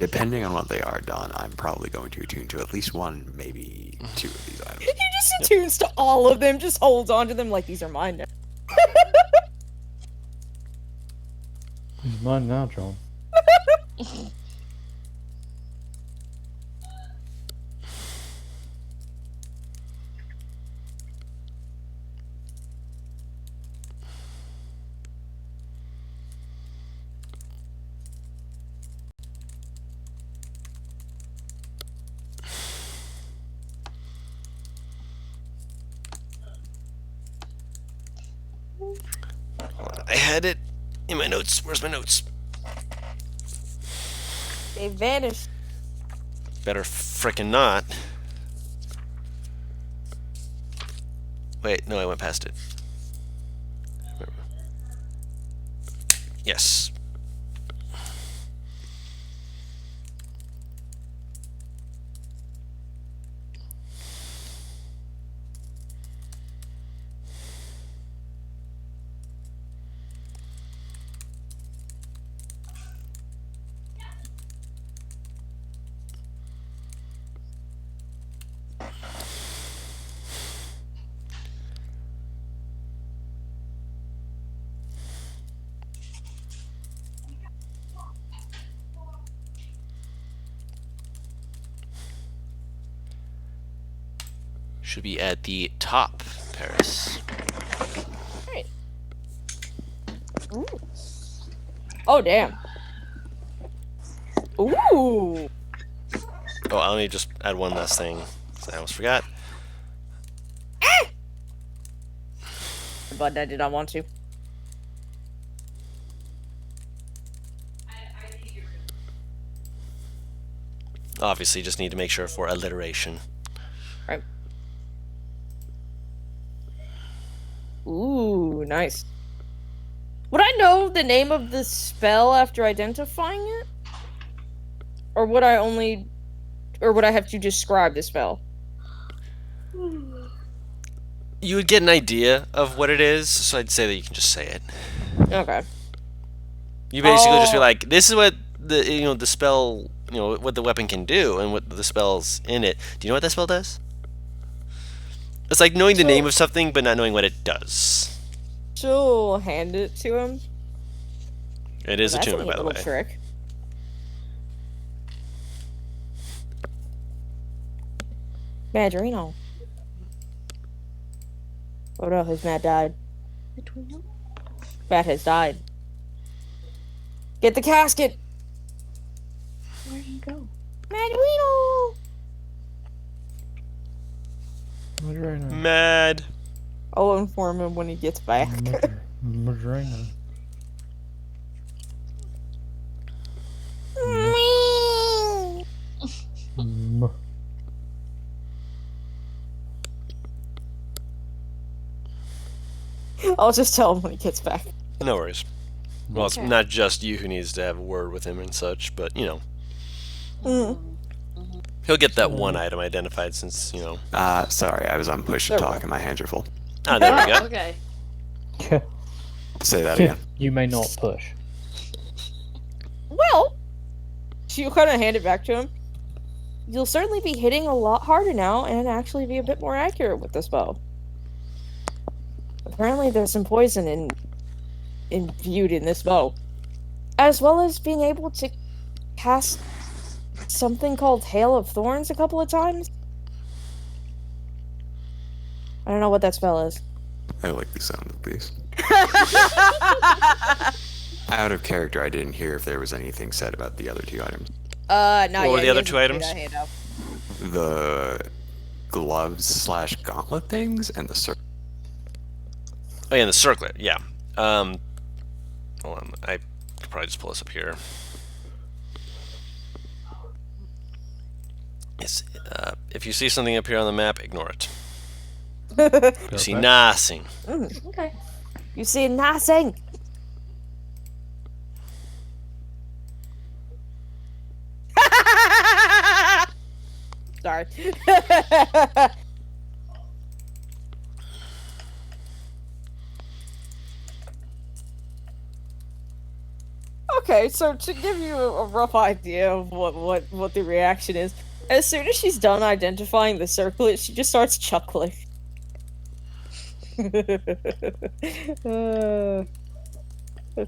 depending on what they are, Don, I'm probably going to attune to at least one, maybe two of these items. He just attunes to all of them, just holds on to them like these are mine now. He's mine now, John. I had it in my notes. Where's my notes? They vanished. Better frickin' not. Wait, no, I went past it. Yes. Should be at the top, Paris. Right. Ooh. Oh, damn. Ooh. Oh, let me just add one last thing. I almost forgot. But I did not want to. Obviously, just need to make sure for alliteration. Right. Ooh, nice. Would I know the name of the spell after identifying it? Or would I only... Or would I have to describe the spell? You would get an idea of what it is, so I'd say that you can just say it. Okay. You basically just be like, this is what the spell, what the weapon can do, and what the spell's in it. Do you know what that spell does? It's like knowing the name of something, but not knowing what it does. She'll hand it to him. It is That's attunement, by the little way. trick. Madrino. Oh no, his Matt died. Matt has died. Get the casket! Where'd he go? Madrino! Madrina. Mad. I'll inform him when he gets back. Madrina. I'll just tell him when he gets back. No worries. Well, it's Okay. not just you who needs to have a word with him and such, but, he'll get that one item identified since, Sorry, I was on push to There we talk go. and my hands are full. Ah, there we go. Okay. Say that again. You may not push. Well, she'll kind of hand it back to him. You'll certainly be hitting a lot harder now and actually be a bit more accurate with this bow. Apparently there's some poison imbued in this bow. As well as being able to cast something called Hail of Thorns a couple of times. I don't know what that spell is. I like the sound of these. Out of character, I didn't hear if there was anything said about the other two items. Not What were yet. the He other hasn't two items? figured that out. The gloves/gauntlet things and the circle. Oh, yeah, and the circlet, yeah. Hold on, I could probably just pull this up here. Yes, if you see something appear on the map, ignore it. You see nothing. Okay. You see nothing. Sorry. Okay, so to give you a rough idea of what the reaction is, as soon as she's done identifying the circlet, she just starts chuckling. That's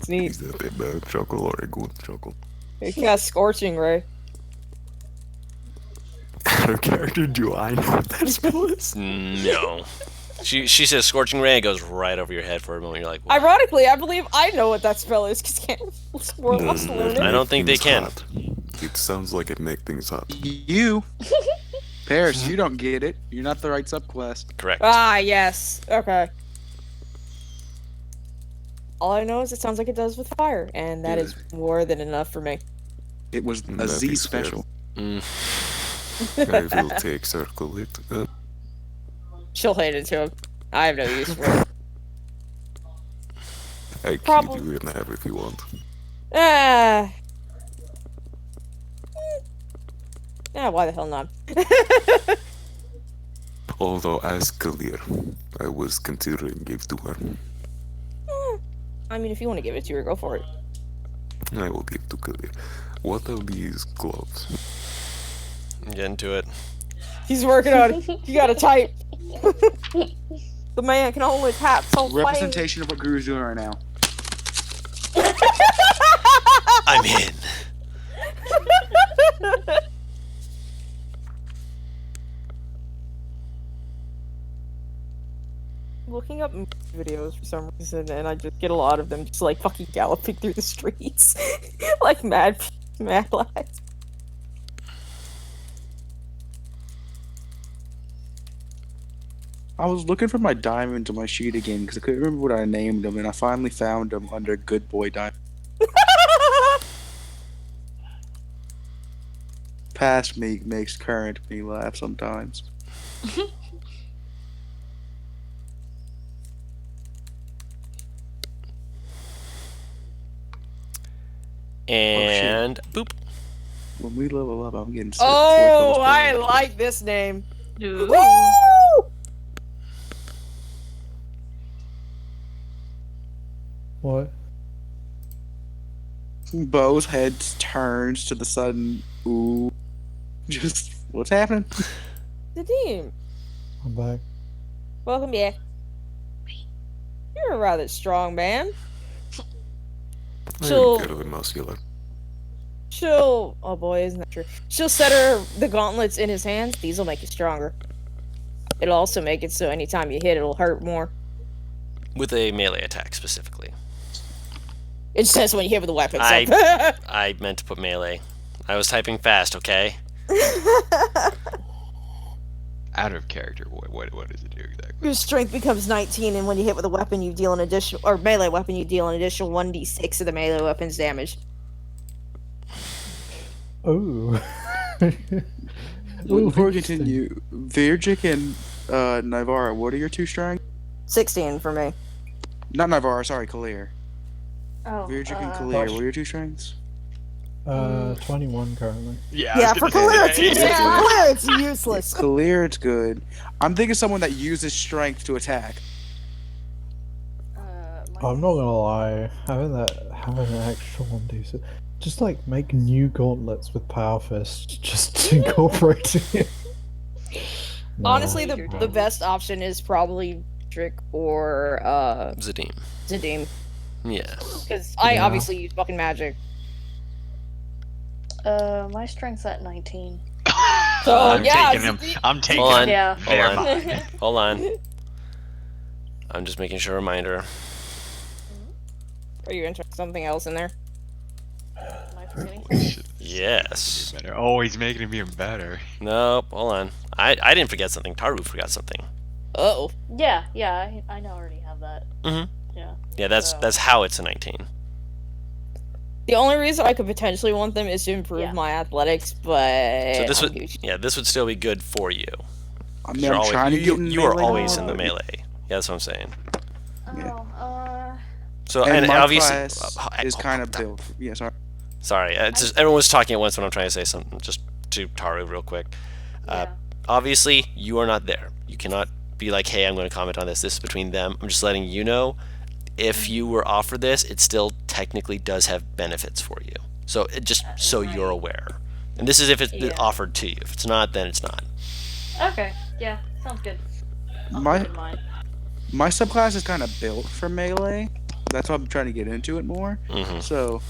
neat. Is that a bad chuckle or a good chuckle? It casts Scorching Ray. Out of character, do I know what that spell is? No. She says Scorching Ray and goes right over your head for a moment. You're like, what? Ironically, I believe I know what that spell is because we're lost I learning. don't think they can. It sounds like it make things hot. You, Paris, you don't get it. You're not the right subclass. Correct. Ah, yes. Okay. All I know is it sounds like it does with fire, and that is more than enough for me. It was a That Z is fair. special. I will take circle it. She'll hand it to him. I have no use for it. I Probably- kid you can have if you want. Ah. Yeah, why the hell not? Although, as clear, I was considering give to her. I mean, if you want to give it to her, go for it. I will give to clear. What are these gloves? Get into it. He's working on it. You gotta type. The man can only tap so Representation of what Guru's doing right now. I'm in. Looking up videos for some reason, and I just get a lot of them just like fucking galloping through the streets, like mad lads. I was looking for my diamonds on my sheet again because I couldn't remember what I named them, and I finally found them under Good Boy Diamond. Past me makes current me laugh sometimes. And boop. When we level up, I'm getting sick. Oh, I like this name. Ooh. Woo! What? Bo's head turns to the sudden ooh. Just what's happening? The team. I'm back. Welcome back. You're a rather strong man. I'm So- fairly muscular. She'll. Oh boy, isn't that true? She'll set her the gauntlets in his hands. These will make you stronger. It'll also make it so anytime you hit, it'll hurt more. With a melee attack specifically. It says when you hit with a weapon. So. I meant to put melee. I was typing fast, okay? Out of character, what does it do exactly? Your strength becomes 19, and when you hit with a weapon, you deal an additional, or melee weapon, you deal an additional 1d6 of the melee weapon's damage. Oh. Before we continue, Virgic and Nivara, what are your two strengths? 16 for me. Not Nivara, sorry, Kalir. Oh, Virgic and Kalir, what are your two strengths? 21 currently. Yeah, for Kalir it's useless. For Kalir it's useless. Kalir, it's good. I'm thinking someone that uses strength to attack. I'm not gonna lie, having an extra one decent, just like make new gauntlets with power fists, just incorporating it. No. Honestly, the best option is probably Trick or Zadim. Zadim, Yeah. because I Yeah. obviously use fucking magic. My strength's at 19. So I'm yeah, taking him. Zadim- I'm taking Hold on. him. Yeah. Fair Hold on. mind. Hold on. I'm just making sure reminder. Are you entering something else in there? Am I forgetting something? Yes. Better. Oh, he's making him even better. Nope, hold on. I didn't forget something. Taru forgot something. Uh-oh. Yeah, I know I already have that. Mhm. Yeah. Yeah, that's how it's a 19. The only reason I could potentially want them is to improve Yeah. my athletics, but So this I'm would huge. this would still be good for you. I mean, You're I'm always, trying to you, get in you are melee always in now. the melee. Yeah, that's what I'm saying. Yeah. Oh, So And my obviously class is kind of built. Yeah, sorry. Sorry, just everyone was talking at once when I'm trying to say something. Just to Taru real quick. yeah. Obviously, you are not there. You cannot be like, hey, I'm going to comment on this. This is between them. I'm just letting you know. If you were offered this, it still technically does have benefits for you. So it just so you're aware. And this is if it's Yeah. offered to you. If it's not, then it's not. Okay, yeah, sounds good. I'll My- keep in mind. My subclass is kind of built for melee. That's why I'm trying to get into it more. Hmm. So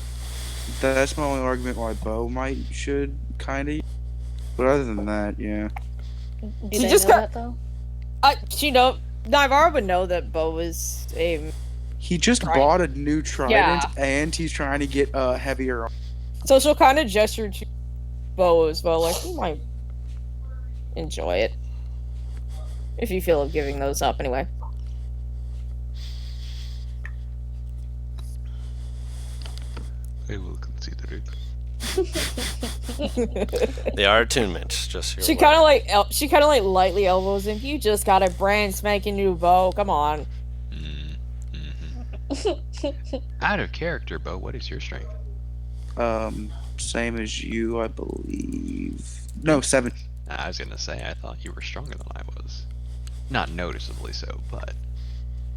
that's my only argument why Bo should kind of. But other than that, yeah. Do You they just know got- that though? Nivara would know that Bo is a. He just Right. bought a new trident Yeah. and he's trying to get heavier. So she'll kind of gesture to Bo as well, like he might enjoy it if you feel of giving those up anyway. I will consider it. They are attunement, just so you're She aware. kind of like lightly elbows him. You just got a brand spanking new bow. Come on. Out of character, Bo. What is your strength? Same as you, I believe. No, 7. I was gonna say I thought you were stronger than I was. Not noticeably so, but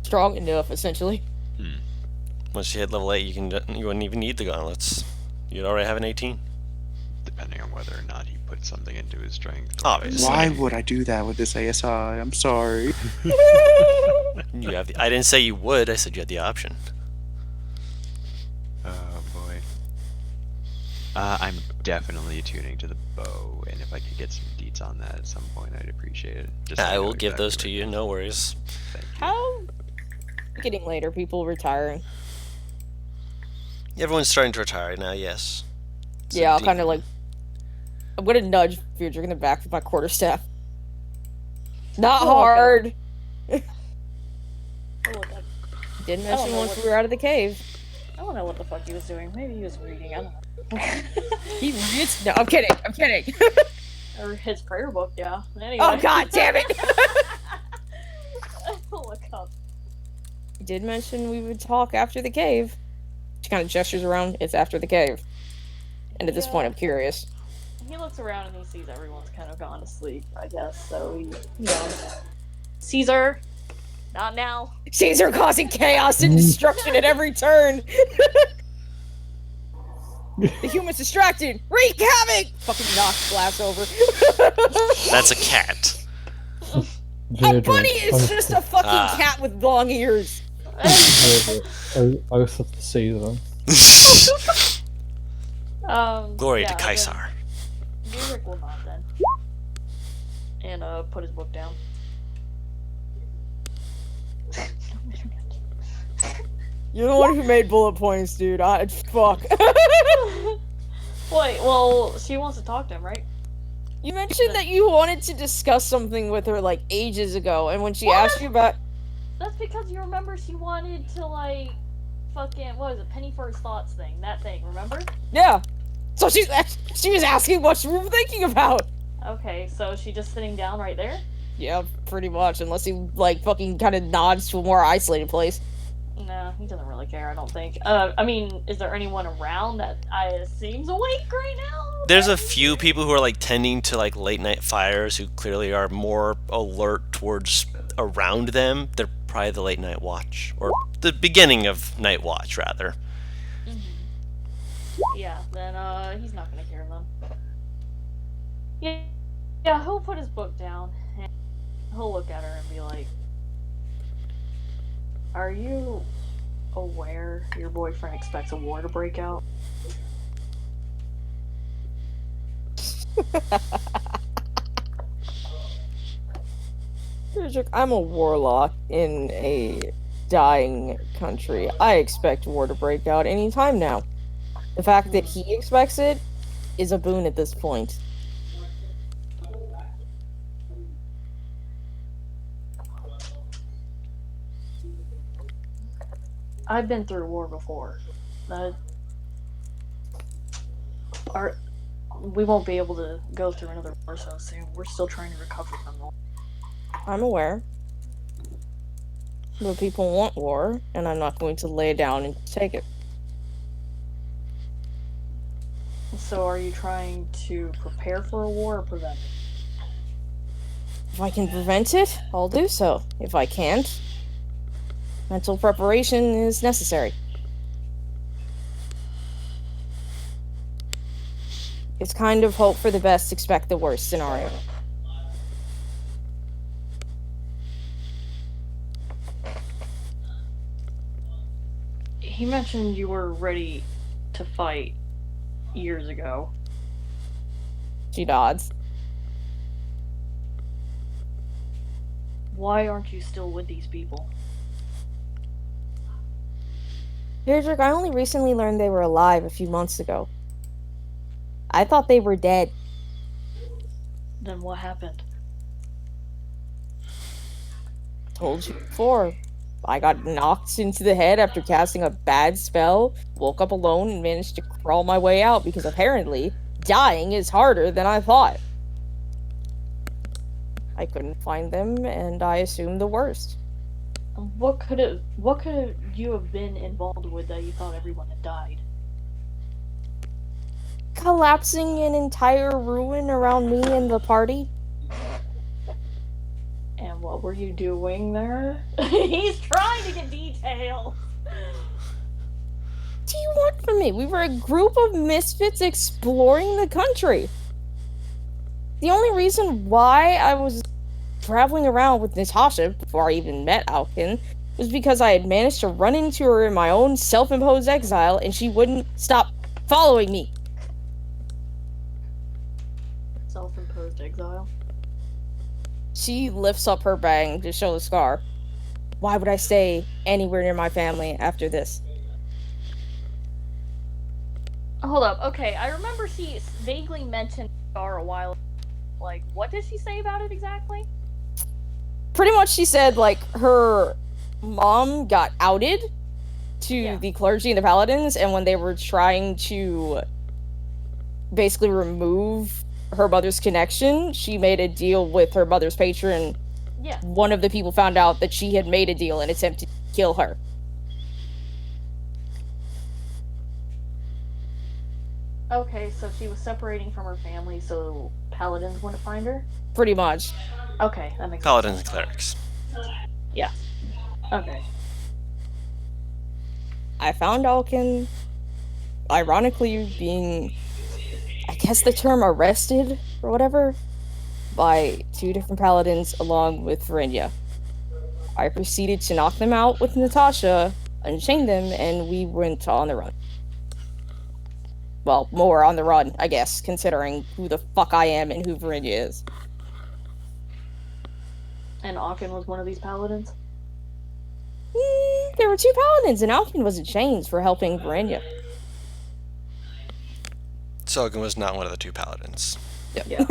Strong enough, essentially. Once you hit level 8, you wouldn't even need the gauntlets. You'd already have an 18. depending on whether or not he put something into his strength. Obviously. Why would I do that with this ASI? I'm sorry. You have I didn't say you would. I said you had the option. Oh boy. I'm definitely attuning to the bow, and if I could get some deets on that at some point, I'd appreciate it. Just so I know will give those to exactly you. what it No is. worries. Thank you. How? Getting later, people retiring. Everyone's starting to retire now. Yes. It's a Yeah, I'll kind of demon. like. I'm gonna nudge Future in the back with my quarterstaff. Not Oh, okay. hard. Oh, look, Didn't I don't mention know once what- we were out of the cave. I don't know what the fuck he was doing. Maybe he was reading. I don't know. He reads. No, I'm kidding. I'm kidding. Or his prayer book, yeah. Anyway. Oh god damn it! I'll look up. He did mention we would talk after the cave. She kind of gestures around. It's after the cave. And at this point, I'm curious. He looks around and he sees everyone's kind of gone to sleep, I guess. So he, Caesar, not now. Caesar causing chaos and destruction at every turn. The human's distracted. Wreak havoc. Fucking knock glass over. That's a cat. A bunny is just a fucking cat with long ears. Oath of the season. Glory yeah, to Caesar. Music will nod then. And put his book down. You're the one who made bullet points, dude. Fuck. Wait, well, she wants to talk to him, right? You mentioned that you wanted to discuss something with her like ages ago, and when she asked you about, That's because you remember she wanted to, like, fucking, what was it, Penny First Thoughts thing, that thing, remember? yeah. So she was asking what you were thinking about. Okay, so is she just sitting down right there? Yeah, pretty much. Unless he like fucking kind of nods to a more isolated place. No, he doesn't really care, I don't think. I mean, is there anyone around that seems awake right now? There's a few people who are like tending to like late night fires who clearly are more alert towards around them. They're probably the late night watch or the beginning of night watch rather. Yeah, then he's not gonna hear them. Yeah, he'll put his book down and he'll look at her and be like, "Are you aware your boyfriend expects a war to break out?" I'm a warlock in a dying country. I expect war to break out any time now. The fact that he expects it is a boon at this point. I've been through war before. We won't be able to go through another war so soon. We're still trying to recover from the war. I'm aware. But people want war, and I'm not going to lay down and take it. So are you trying to prepare for a war or prevent it? If I can prevent it, I'll do so. If I can't, mental preparation is necessary. It's kind of hope for the best, expect the worst scenario. He mentioned you were ready to fight years ago. She nods. Why aren't you still with these people? Deirdre, I only recently learned they were alive a few months ago. I thought they were dead. Then what happened? Told you before. I got knocked into the head after casting a bad spell, woke up alone, and managed to crawl my way out because apparently dying is harder than I thought. I couldn't find them, and I assumed the worst. What could you have been involved with that you thought everyone had died? Collapsing an entire ruin around me and the party. And what were you doing there? He's trying to get details. What do you want from me? We were a group of misfits exploring the country. The only reason why I was traveling around with Natasha before I even met Alkin was because I had managed to run into her in my own self-imposed exile, and she wouldn't stop following me. Self-imposed exile? She lifts up her bang to show the scar. Why would I stay anywhere near my family after this? Hold up, okay, I remember she vaguely mentioned scar a while ago. Like, what did she say about it exactly? Pretty much she said, like, her mom got outed to the clergy and the paladins, and when they were trying to basically remove her mother's connection, she made a deal with her mother's patron. Yeah. One of the people found out that she had made a deal and attempted to kill her. Okay, so she was separating from her family so paladins wouldn't find her? Pretty much. Okay, that makes Paladins sense. and clerics. Yeah. Okay. I found Alkin, ironically being, I guess the term arrested or whatever, by 2 different paladins along with Verinia. I proceeded to knock them out with Natasha, unchain them, and we went on the run. Well, more on the run, I guess, considering who the fuck I am and who Verinia is. And Aachen was one of these paladins? There were 2 paladins, and Alkin was in chains for helping Verinia. Sogan was not one of the 2 paladins. Yep. Yeah.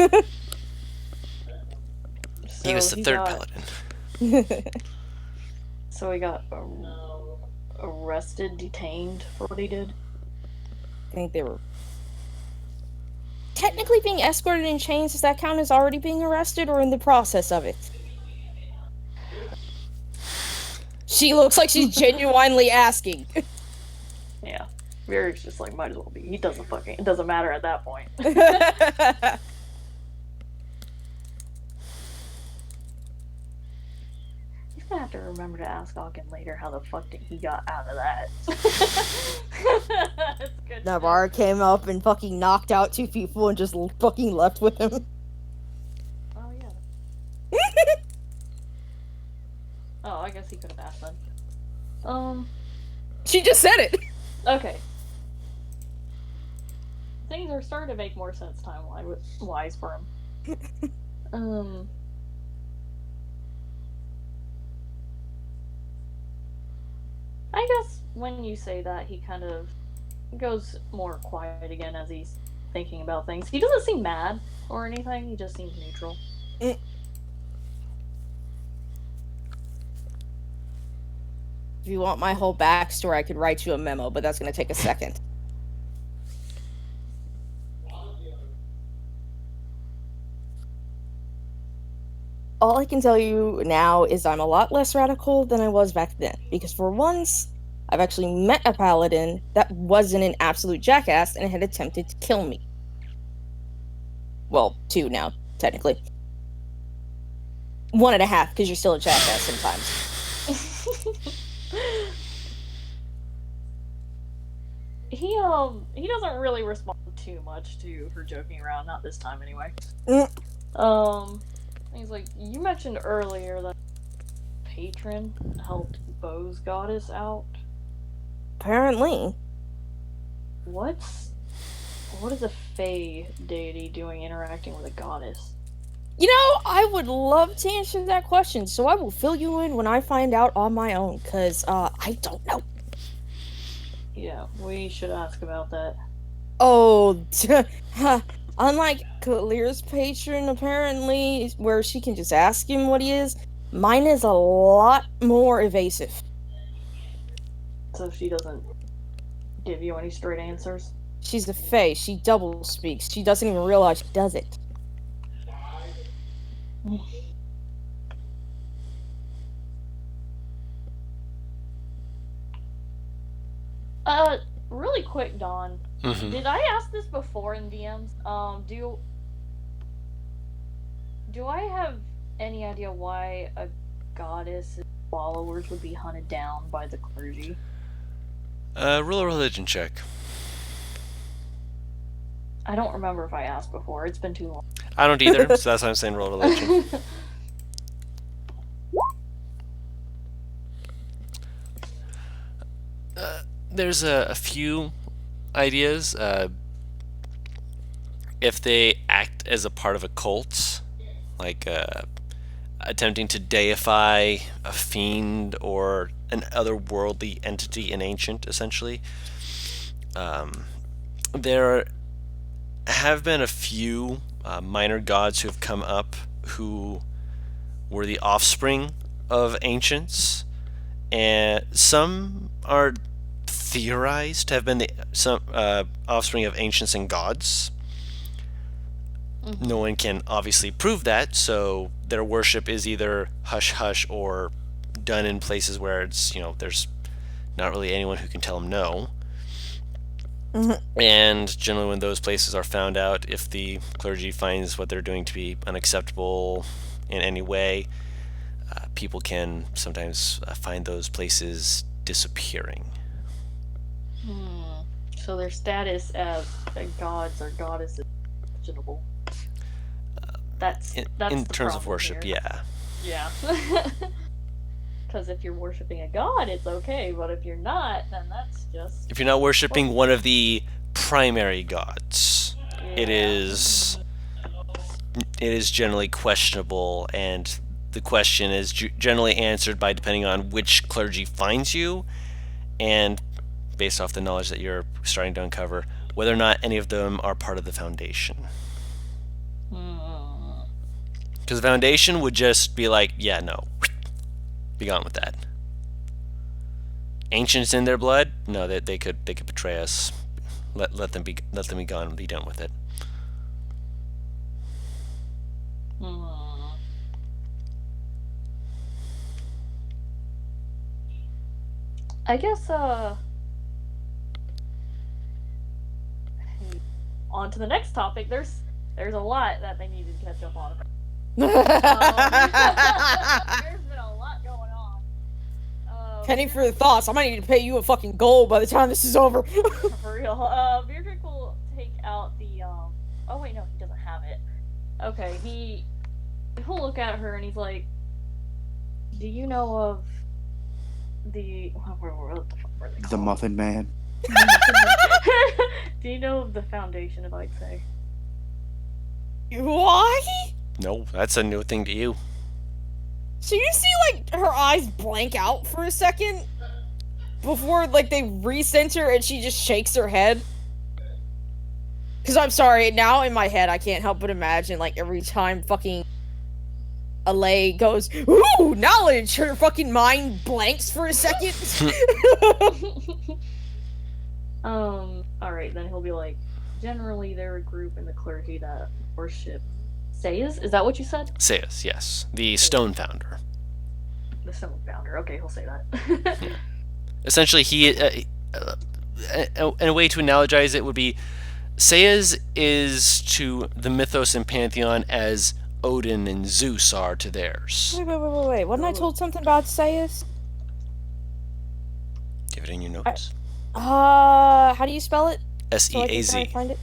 He was the 3rd paladin. So he got arrested, detained for what he did? I think they were technically being escorted in chains. Does that count as already being arrested or in the process of it? She looks like she's genuinely asking. Yeah. Viri's just like, might as well be. It doesn't matter at that point. He's gonna have to remember to ask Aachen later how the fuck did he got out of that. It's good. Navarre came up and fucking knocked out 2 people and just fucking left with him. Oh, yeah. Oh, I guess he could have asked then. She just said it! Okay. Things are starting to make more sense time-wise for him. I guess when you say that, he kind of goes more quiet again as he's thinking about things. He doesn't seem mad or anything, he just seems neutral. If you want my whole backstory, I could write you a memo, but that's gonna take a second. All I can tell you now is I'm a lot less radical than I was back then, because for once, I've actually met a paladin that wasn't an absolute jackass and had attempted to kill me. Well, 2 now, technically. 1.5, because you're still a jackass sometimes. He doesn't really respond too much to her joking around, not this time anyway. He's like, you mentioned earlier that patron helped Bo's goddess out. Apparently. What is a fae deity doing interacting with a goddess? You know, I would love to answer that question, so I will fill you in when I find out on my own, because, I don't know. Yeah, we should ask about that. Oh, unlike Kalir's patron, apparently, where she can just ask him what he is, Mine is a lot more evasive. So she doesn't give you any straight answers? She's a fae. She double speaks. She doesn't even realize she does it. Really quick, Dawn. Mm-hmm. Did I ask this before in DMs? Do I have any idea why a goddess' followers would be hunted down by the clergy? Roll a religion check. I don't remember if I asked before. It's been too long. I don't either, so that's why I'm saying roll religion. There's a few ideas. If they act as a part of a cult, like attempting to deify a fiend or an otherworldly entity in ancient, essentially. There have been a few minor gods who have come up who were the offspring of ancients, and some are theorized to have been some offspring of ancients and gods. No one can obviously prove that, so their worship is either hush hush or done in places where it's, there's not really anyone who can tell them no. And generally when those places are found out, if the clergy finds what they're doing to be unacceptable in any way, people can sometimes find those places disappearing. So their status as gods or goddesses is questionable. That's in the terms of problem worship, here. yeah. Because if you're worshiping a god, it's okay, but if you're not, then that's just... If you're not worshiping one of the primary gods, it is generally questionable, and the question is generally answered by depending on which clergy finds you, and based off the knowledge that you're starting to uncover, whether or not any of them are part of the Foundation. Because the Foundation would just be like, yeah, no, be gone with that. Ancients in their blood, no, they could betray us. Let them be gone and be done with it. I guess, on to the next topic. There's a lot that they needed to catch up on. There's been a lot going on. Penny for the thoughts. I might need to pay you a fucking gold by the time this is over. For real. Beardrick will take out the, oh wait, no, he doesn't have it. Okay, he'll look at her and he's like, do you know of the, what the fuck were they called? The Muffin Man. Do you know of the Foundation of Ait'seh? Why? No, that's a new thing to you. So you see, like, her eyes blank out for a second before, like, they recenter and she just shakes her head. Because I'm sorry, now in my head I can't help but imagine, like, every time fucking Alay goes, ooh, knowledge, her fucking mind blanks for a second. Alright, then he'll be like, generally they're a group in the clergy that worship Sayas? Is that what you said? Sayas, yes. The Stone Founder. The Stone Founder. Okay, he'll say that. Yeah. Essentially, he... and a way to analogize it would be Sayas is to the mythos and pantheon as Odin and Zeus are to theirs. Wait. Wasn't I told something about Sayas? Do you have it in your notes? How do you spell it? S-E-A-Z. So I can try to find it.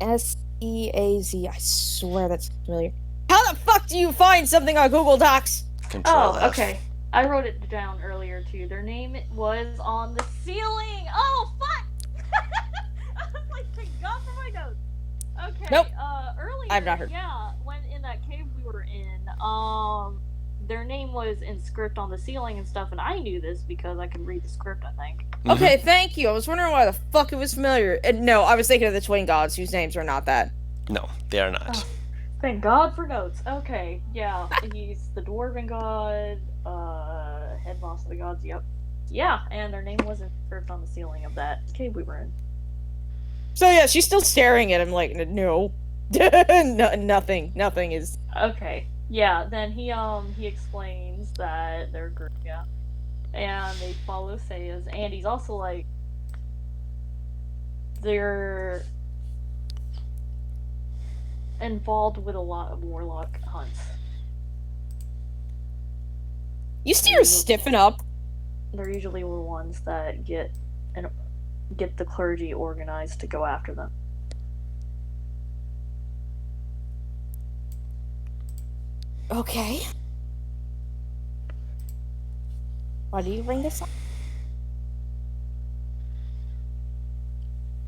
S-E-A-Z. I swear that's familiar. How the fuck do you find something on Google Docs? Control F. Okay. I wrote it down earlier too. Their name was on the ceiling. Oh fuck! I was like, thank God for my notes. Okay. Nope. Earlier, I've not heard. Yeah, when in that cave we were in, their name was in script on the ceiling and stuff, and I knew this because I could read the script, I think. Okay, thank you. I was wondering why the fuck it was familiar. And no, I was thinking of the twin gods whose names are not that. No, they are not. Thank God for notes. Okay, yeah, he's the dwarven god, head boss of the gods. Yep. Yeah, and their name was inscribed on the ceiling of that cave we were in. So yeah, she's still staring at him like, no. No, nothing is. Okay. Yeah, then he explains that they're group, yeah. And they follow Saya's, and he's also like they're involved with a lot of warlock hunts. You see her stiffen up. They're usually the ones that get the clergy organized to go after them. Okay. Why do you bring this up?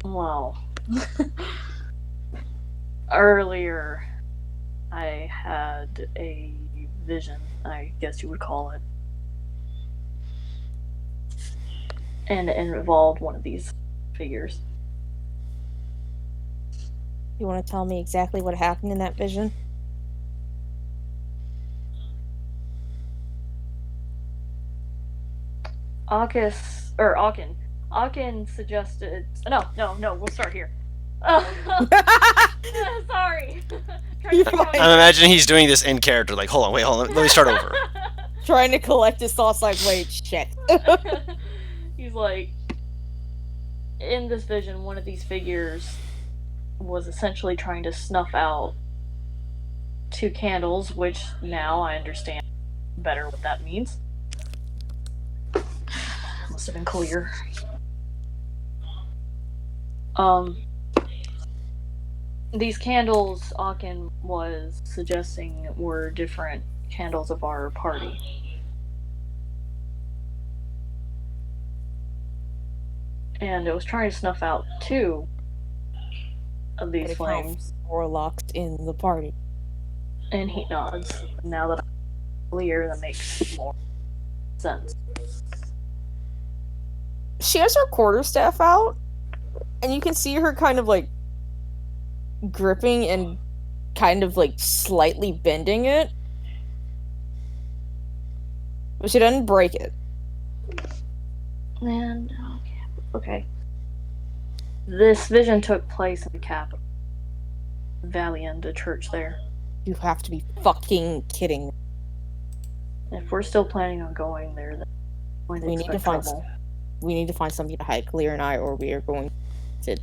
Well, earlier I had a vision, I guess you would call it. And it involved one of these figures. You want to tell me exactly what happened in that vision? Aachen suggested. No, we'll start here. Sorry. I'm imagining he's doing this in character, like, hold on, let me start over. Trying to collect his thoughts, like, wait, shit. He's like, in this vision, one of these figures was essentially trying to snuff out 2 candles, which now I understand better what that means. Must have been clear. These candles Aachen was suggesting were different candles of our party. And it was trying to snuff out 2 of these flames. Warlocks in the party. And he nods. Now that I'm clear, that makes more sense. She has her quarterstaff out, and you can see her kind of like gripping and kind of like slightly bending it. But she doesn't break it. And okay. This vision took place in the capital. Valiant, a church there. You have to be fucking kidding me. If we're still planning on going there, then we need to find trouble. We need to find something to hide Clear and I, or we are going to.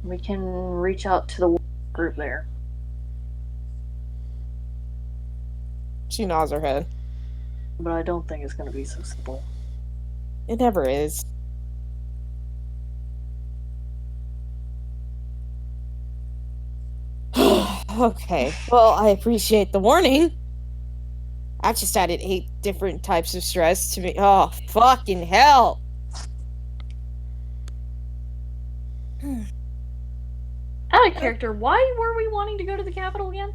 We can reach out to the group there. She nods her head. But I don't think it's going to be so simple. It never is. Okay. Well, I appreciate the warning. I've just added 8 different types of stress to me. Oh, fucking hell! Out of character, why were we wanting to go to the capital again?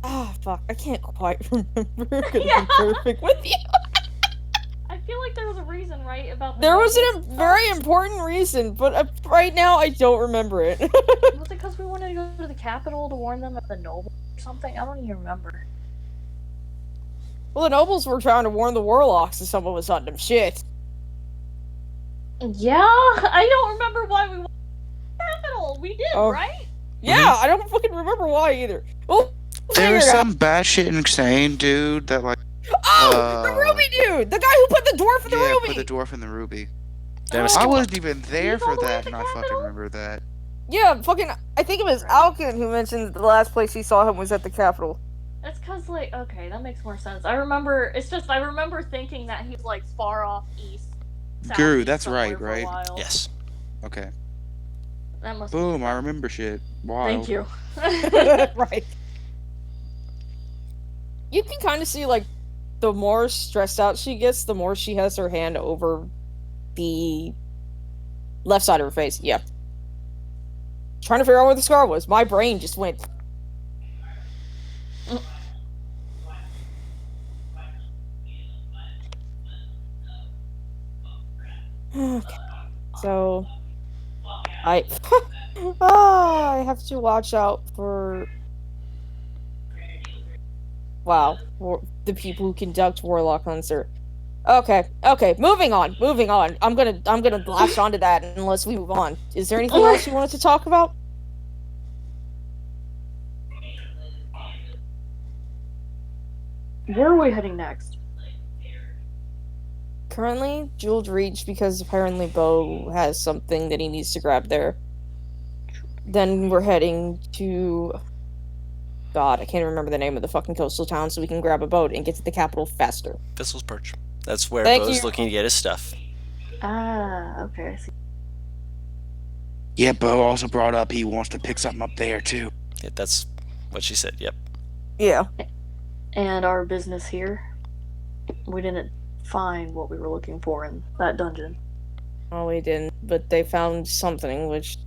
Ah, fuck. I can't quite remember. Could have been perfect with you. I feel like there was a reason, right? About the there was a very important reason, but right now I don't remember it. Was it because we wanted to go to the capital to warn them of the nobles or something? I don't even remember. Well, the nobles were trying to warn the warlocks that someone was on them shit. Yeah, I don't remember why we went to the capital. We did, right? Yeah, I don't fucking remember why either. Well, there was some batshit insane dude that like. Oh, the ruby dude! The guy who put the dwarf in the ruby! Put the dwarf in the ruby. Damn, I wasn't even there for that, and I fucking remember that. Yeah, fucking. I think it was Alkin who mentioned the last place he saw him was at the Capitol. That's cause like, okay, that makes more sense. I remember thinking that he was like far off east. Guru, that's right? Yes. Okay. That must. Boom! I remember shit. Wild. Thank you. Right. You can kind of see, like, the more stressed out she gets, the more she has her hand over the left side of her face. Yeah. Trying to figure out where the scar was. My brain just went. Okay. So, I have to watch out for the people who conduct warlock hunts. Okay, moving on. I'm gonna blast onto that unless we move on. Is there anything else you wanted to talk about? Where are we heading next? Currently, Jeweled Reach, because apparently Bo has something that he needs to grab there. Then we're heading to... God, I can't remember the name of the fucking coastal town, so we can grab a boat and get to the capital faster. Thistle's Perch. That's where Thank Bo's you. looking to get his stuff. Ah, okay, I see. Yeah, Bo also brought up he wants to pick something up there too. Yeah, that's what she said, yep. Yeah. And our business here? We didn't find what we were looking for in that dungeon. Oh, we didn't, but they found something, which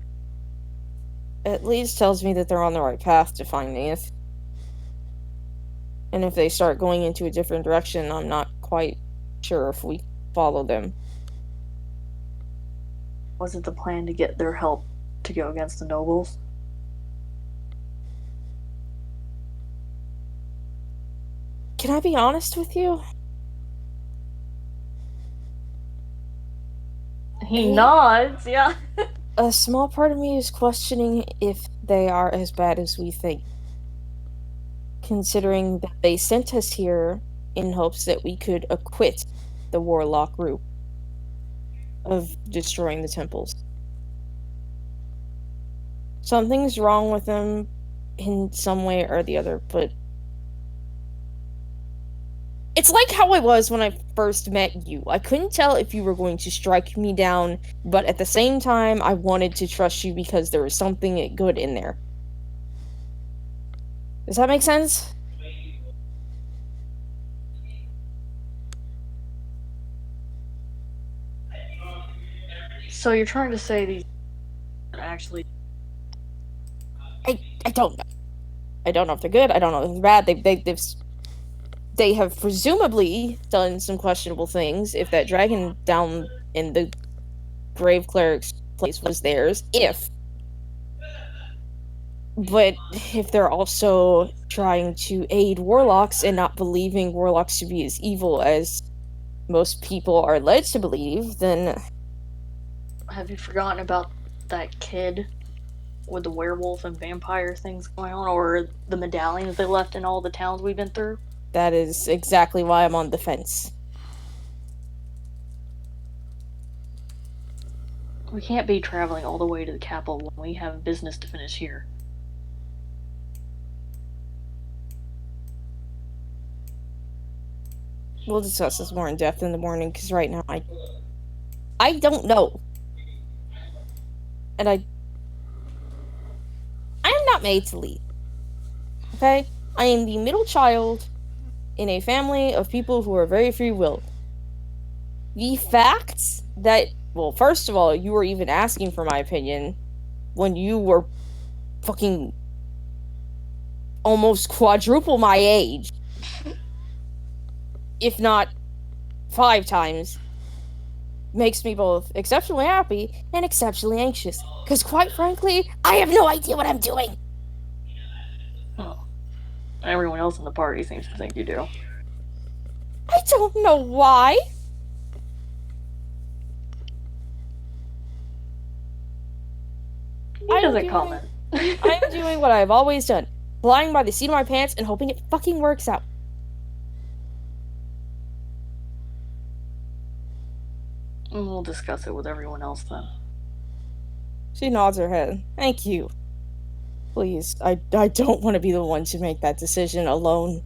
at least tells me that they're on the right path to finding it. And if they start going into a different direction, I'm not quite sure if we follow them. Wasn't the plan to get their help to go against the nobles? Can I be honest with you? He nods, yeah. A small part of me is questioning if they are as bad as we think. Considering that they sent us here in hopes that we could acquit the warlock group of destroying the temples. Something's wrong with them in some way or the other, but it's like how I was when I first met you. I couldn't tell if you were going to strike me down, but at the same time, I wanted to trust you because there was something good in there. Does that make sense? So you're trying to say these are actually... I don't know. I don't know if they're good. I don't know if they're bad. They have presumably done some questionable things. If that dragon down in the Grave Cleric's place was theirs, but if they're also trying to aid warlocks and not believing warlocks to be as evil as most people are led to believe, then... Have you forgotten about that kid with the werewolf and vampire things going on, or the medallions they left in all the towns we've been through? That is exactly why I'm on the fence. We can't be traveling all the way to the capital when we have business to finish here. We'll discuss this more in depth in the morning, because right now I don't know. And I am not made to lead. Okay? I am the middle child in a family of people who are very free-willed. The fact that, well, first of all, you were even asking for my opinion when you were fucking almost quadruple my age, if not 5 times, makes me both exceptionally happy and exceptionally anxious. Because quite frankly, I have no idea what I'm doing. Oh. Everyone else in the party seems to think you do. I don't know why. He doesn't comment. I'm doing what I've always done. Flying by the seat of my pants and hoping it fucking works out. We'll discuss it with everyone else then. She nods her head. Thank you. Please, I don't want to be the one to make that decision alone.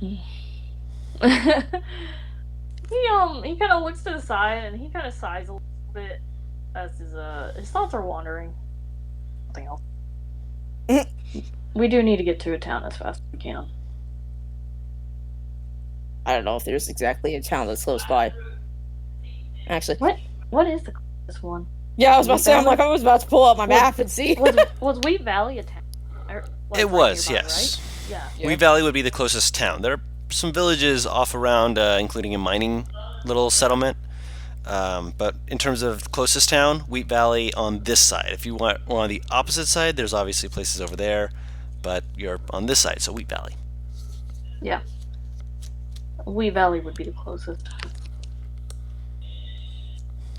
He kind of looks to the side and he kind of sighs a little bit as his thoughts are wandering. Nothing else. We do need to get to a town as fast as we can. I don't know if there's exactly a town that's close by. Actually, What is the closest one? yeah, I was about to say. I was about to pull up my map and see. Was Wheat Valley a town? It was, yes. Right? Yeah. Wheat Valley would be the closest town. There are some villages off around, including a mining little settlement, But in terms of closest town, Wheat Valley on this side. If you want on the opposite side, there's obviously places over there, but you're on this side, so Wheat Valley. Yeah. Wee Valley would be the closest.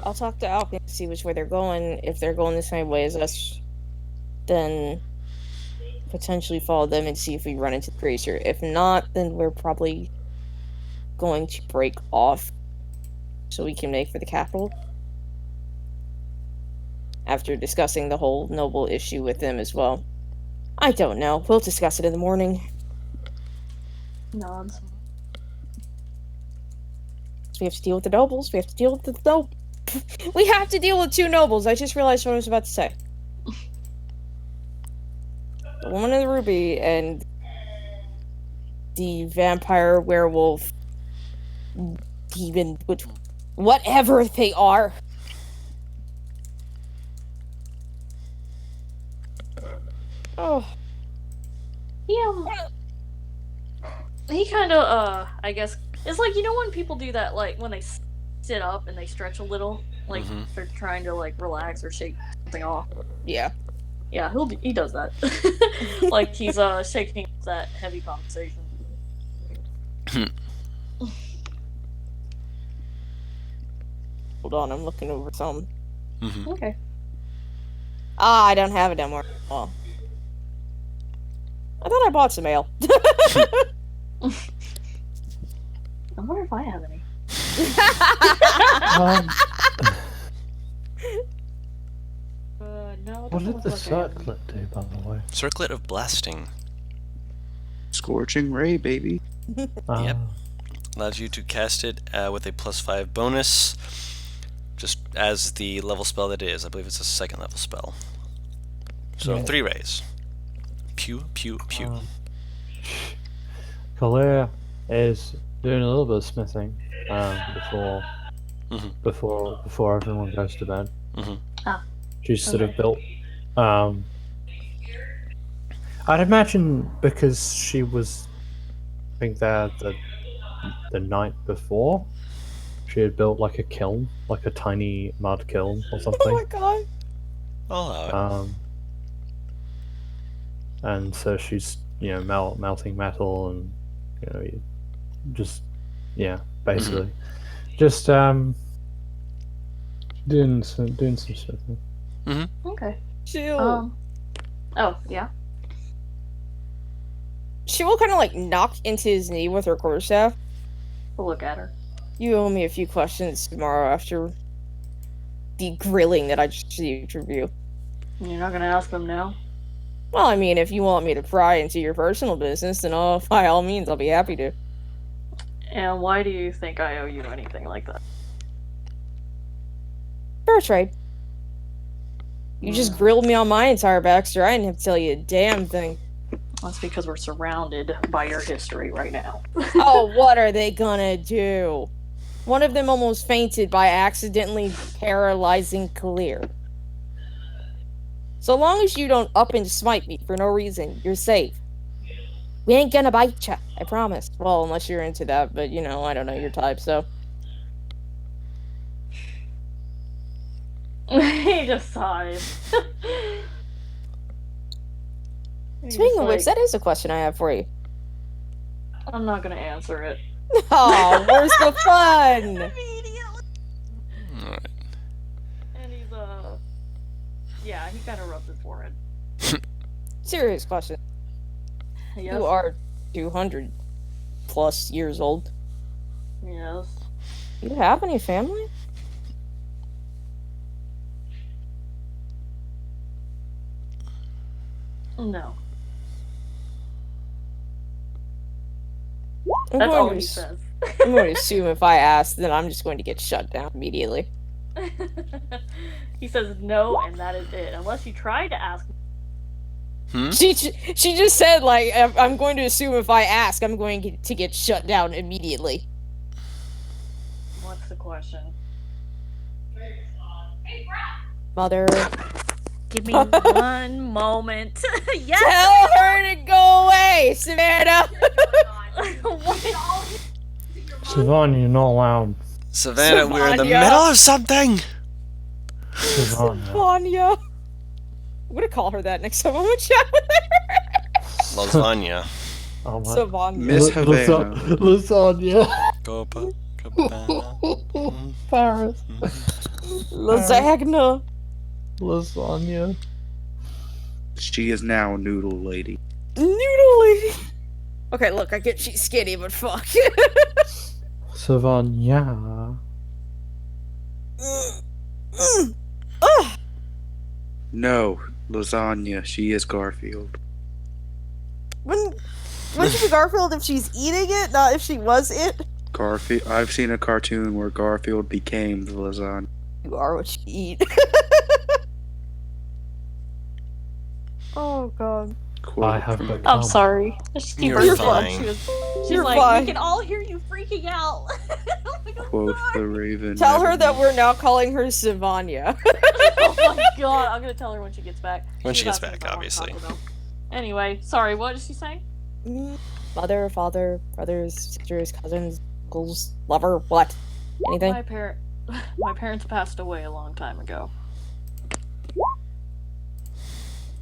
I'll talk to Alpine to see which way they're going. If they're going the same way as us, then potentially follow them and see if we run into the Tracer. If not, then we're probably going to break off so we can make for the capital. After discussing the whole Noble issue with them as well. I don't know. We'll discuss it in the morning. Nods. So we have to deal with the nobles. We have to deal with the noble. We have to deal with 2 nobles. I just realized what I was about to say. The woman in the ruby and the vampire werewolf demon, which whatever they are. Oh. Yeah. He kind of, I guess, it's like, you know when people do that, like, when they sit up and they stretch a little? Like, they're trying to, like, relax or shake something off. Yeah. Yeah, he does that. Like, he's, shaking that heavy conversation. Hold on, I'm looking over some. Okay. Ah, I don't have it anymore. Oh. I thought I bought some ale. I wonder if I have any. No. What did the circlet do, by the way? Circlet of Blasting. Scorching ray, baby. Yep. Allows you to cast it with a +5 bonus, just as the level spell that it is. I believe it's a 2nd level spell. So 3 rays. Pew, pew, pew. Kalia is doing a little bit of smithing before everyone goes to bed. She's sort of built. I'd imagine because she was, I think there the night before, she had built like a kiln, like a tiny mud kiln or something. Oh my god! I'll allow it. And so she's melting metal and just basically just doing some stuff. Okay. Chill. Oh, yeah? She will kind of like knock into his knee with her quarterstaff. We'll look at her. You owe me a few questions tomorrow after the grilling that I just received from you. You're not gonna ask them now? Well, I mean, if you want me to pry into your personal business, then by all means, I'll be happy to. And why do you think I owe you anything like that? Fair trade. You just grilled me on my entire backstory. I didn't have to tell you a damn thing. That's because we're surrounded by your history right now. Oh, what are they gonna do? One of them almost fainted by accidentally paralyzing Kalir. So long as you don't up and smite me for no reason, you're safe. We ain't gonna bite ya, I promise. Well, unless you're into that, but I don't know your type, so. He just sighs. Speaking of which, that is a question I have for you. I'm not gonna answer it. Oh, where's the fun? Alright. And he's, yeah, he kind of rubs his forehead. Serious question. Yes. You are 200 plus years old. Yes. Do you have any family? No. I'm That's going all to he ass- says. I'm going to assume if I ask, then I'm just going to get shut down immediately. He says no, and that is it. Unless you try to ask. She just said, like, I'm going to assume if I ask, I'm going to get shut down immediately. What's the question? Mother. Give me one moment. Yes! Tell her to go away, Savannah! Savannah, you're not allowed. Savannah, we're in the Savannah. middle of something! Savannah. Vanya. I'm gonna call her that next time I'm gonna chat with her. Lasagna. Oh my. Savannah. Miss Havana. Lasagna. Copacabana. Paris. Lasagna. Lasagna. She is now Noodle Lady. Noodly. Okay, look, I get she's skinny, but fuck. Savannah. No, lasagna. She is Garfield. Wouldn't she be Garfield if she's eating it, not if she was it? Garfield. I've seen a cartoon where Garfield became the lasagna. You are what you eat. Oh god. Quote I have from- become. I'm sorry. She You're burst fine. out. She's You're like, fine. we can all hear you freaking out. I'm like, I'm Quoth the sorry. raven. Tell her never that knew. we're now calling her Savannah. Oh my god, I'm gonna tell her when she gets back. When she gets She's asking back, about obviously. Taco Bell. Anyway, sorry, what is she saying? Mother, father, brothers, sisters, cousins, uncles, lover, what? Anything? My parents passed away a long time ago.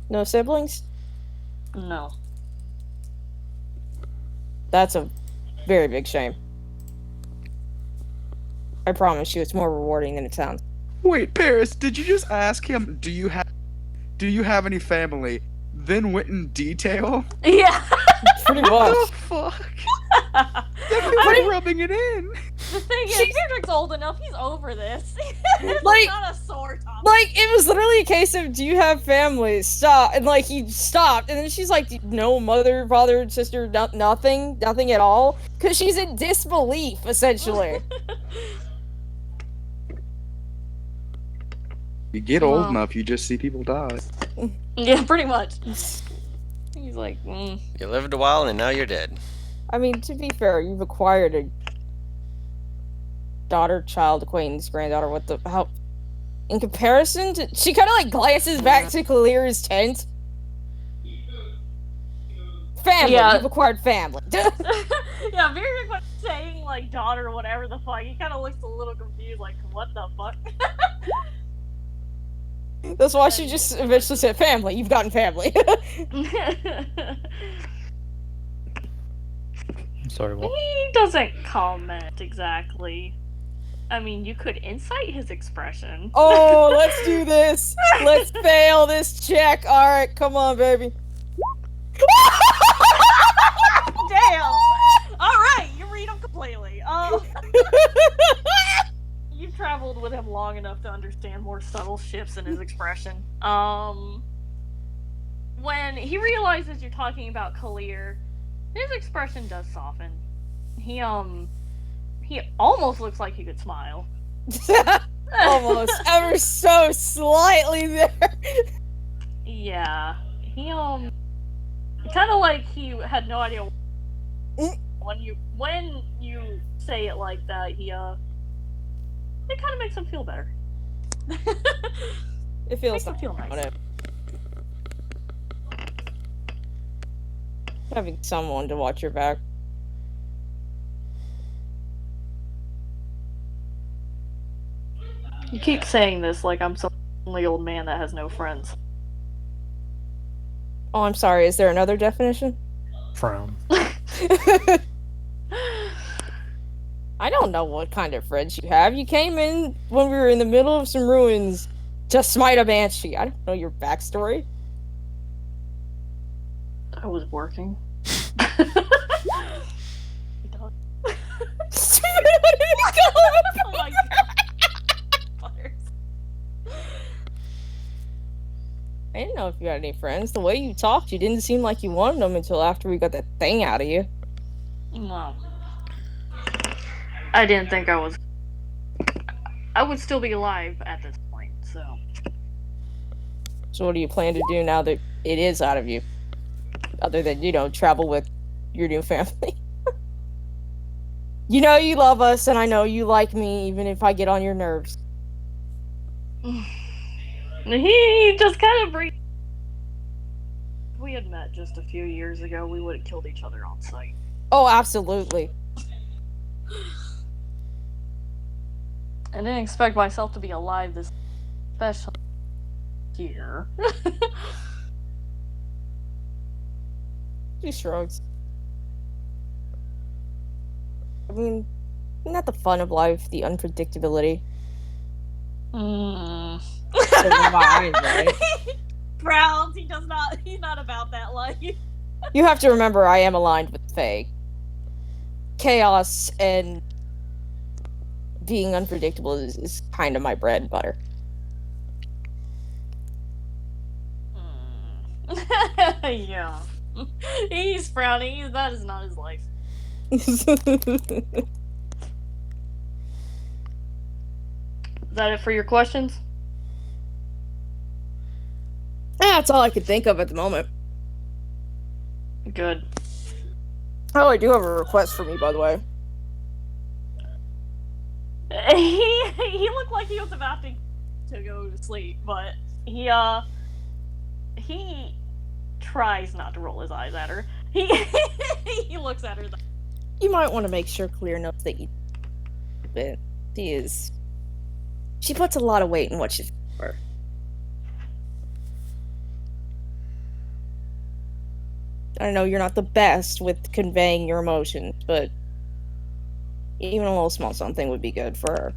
No siblings? No. That's a very big shame. I promise you, it's more rewarding than it sounds. Wait, Paris, did you just ask him, do you have any family? Then went in detail? Yeah. Pretty much. What the fuck? That feels like rubbing it in. The thing is, Patrick's old enough, he's over this. It's Like- not a sore topic. Like, it was literally a case of, do you have family? Stop. And, like, he stopped. And then she's like, no mother, father, sister, nothing at all. Because she's in disbelief, essentially. You get old Wow. enough, you just see people die. Yeah, pretty much. He's like, You lived a while and now you're dead. I mean, to be fair, you've acquired a daughter, child, acquaintance, granddaughter, how... In comparison to... She kind of, like, glances back to Kalir's tent. Family. Yeah. You've acquired family. yeah, very much saying like daughter or whatever the fuck. He kind of looks a little confused, like what the fuck. That's why she just eventually said, family. You've gotten family. I'm sorry, what? He doesn't comment exactly. I mean, you could insight his expression. Oh, let's do this. Let's fail this check. All right, come on, baby. Damn. All right, you read him completely. You've traveled with him long enough to understand more subtle shifts in his expression. When he realizes you're talking about Kalir, his expression does soften. He almost looks like he could smile. Almost. Ever so slightly there. Yeah. He kind of like he had no idea when you say it like that. It kind of makes him feel better. It feels Makes him feel nice. Having someone to watch your back. You keep saying this like I'm some lonely old man that has no friends. Oh, I'm sorry. Is there another definition? Frown. I don't know what kind of friends you have. You came in when we were in the middle of some ruins to smite a banshee. I don't know your backstory. I was working. Oh my god. I didn't know if you had any friends. The way you talked, you didn't seem like you wanted them until after we got that thing out of you. No. I didn't think I would still be alive at this point, so. So what do you plan to do now that it is out of you? Other than, travel with your new family. You know you love us, and I know you like me, even if I get on your nerves. He just kind of breathed. If we had met just a few years ago, we would have killed each other on sight. Oh, absolutely. I didn't expect myself to be alive this special year. She shrugs. I mean, not the fun of life, the unpredictability. Mm. Never mind, right? Frowns. He does not. He's not about that life. You have to remember, I am aligned with Faye. Chaos and being unpredictable is kind of my bread and butter. Yeah. He's frowning. That is not his life. Is that it for your questions? That's all I could think of at the moment. Good. Oh, I do have a request for me, by the way. He looked like he was about to go to sleep, but he tries not to roll his eyes at her. He he looks at her. You might want to make sure Clear knows that you. But she puts a lot of weight in what she's for. I know you're not the best with conveying your emotions, but even a little small something would be good for her.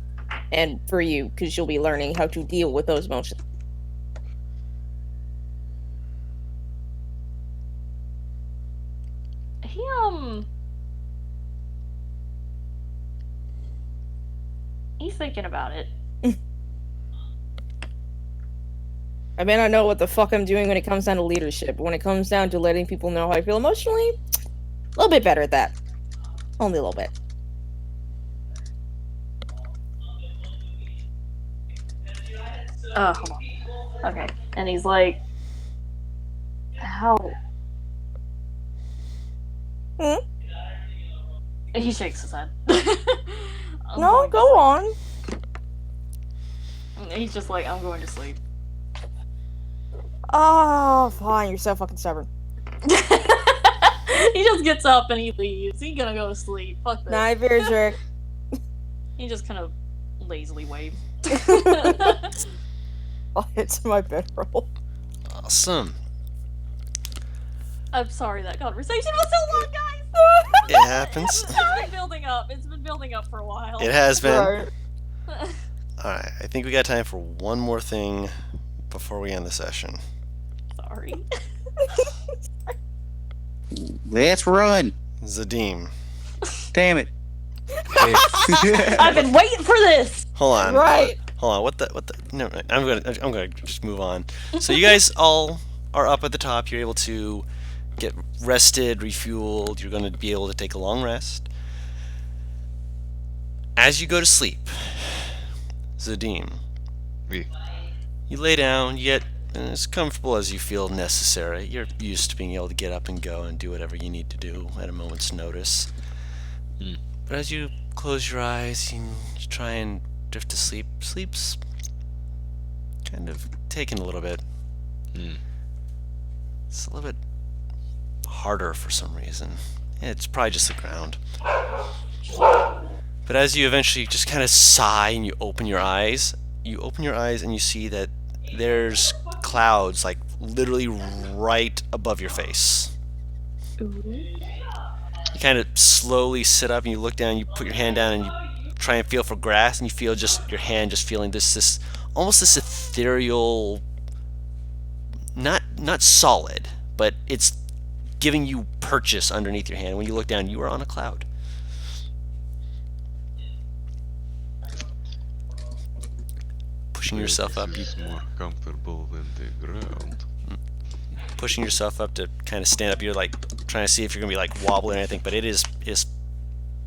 And for you, because you'll be learning how to deal with those emotions. He's thinking about it. I may not know what the fuck I'm doing when it comes down to leadership, but when it comes down to letting people know how I feel emotionally, a little bit better at that. Only a little bit. Hold on. Okay. And he's like, how? He shakes his head. No, go on. He's just like, I'm going to sleep. Oh, fine. You're so fucking stubborn. He just gets up and he leaves. He's gonna go to sleep. Fuck this. Night, Berserk. He just kind of lazily waves. I'll hit to my bedroll. Awesome. I'm sorry that conversation was so long, guys! It happens. It's been building up. It's been building up for a while. It has been. Right. Alright, I think we got time for one more thing before we end the session. Sorry. Let's run. Zadim. Damn it. I've been waiting for this! Hold on. Right. Hold on. What the no, I'm gonna just move on. So you guys all are up at the top. You're able to get rested, refueled. You're gonna be able to take a long rest. As you go to sleep, Zadim, Oui. you lay down, you get as comfortable as you feel necessary. You're used to being able to get up and go and do whatever you need to do at a moment's notice. But as you close your eyes and you try and drift to sleep, sleep's kind of taking a little bit. It's a little bit harder for some reason. It's probably just the ground. But as you eventually just kind of sigh and you open your eyes and you see that there's clouds like literally right above your face. You kind of slowly sit up and you look down, you put your hand down and you try and feel for grass, and you feel just your hand just feeling this almost this ethereal, not solid, but it's giving you purchase underneath your hand. When you look down, you are on a cloud. Pushing yourself up, This is more comfortable than the ground. pushing yourself up to kind of stand up. You're like trying to see if you're gonna be like wobbling or anything, but it is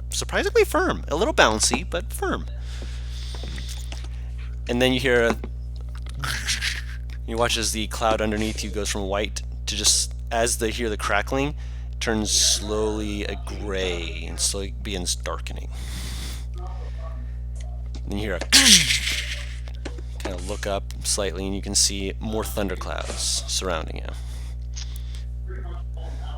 surprisingly firm. A little bouncy, but firm. And then you hear you watch as the cloud underneath you goes from white to just, as they hear the crackling, turns slowly a gray and slowly begins darkening. Then you hear a kind of look up slightly and you can see more thunderclouds surrounding you.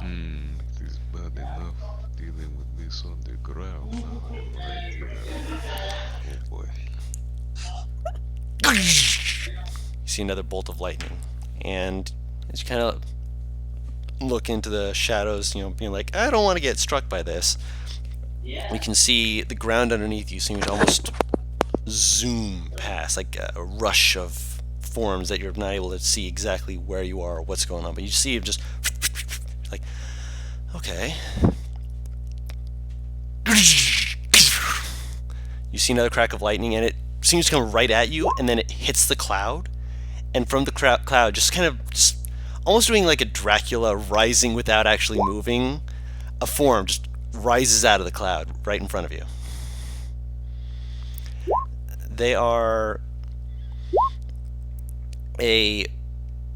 It is bad enough dealing with this on the ground now. And right here. Oh boy. You see another bolt of lightning, and as you kind of look into the shadows, being like, I don't want to get struck by this, you can see the ground underneath you seems to almost zoom past, like a rush of forms that you're not able to see exactly where you are or what's going on, but you see it just like, okay. You see another crack of lightning, and it seems to come right at you, and then it hits the cloud, and from the cloud, just almost doing like a Dracula rising without actually moving, a form just rises out of the cloud right in front of you. They are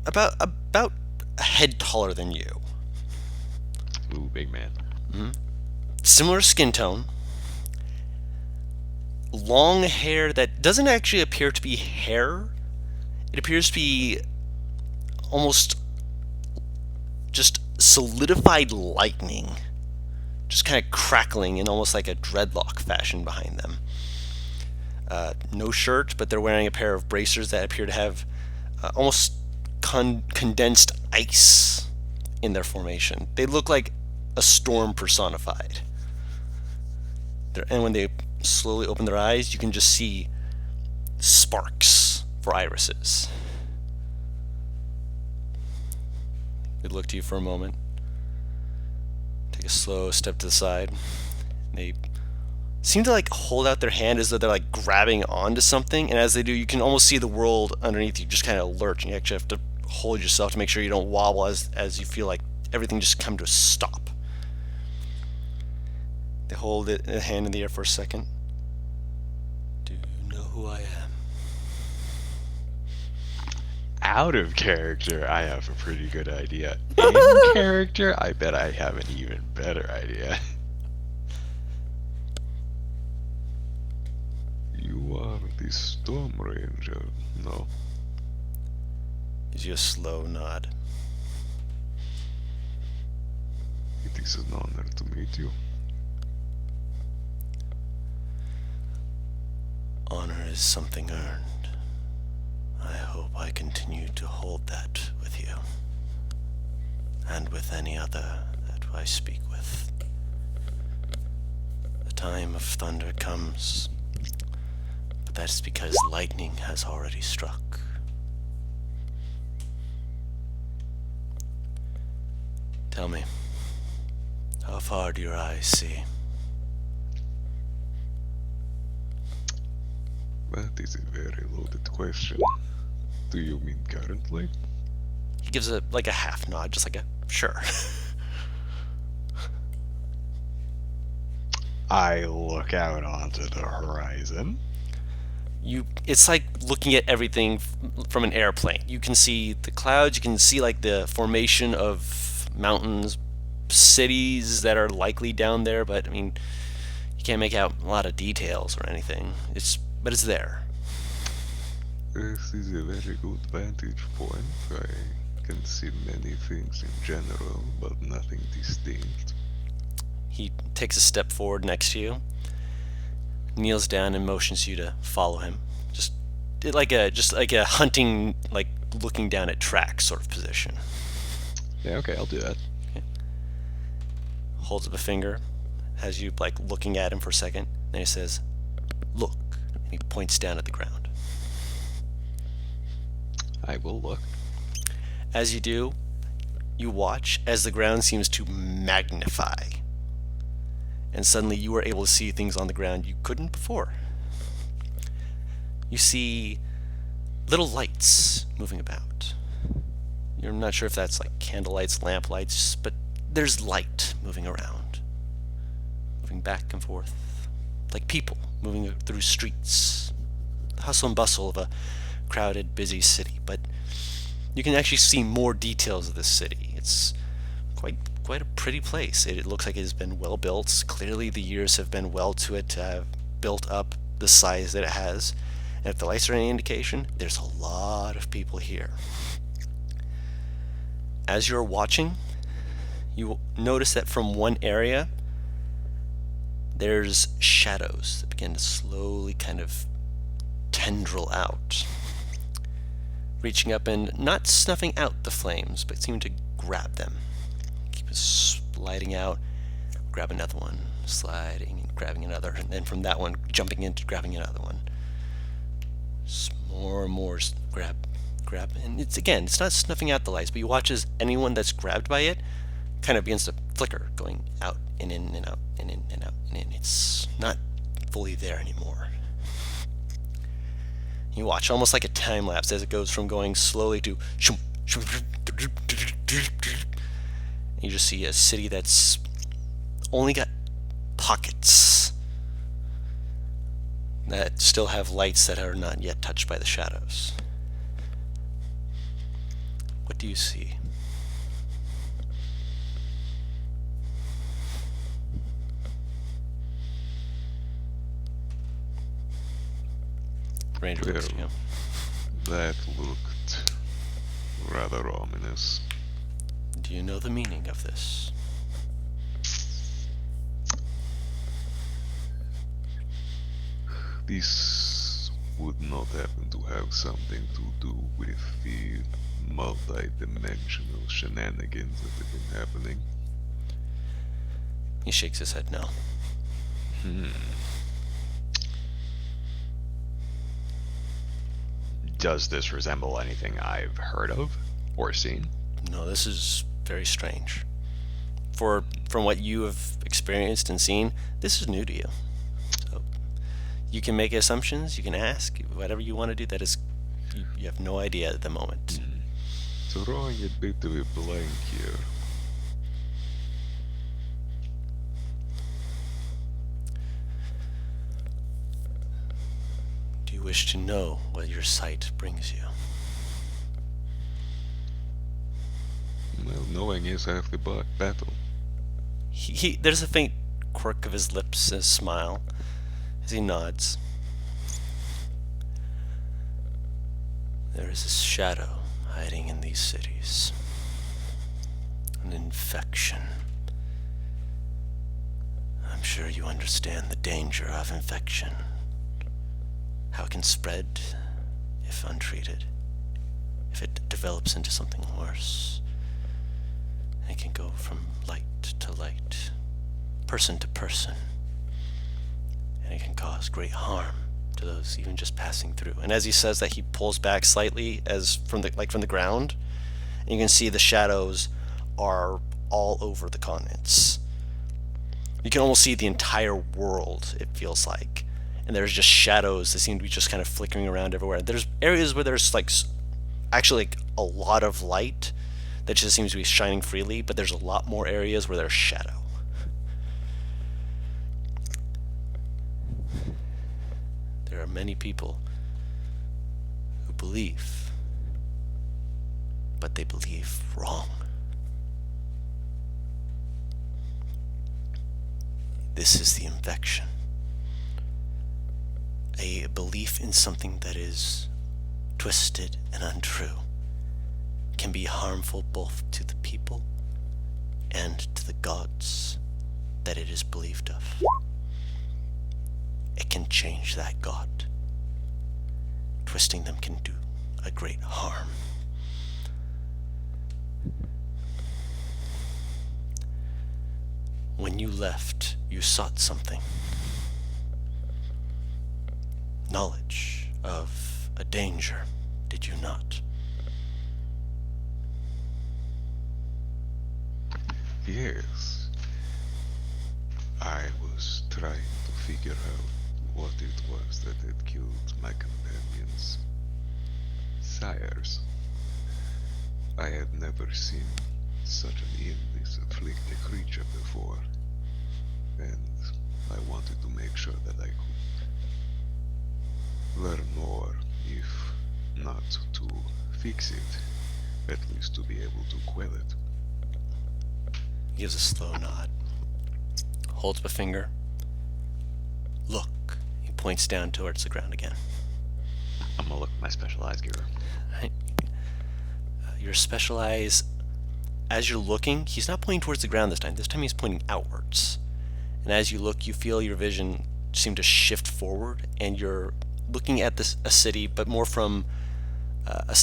about a head taller than you. Ooh, big man. Similar skin tone. Long hair that doesn't actually appear to be hair. It appears to be almost just solidified lightning. Just kind of crackling in almost like a dreadlock fashion behind them. No shirt, but they're wearing a pair of bracers that appear to have almost condensed ice in their formation. They look like a storm personified. And when they slowly open their eyes, you can just see sparks for irises. They look to you for a moment, take a slow step to the side. They seem to like hold out their hand as though they're like grabbing onto something, and as they do, you can almost see the world underneath you just kind of lurch, and you actually have to hold yourself to make sure you don't wobble as you feel like everything just come to a stop. They hold a hand in the air for a second. Do you know who I am? Out of character, I have a pretty good idea. In character, I bet I have an even better idea. You are the Storm Ranger, no? Gives you a slow nod. It is an honor to meet you. Honor is something earned. I hope I continue to hold that with you, and with any other that I speak with. The time of thunder comes, but that's because lightning has already struck. Tell me, how far do your eyes see? That is a very loaded question. Do you mean currently? He gives a half nod, just like a sure. I look out onto the horizon. It's like looking at everything from an airplane. You can see the clouds, you can see like the formation of mountains, cities that are likely down there, but I mean, you can't make out a lot of details or anything. But it's there. This is a very good vantage point. I can see many things in general, but nothing distinct. He takes a step forward next to you, kneels down and motions you to follow him. Just like a hunting, like looking down at tracks sort of position. Yeah, okay, I'll do that. Okay. Holds up a finger, has you like looking at him for a second, then he says, "Look." And he points down at the ground. I will look. As you do, you watch as the ground seems to magnify. And suddenly you are able to see things on the ground you couldn't before. You see little lights moving about. You're not sure if that's like candle lights, lamp lights, but there's light moving around. Moving back and forth. Like people moving through streets. The hustle and bustle of a crowded, busy city. But you can actually see more details of this city. It's quite a pretty place. It looks like it has been well built. Clearly the years have been well to it to have built up the size that it has. And if the lights are any indication, there's a lot of people here. As you're watching, you will notice that from one area, there's shadows that begin to slowly kind of tendril out. reaching up and not snuffing out the flames, but seeming to grab them. Keep sliding out, grab another one, sliding and grabbing another, and then from that one jumping into grabbing another one. More and more grab, and it's not snuffing out the lights, but you watch as anyone that's grabbed by it kind of begins to flicker, going out and in and out and in and out and in. It's not fully there anymore. You watch almost like a time lapse as it goes from going slowly to you just see a city that's only got pockets that still have lights that are not yet touched by the shadows. What do you see? Ranger looks at you. That looked rather ominous. Do you know the meaning of this? This would not happen to have something to do with the multi-dimensional shenanigans that have been happening. He shakes his head no. Does this resemble anything I've heard of or seen? No, this is very strange. From what you have experienced and seen, this is new to you. So you can make assumptions, you can ask, whatever you want to do. That is, you have no idea at the moment. Drawing a bit of a blank here. Do you wish to know what your sight brings you? Well, knowing is half the battle. There's a faint quirk of his lips, a smile, as he nods. There is a shadow hiding in these cities. An infection. I'm sure you understand the danger of infection. How it can spread if untreated. If it develops into something worse. It can go from light to light, person to person, and it can cause great harm to those even just passing through. And as he says that, he pulls back slightly as from the ground, and you can see the shadows are all over the continents. You can almost see the entire world, it feels like, and there's just shadows that seem to be just kind of flickering around everywhere. There's areas where there's actually a lot of light that just seems to be shining freely, but there's a lot more areas where there's shadow. There are many people who believe, but they believe wrong. This is the infection. A belief in something that is twisted and untrue can be harmful both to the people and to the gods that it is believed of. It can change that god. Twisting them can do a great harm. When you left, you sought something. Knowledge of a danger, did you not? Yes. I was trying to figure out what it was that had killed my companions' sires. I had never seen such an illness afflict a creature before, and I wanted to make sure that I could learn more, if not to fix it, at least to be able to quell it. He gives a slow nod. Holds up a finger. Look. He points down towards the ground again. I'm gonna look at my specialized gear. Right. Your special eyes, as you're looking, he's not pointing towards the ground this time. This time he's pointing outwards. And as you look, you feel your vision seem to shift forward, and you're looking at a city, but more from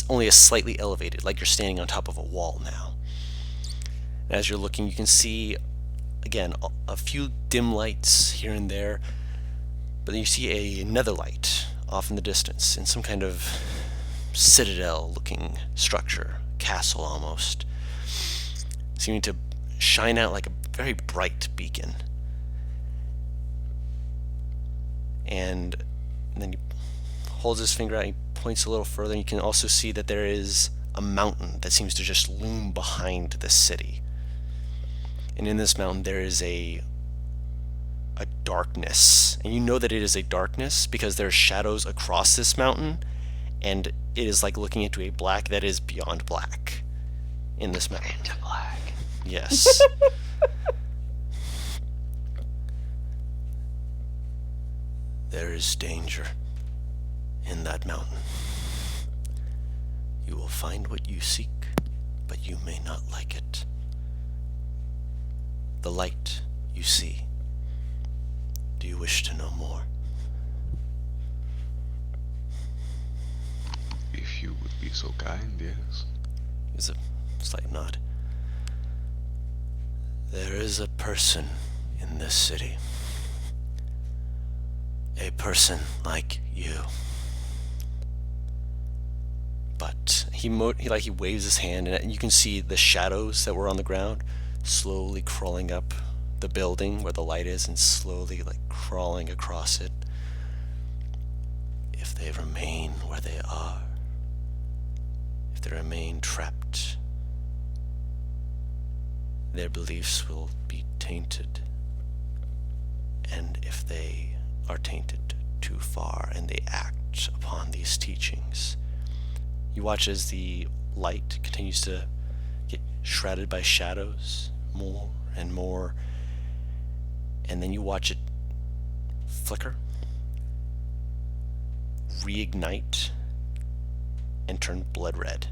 only a slightly elevated, like you're standing on top of a wall now. And as you're looking, you can see, again, a few dim lights here and there, but then you see another light off in the distance in some kind of citadel-looking structure, castle almost, seeming to shine out like a very bright beacon. And then he holds his finger out and he points a little further, and you can also see that there is a mountain that seems to just loom behind the city. And in this mountain there is a darkness, and you know that it is a darkness because there are shadows across this mountain, and it is like looking into a black that is beyond black in this mountain. Into black. Yes. There is danger in that mountain. You will find what you seek, but you may not like it. The light you see. Do you wish to know more? If you would be so kind, yes. Is a slight nod. There is a person in this city. A person like you. But he waves his hand, and you can see the shadows that were on the ground slowly crawling up the building where the light is, and slowly crawling across it. If they remain where they are, if they remain trapped, their beliefs will be tainted. And if they are tainted too far and they act upon these teachings, you watch as the light continues to get shrouded by shadows more and more, and then you watch it flicker, reignite, and turn blood red.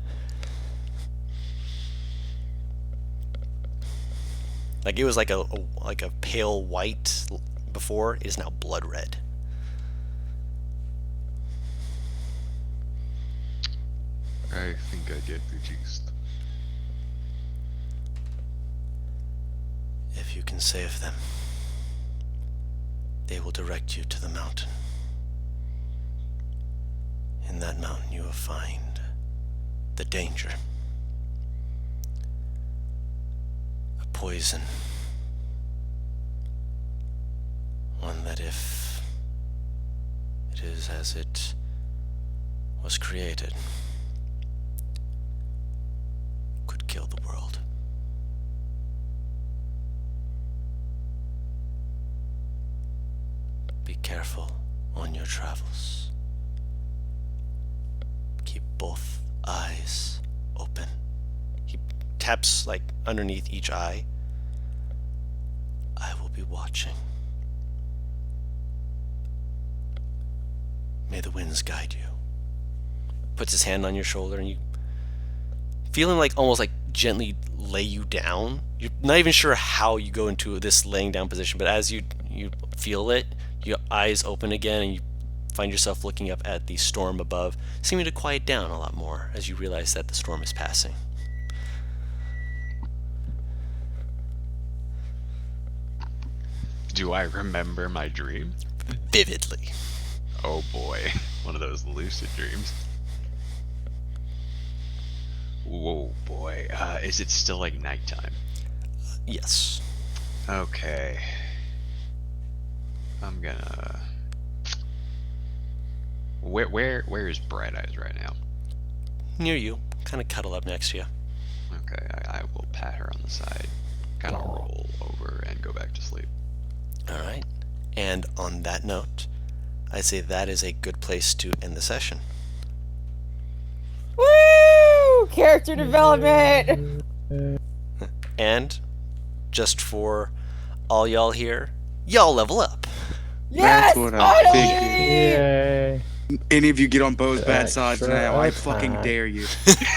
Like it was like a pale white before, it is now blood red. I think I get the gist. If you can save them, they will direct you to the mountain. In that mountain you will find the danger. A poison. One that, if it is as it was created, could kill the world. Be careful on your travels. Keep both eyes open. He taps underneath each eye. I will be watching. May the winds guide you. Puts his hand on your shoulder, and you feeling almost gently lay you down. You're not even sure how you go into this laying down position, but as you feel it, your eyes open again, and you find yourself looking up at the storm above, seeming to quiet down a lot more as you realize that the storm is passing. Do I remember my dream? Vividly. Oh boy, one of those lucid dreams. Whoa, boy. Is it still nighttime? Yes. Okay. I'm gonna. Where is Bright Eyes right now? Near you, kind of cuddle up next to you. Okay, I will pat her on the side, kind of roll over, and go back to sleep. All right. And on that note, I'd say that is a good place to end the session. Woo! Character development! And just for all y'all here, y'all level up. Yes! That's what I Finally! figured. Yay. Any of you get on Bo's bad sides Extra now. I attack. fucking dare you.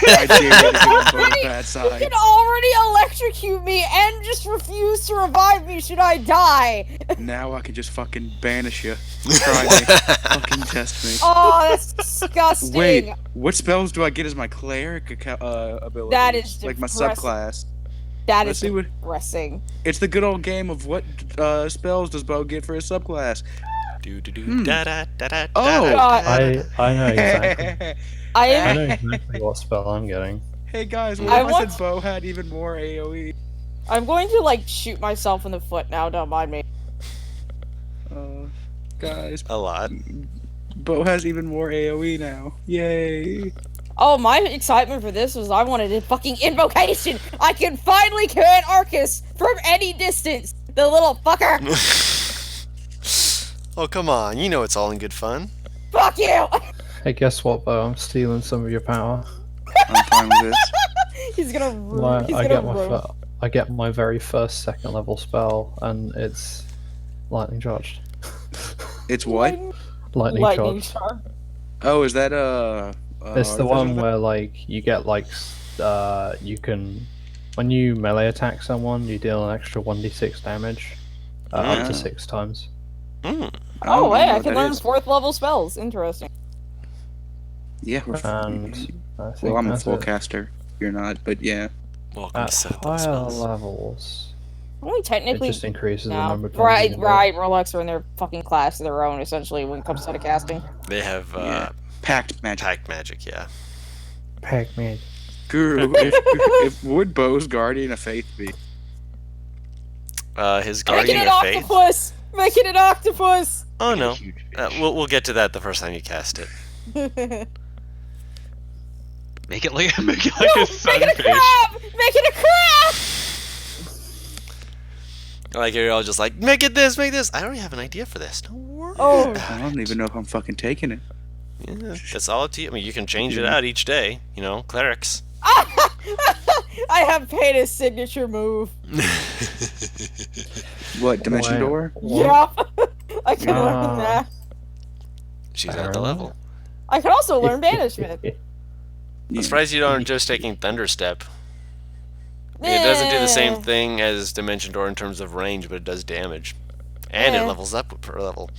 I dare you to get on Bo's bad You side. can already electrocute me and just refuse to revive me should I die. Now I can just fucking banish you. Try me. Fucking test me. Oh, that's disgusting. Wait, what spells do I get as my cleric ability? That is like my depressing. subclass. That Let's is see what. depressing. It's the good old game of what spells does Bo get for his subclass. Oh! I know exactly. I I know exactly what spell I'm getting. Hey guys, what I if I want- said Bo had even more AoE? I'm going to like shoot myself in the foot now. Don't mind me. Guys, A lot. Bo has even more AoE now. Yay! Oh, my excitement for this was I wanted a fucking invocation. I can finally kill an Arcus from any distance. The little fucker. Oh, come on. You know it's all in good fun. Fuck you. Hey, guess what, Bo? I'm stealing some of your power. I'm fine with this. He's gonna ruin. Like, He's I gonna get ruin. I get my very first second level spell, and it's lightning charged. It's what? Lightning Lightning charged. charm. Oh, is that It's the one where like you get like you can when you melee attack someone, you deal an extra 1d6 damage up Yeah. to 6 times. Oh, wait, I what can that learn is. 4th level spells. Interesting. Yeah, we're And I think well, I'm a that's full it. caster. You're not, but yeah. Welcome At to Seventh higher Spells. levels, Only it technically. just increases the No. number of times Right, you can do it. right. Rolex are in their fucking class of their own, essentially, when it comes to the casting. They have Yeah. Pact magic. pact magic, yeah. Pack me. Guru, if would Bo's Guardian of Faith be? His Making Guardian it of Faith. octopus! Making it octopus! Oh no, Huge we'll get to that the first time you cast it. Make it like a Make it a sunfish. crab! Make it a crab! Like you're all just like, make it this, make this. I already have an idea for this. Don't worry. Oh. I don't even know if I'm fucking taking it. Yeah, that's all up to you. I mean, you can change it out each day. You know, clerics. I have paid his signature move. What, Dimension Wow. Door? Yup. I can learn Ah. that. She's at the level. I can also learn banishment. I'm surprised you aren't just taking Thunderstep. It doesn't do the same thing as Dimension Door in terms of range, but it does damage. And it Eh. levels up per level.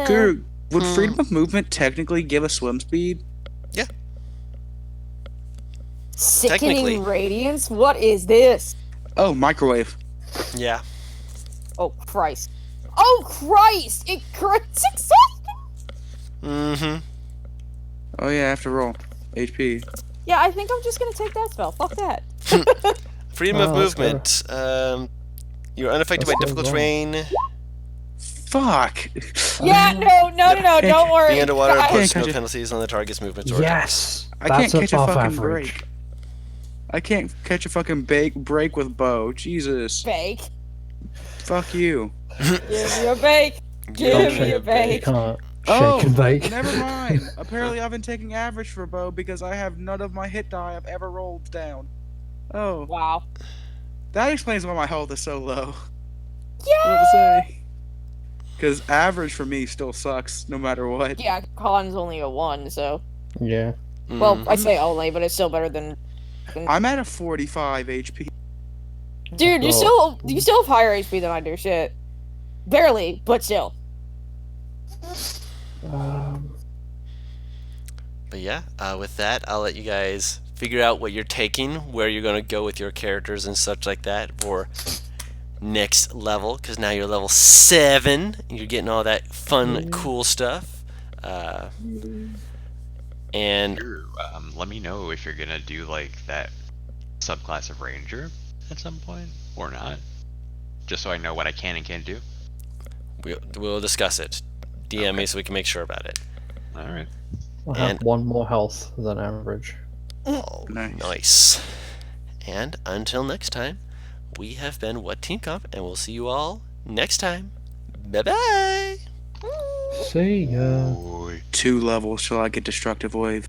Guru, would freedom of movement technically give us swim speed? Technically. Sickening radiance? What is this? Oh, microwave. Yeah. Oh, Christ. Oh, Christ! It's exhausting! Mm-hmm. Oh yeah, I have to roll. HP. Yeah, I think I'm just gonna take that spell. Fuck that. Freedom of Oh, let's go. movement. You're unaffected by Let's go difficult wrong. terrain. Fuck. Yeah, no, don't worry. Being underwater I- puts can't no catch it. penalties on the target's movements or Yes! I can't That's catch a above fucking average. break. I can't catch a fucking break with Bo. Jesus. Bake. Fuck you. Give me a bake. Give Don't me a shake You bake. can't Oh, shake and bake. never mind. Apparently I've been taking average for Bo because I have none of my hit die I've ever rolled down. Oh, Wow. that explains why my health is so low. Yeah. What to say? Because average for me still sucks, no matter what. Yeah, Con's only a 1, so. Yeah. Well, Mhm. I say only, but it's still better than. I'm at a 45 HP. Dude, you Oh. still have higher HP than I do. Shit. Barely, but still. But yeah, with that, I'll let you guys figure out what you're taking, where you're going to go with your characters and such like that for next level, because now you're level 7, and you're getting all that fun, cool stuff. And Sure, let me know if you're gonna do like that subclass of ranger at some point or not, just so I know what I can and can't do. we'll discuss it. DM me so we can make sure about it. All right. I have And- 1 more health than average. Oh, Nice. nice. And until next time, we have been WhatTeamComp, and we'll see you all next time. Bye-bye! See ya. Boy. 2 levels till I get Destructive Wave.